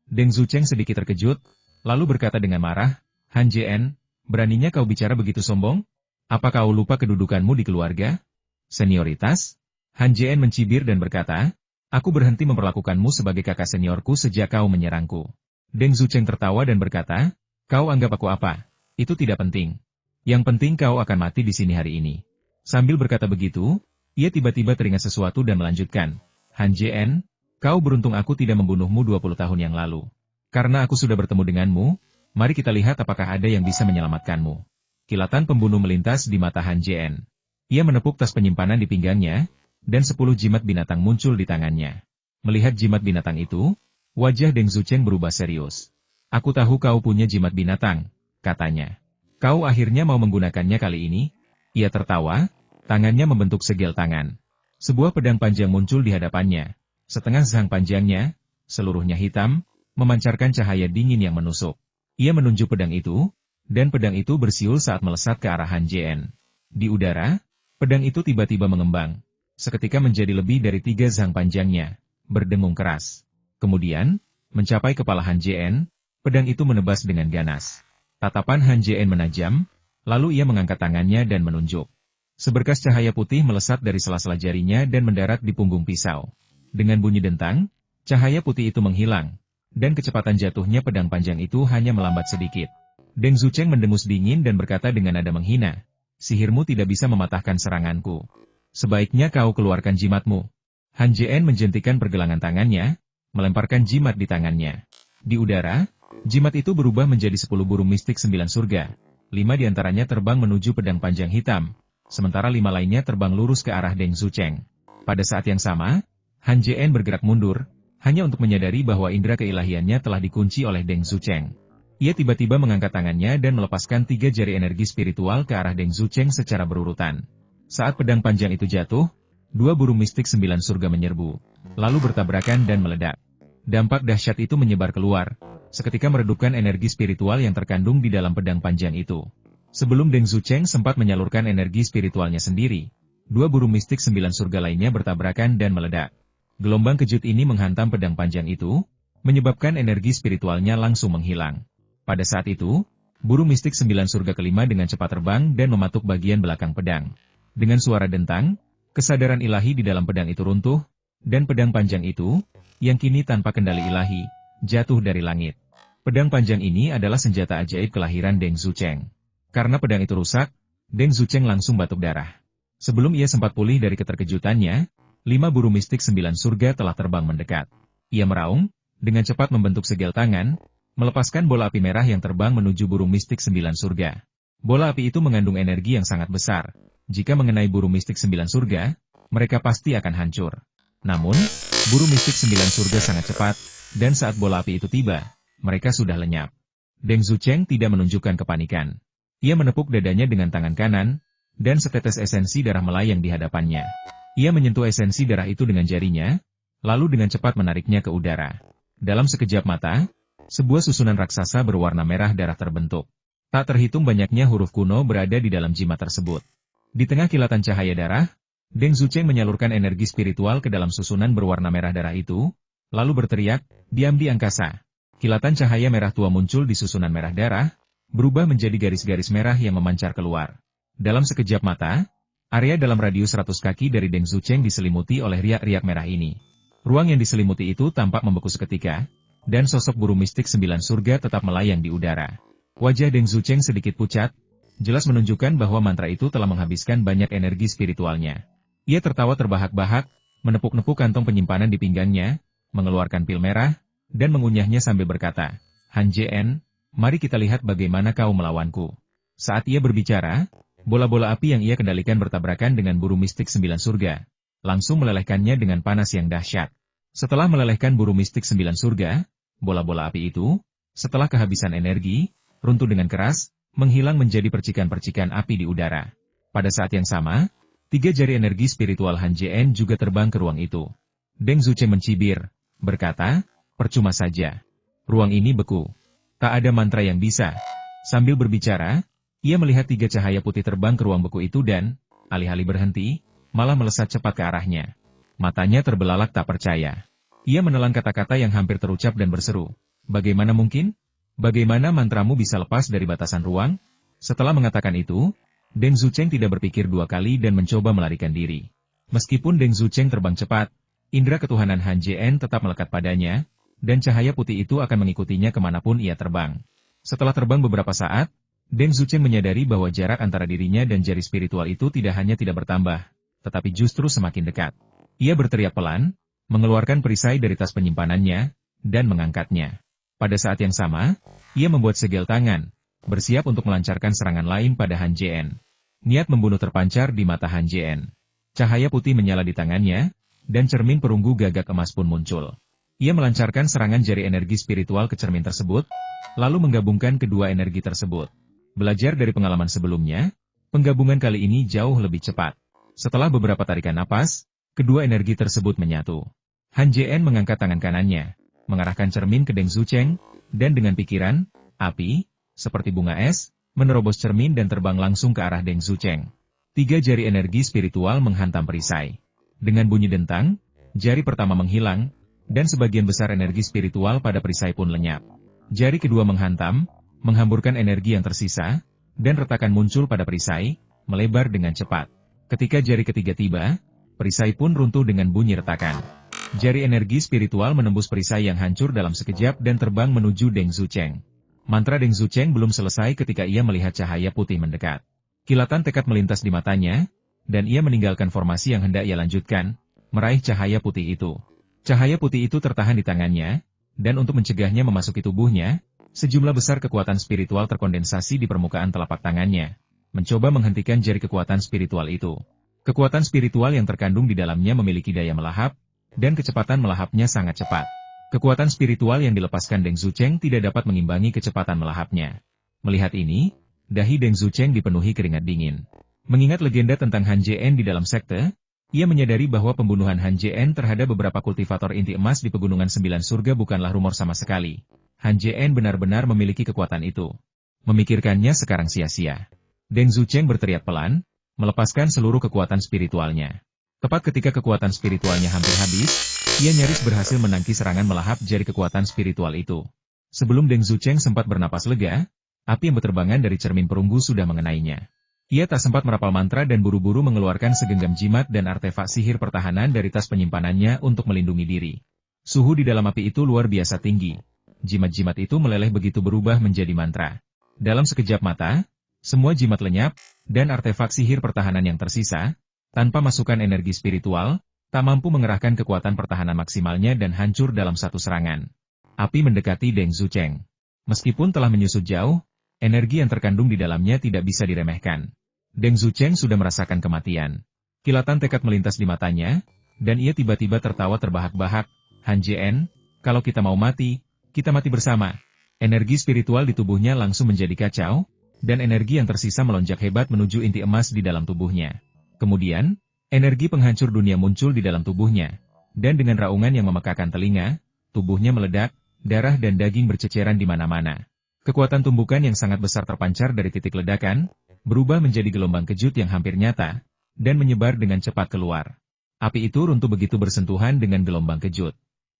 Deng Zucheng sedikit terkejut, lalu berkata dengan marah, "Han Jien, beraninya kau bicara begitu sombong? Apa kau lupa kedudukanmu di keluarga? Senioritas?" Han Jien mencibir dan berkata, "Aku berhenti memperlakukanmu sebagai kakak seniorku sejak kau menyerangku." Deng Zucheng tertawa dan berkata, "Kau anggap aku apa? Itu tidak penting. Yang penting kau akan mati di sini hari ini." Sambil berkata begitu, ia tiba-tiba teringat sesuatu dan melanjutkan, "Han Jien, kau beruntung aku tidak membunuhmu 20 tahun yang lalu. Karena aku sudah bertemu denganmu, mari kita lihat apakah ada yang bisa menyelamatkanmu." Kilatan pembunuh melintas di mata Han Jien. Ia menepuk tas penyimpanan di pinggangnya, dan 10 jimat binatang muncul di tangannya. Melihat jimat binatang itu, wajah Deng Zucheng berubah serius. "Aku tahu kau punya jimat binatang," katanya. "Kau akhirnya mau menggunakannya kali ini?" Ia tertawa, tangannya membentuk segel tangan. Sebuah pedang panjang muncul di hadapannya. Setengah zhang panjangnya, seluruhnya hitam, memancarkan cahaya dingin yang menusuk. Ia menunjuk pedang itu, dan pedang itu bersiul saat melesat ke arah Han Jien. Di udara, pedang itu tiba-tiba mengembang. Seketika menjadi lebih dari 3 zhang panjangnya, berdengung keras. Kemudian, mencapai kepala Han Jien, pedang itu menebas dengan ganas. Tatapan Han Jien menajam, lalu ia mengangkat tangannya dan menunjuk. Seberkas cahaya putih melesat dari sela-sela jarinya dan mendarat di punggung pisau. Dengan bunyi dentang, cahaya putih itu menghilang, dan kecepatan jatuhnya pedang panjang itu hanya melambat sedikit. Deng Zucheng mendengus dingin dan berkata dengan nada menghina, "Sihirmu tidak bisa mematahkan seranganku. Sebaiknya kau keluarkan jimatmu." Han Jien menjentikan pergelangan tangannya, melemparkan jimat di tangannya. Di udara, jimat itu berubah menjadi 10 burung mistik 9 surga. 5 diantaranya terbang menuju pedang panjang hitam, sementara 5 lainnya terbang lurus ke arah Deng Zucheng. Pada saat yang sama, Han Jien bergerak mundur, hanya untuk menyadari bahwa indera keilahiannya telah dikunci oleh Deng Zucheng. Ia tiba-tiba mengangkat tangannya dan melepaskan 3 jari energi spiritual ke arah Deng Zucheng secara berurutan. Saat pedang panjang itu jatuh, 2 burung mistik 9 surga menyerbu, lalu bertabrakan dan meledak. Dampak dahsyat itu menyebar keluar, seketika meredupkan energi spiritual yang terkandung di dalam pedang panjang itu. Sebelum Deng Zucheng sempat menyalurkan energi spiritualnya sendiri, 2 burung mistik 9 surga lainnya bertabrakan dan meledak. Gelombang kejut ini menghantam pedang panjang itu, menyebabkan energi spiritualnya langsung menghilang. Pada saat itu, Burung mistik 9 surga kelima dengan cepat terbang dan mematuk bagian belakang pedang. Dengan suara dentang, kesadaran ilahi di dalam pedang itu runtuh, dan pedang panjang itu, yang kini tanpa kendali ilahi, jatuh dari langit. Pedang panjang ini adalah senjata ajaib kelahiran Deng Zucheng. Karena pedang itu rusak, Deng Zucheng langsung batuk darah. Sebelum ia sempat pulih dari keterkejutannya, 5 burung mistik 9 surga telah terbang mendekat. Ia meraung, dengan cepat membentuk segel tangan, melepaskan bola api merah yang terbang menuju burung mistik 9 surga. Bola api itu mengandung energi yang sangat besar. Jika mengenai burung mistik 9 surga, mereka pasti akan hancur. Namun, burung mistik 9 surga sangat cepat, dan saat bola api itu tiba, mereka sudah lenyap. Deng Zucheng tidak menunjukkan kepanikan. Ia menepuk dadanya dengan tangan kanan, dan setetes esensi darah melayang di hadapannya. Ia menyentuh esensi darah itu dengan jarinya, lalu dengan cepat menariknya ke udara. Dalam sekejap mata, sebuah susunan raksasa berwarna merah darah terbentuk. Tak terhitung banyaknya huruf kuno berada di dalam jimat tersebut. Di tengah kilatan cahaya darah, Deng Zucheng menyalurkan energi spiritual ke dalam susunan berwarna merah darah itu, lalu berteriak, "Diam di angkasa." Kilatan cahaya merah tua muncul di susunan merah darah, berubah menjadi garis-garis merah yang memancar keluar. Dalam sekejap mata, area dalam radius 100 kaki dari Deng Zucheng diselimuti oleh riak-riak merah ini. Ruang yang diselimuti itu tampak membeku seketika, dan sosok burung mistik 9 surga tetap melayang di udara. Wajah Deng Zucheng sedikit pucat, jelas menunjukkan bahwa mantra itu telah menghabiskan banyak energi spiritualnya. Ia tertawa terbahak-bahak, menepuk-nepuk kantong penyimpanan di pinggangnya, mengeluarkan pil merah, dan mengunyahnya sambil berkata, "Han Jien, mari kita lihat bagaimana kau melawanku." Saat ia berbicara, bola-bola api yang ia kendalikan bertabrakan dengan burung mistik 9 surga, langsung melelehkannya dengan panas yang dahsyat. Setelah melelehkan burung mistik 9 surga, bola-bola api itu, setelah kehabisan energi, runtuh dengan keras, menghilang menjadi percikan-percikan api di udara. Pada saat yang sama, 3 jari energi spiritual Han Jien juga terbang ke ruang itu. Deng Zucheng mencibir, berkata, "Percuma saja. Ruang ini beku. Tak ada mantra yang bisa." Sambil berbicara, ia melihat 3 cahaya putih terbang ke ruang beku itu dan, alih-alih berhenti, malah melesat cepat ke arahnya. Matanya terbelalak tak percaya. Ia menelan kata-kata yang hampir terucap dan berseru, "Bagaimana mungkin? Bagaimana mantramu bisa lepas dari batasan ruang?" Setelah mengatakan itu, Deng Zucheng tidak berpikir 2 kali dan mencoba melarikan diri. Meskipun Deng Zucheng terbang cepat, indera ketuhanan Han Jien tetap melekat padanya, dan cahaya putih itu akan mengikutinya kemanapun ia terbang. Setelah terbang beberapa saat, Deng Zucheng menyadari bahwa jarak antara dirinya dan jari spiritual itu tidak hanya tidak bertambah, tetapi justru semakin dekat. Ia berteriak pelan, mengeluarkan perisai dari tas penyimpanannya, dan mengangkatnya. Pada saat yang sama, ia membuat segel tangan, bersiap untuk melancarkan serangan lain pada Han Jien. Niat membunuh terpancar di mata Han Jien. Cahaya putih menyala di tangannya, dan cermin perunggu gagak emas pun muncul. Ia melancarkan serangan jari energi spiritual ke cermin tersebut, lalu menggabungkan kedua energi tersebut. Belajar dari pengalaman sebelumnya, penggabungan kali ini jauh lebih cepat. Setelah beberapa tarikan napas, kedua energi tersebut menyatu. Han Jien mengangkat tangan kanannya, mengarahkan cermin ke Deng Zucheng, dan dengan pikiran, api, seperti bunga es, menerobos cermin dan terbang langsung ke arah Deng Zucheng. 3 jari energi spiritual menghantam perisai. Dengan bunyi dentang, jari pertama menghilang, dan sebagian besar energi spiritual pada perisai pun lenyap. Jari kedua menghantam, menghamburkan energi yang tersisa, dan retakan muncul pada perisai, melebar dengan cepat. Ketika jari ketiga tiba, perisai pun runtuh dengan bunyi retakan. Jari energi spiritual menembus perisai yang hancur dalam sekejap dan terbang menuju Deng Zucheng. Mantra Deng Zucheng belum selesai ketika ia melihat cahaya putih mendekat. Kilatan tekad melintas di matanya, dan ia meninggalkan formasi yang hendak ia lanjutkan, meraih cahaya putih itu. Cahaya putih itu tertahan di tangannya, dan untuk mencegahnya memasuki tubuhnya, sejumlah besar kekuatan spiritual terkondensasi di permukaan telapak tangannya, mencoba menghentikan jari kekuatan spiritual itu. Kekuatan spiritual yang terkandung di dalamnya memiliki daya melahap, dan kecepatan melahapnya sangat cepat. Kekuatan spiritual yang dilepaskan Deng Zucheng tidak dapat mengimbangi kecepatan melahapnya. Melihat ini, dahi Deng Zucheng dipenuhi keringat dingin. Mengingat legenda tentang Han Jien di dalam sekte, ia menyadari bahwa pembunuhan Han Jien terhadap beberapa kultivator inti emas di Pegunungan 9 Surga bukanlah rumor sama sekali. Han Jien benar-benar memiliki kekuatan itu. Memikirkannya sekarang sia-sia. Deng Zucheng berteriak pelan, melepaskan seluruh kekuatan spiritualnya. Tepat ketika kekuatan spiritualnya hampir habis, ia nyaris berhasil menangkis serangan melahap jari kekuatan spiritual itu. Sebelum Deng Zucheng sempat bernapas lega, Api yang berterbangan dari cermin perunggu sudah mengenainya. Ia tak sempat merapal mantra dan buru-buru mengeluarkan segenggam jimat dan artefak sihir pertahanan dari tas penyimpanannya untuk melindungi diri. Suhu di dalam api itu luar biasa tinggi. Jimat-jimat itu meleleh begitu berubah menjadi mantra. Dalam sekejap mata, semua jimat lenyap, dan artefak sihir pertahanan yang tersisa, tanpa masukan energi spiritual, tak mampu mengerahkan kekuatan pertahanan maksimalnya dan hancur dalam satu serangan. Api mendekati Deng Zucheng. Meskipun telah menyusut jauh, energi yang terkandung di dalamnya tidak bisa diremehkan. Deng Zucheng sudah merasakan kematian. Kilatan tekad melintas di matanya, dan ia tiba-tiba tertawa terbahak-bahak. Han Jien, kalau kita mau mati, kita mati bersama. Energi spiritual di tubuhnya langsung menjadi kacau, dan energi yang tersisa melonjak hebat menuju inti emas di dalam tubuhnya. Kemudian, energi penghancur dunia muncul di dalam tubuhnya, dan dengan raungan yang memekakan telinga, tubuhnya meledak, darah dan daging berceceran di mana-mana. Kekuatan tumbukan yang sangat besar terpancar dari titik ledakan, berubah menjadi gelombang kejut yang hampir nyata, dan menyebar dengan cepat keluar. Api itu runtuh begitu bersentuhan dengan gelombang kejut.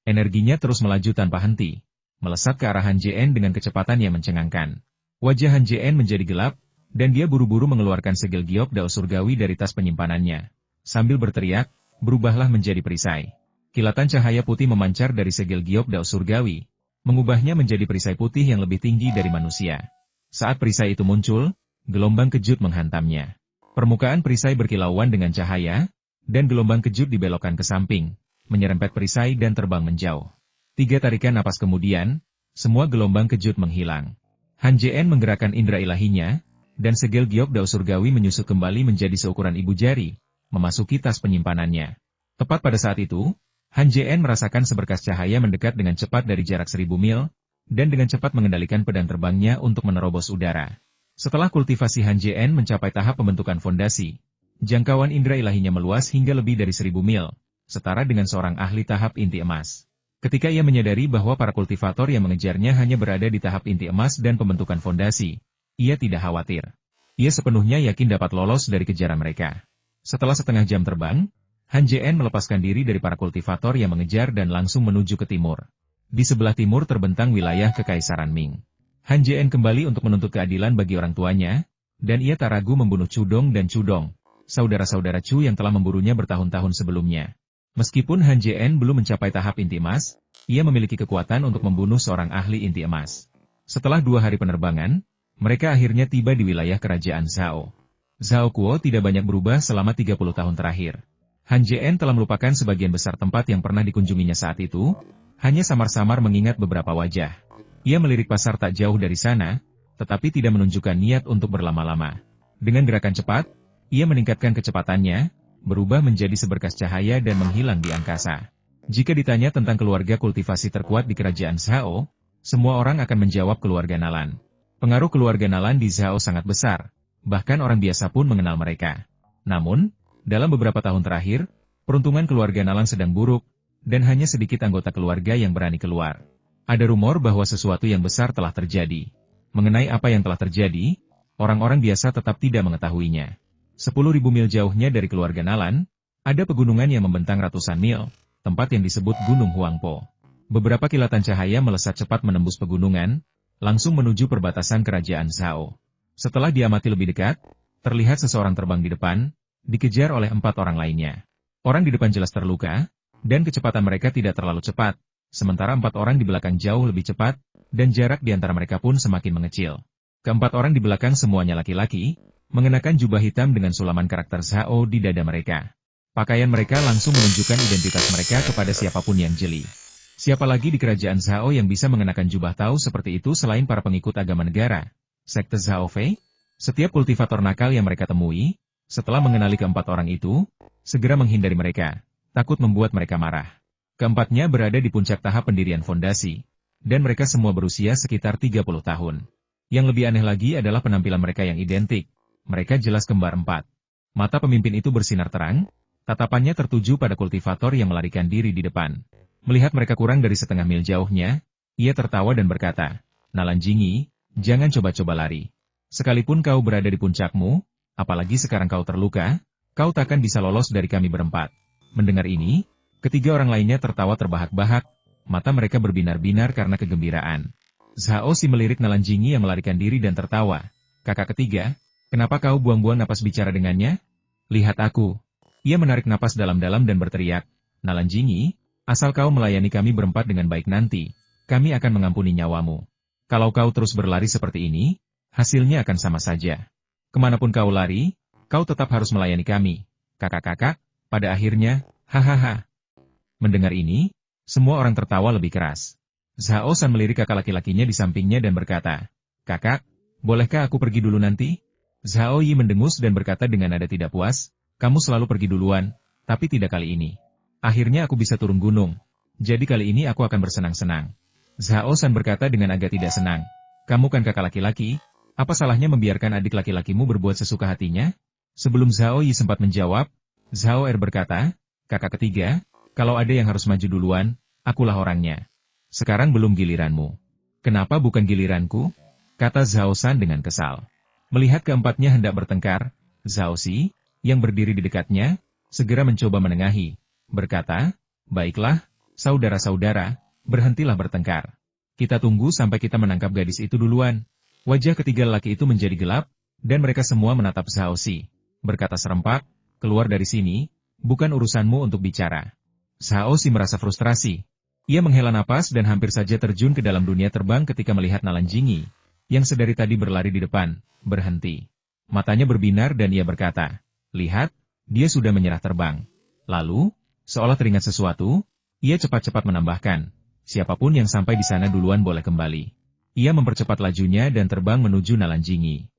Energinya terus melaju tanpa henti, melesat ke arah Han Jien dengan kecepatan yang mencengangkan. Wajah Han Jien menjadi gelap, dan dia buru-buru mengeluarkan segel giok dao surgawi dari tas penyimpanannya. Sambil berteriak, berubahlah menjadi perisai. Kilatan cahaya putih memancar dari segel giok dao surgawi, mengubahnya menjadi perisai putih yang lebih tinggi dari manusia. Saat perisai itu muncul, gelombang kejut menghantamnya. Permukaan perisai berkilauan dengan cahaya, dan gelombang kejut dibelokkan ke samping, menyerempet perisai dan terbang menjauh. 3 tarikan napas kemudian, semua gelombang kejut menghilang. Han Jien menggerakkan indera ilahinya, dan segel giok dao surgawi menyusut kembali menjadi seukuran ibu jari, memasuki tas penyimpanannya. Tepat pada saat itu, Han Jien merasakan seberkas cahaya mendekat dengan cepat dari jarak 1000 mil, dan dengan cepat mengendalikan pedang terbangnya untuk menerobos udara. Setelah kultivasi Han Jien mencapai tahap pembentukan fondasi, jangkauan indera ilahinya meluas hingga lebih dari 1000 mil, setara dengan seorang ahli tahap inti emas. Ketika ia menyadari bahwa para kultivator yang mengejarnya hanya berada di tahap inti emas dan pembentukan fondasi, ia tidak khawatir. Ia sepenuhnya yakin dapat lolos dari kejaran mereka. Setelah setengah jam terbang, Han Jien melepaskan diri dari para kultivator yang mengejar dan langsung menuju ke timur. Di sebelah timur terbentang wilayah Kekaisaran Ming. Han Jien kembali untuk menuntut keadilan bagi orang tuanya, dan ia tak ragu membunuh Chudong dan Chudong, saudara-saudara Chu yang telah memburunya bertahun-tahun sebelumnya. Meskipun Han Jien belum mencapai tahap inti emas, ia memiliki kekuatan untuk membunuh seorang ahli inti emas. Setelah 2 hari penerbangan, mereka akhirnya tiba di wilayah kerajaan Zhao. Zhao Kuo tidak banyak berubah selama 30 tahun terakhir. Han Jien telah melupakan sebagian besar tempat yang pernah dikunjunginya saat itu, hanya samar-samar mengingat beberapa wajah. Ia melirik pasar tak jauh dari sana, tetapi tidak menunjukkan niat untuk berlama-lama. Dengan gerakan cepat, ia meningkatkan kecepatannya, berubah menjadi seberkas cahaya dan menghilang di angkasa. Jika ditanya tentang keluarga kultivasi terkuat di kerajaan Zhao, semua orang akan menjawab keluarga Nalan. Pengaruh keluarga Nalan di Zhao sangat besar, bahkan orang biasa pun mengenal mereka. Namun, dalam beberapa tahun terakhir, peruntungan keluarga Nalan sedang buruk, dan hanya sedikit anggota keluarga yang berani keluar. Ada rumor bahwa sesuatu yang besar telah terjadi. Mengenai apa yang telah terjadi, orang-orang biasa tetap tidak mengetahuinya. 10.000 mil jauhnya dari keluarga Nalan, ada pegunungan yang membentang ratusan mil, tempat yang disebut Gunung Huangpo. Beberapa kilatan cahaya melesat cepat menembus pegunungan, langsung menuju perbatasan kerajaan Zhao. Setelah diamati lebih dekat, terlihat seseorang terbang di depan, dikejar oleh 4 orang lainnya. Orang di depan jelas terluka, dan kecepatan mereka tidak terlalu cepat, sementara 4 orang di belakang jauh lebih cepat, dan jarak di antara mereka pun semakin mengecil. Keempat orang di belakang semuanya laki-laki, mengenakan jubah hitam dengan sulaman karakter Zhao di dada mereka. Pakaian mereka langsung menunjukkan identitas mereka kepada siapapun yang jeli. Siapa lagi di kerajaan Zhao yang bisa mengenakan jubah tahu seperti itu selain para pengikut agama negara? Sekte Zhao Fei? Setiap kultivator nakal yang mereka temui, setelah mengenali keempat orang itu, segera menghindari mereka, takut membuat mereka marah. Keempatnya berada di puncak tahap pendirian fondasi, dan mereka semua berusia sekitar 30 tahun. Yang lebih aneh lagi adalah penampilan mereka yang identik. Mereka jelas kembar 4. Mata pemimpin itu bersinar terang, tatapannya tertuju pada kultivator yang melarikan diri di depan. Melihat mereka kurang dari setengah mil jauhnya, ia tertawa dan berkata, "Nalan Jingyi, jangan coba-coba lari. Sekalipun kau berada di puncakmu, apalagi sekarang kau terluka, kau takkan bisa lolos dari kami berempat." Mendengar ini, ketiga orang lainnya tertawa terbahak-bahak, mata mereka berbinar-binar karena kegembiraan. Zhao Si melirik Nalanjingi yang melarikan diri dan tertawa. Kakak ketiga, kenapa kau buang-buang napas bicara dengannya? Lihat aku. Ia menarik napas dalam-dalam dan berteriak, Nalanjingi, asal kau melayani kami berempat dengan baik nanti, kami akan mengampuni nyawamu. Kalau kau terus berlari seperti ini, hasilnya akan sama saja. Kemanapun kau lari, kau tetap harus melayani kami. Kakak-kakak, pada akhirnya, hahaha. Mendengar ini, semua orang tertawa lebih keras. Zhao San melirik kakak laki-lakinya di sampingnya dan berkata, Kakak, bolehkah aku pergi dulu nanti? Zhao Yi mendengus dan berkata dengan nada tidak puas, kamu selalu pergi duluan, tapi tidak kali ini. Akhirnya aku bisa turun gunung. Jadi kali ini aku akan bersenang-senang. Zhao San berkata dengan agak tidak senang. Kamu kan kakak laki-laki, apa salahnya membiarkan adik laki-lakimu berbuat sesuka hatinya? Sebelum Zhao Yi sempat menjawab, Zhao Er berkata, kakak ketiga, kalau ada yang harus maju duluan, akulah orangnya. Sekarang belum giliranmu. Kenapa bukan giliranku? Kata Zhao San dengan kesal. Melihat keempatnya hendak bertengkar, Zhao Si, yang berdiri di dekatnya, segera mencoba menengahi. Berkata, baiklah, saudara-saudara, berhentilah bertengkar. Kita tunggu sampai kita menangkap gadis itu duluan. Wajah ketiga lelaki itu menjadi gelap, dan mereka semua menatap Zhao Si. Berkata serempak, keluar dari sini, bukan urusanmu untuk bicara. Zhao Si merasa frustrasi. Ia menghela napas dan hampir saja terjun ke dalam dunia terbang ketika melihat Nalanjingi, yang sedari tadi berlari di depan, berhenti. Matanya berbinar dan ia berkata, lihat, dia sudah menyerah terbang. Lalu, seolah teringat sesuatu, ia cepat-cepat menambahkan, siapapun yang sampai di sana duluan boleh kembali. Ia mempercepat lajunya dan terbang menuju Nalanjingi.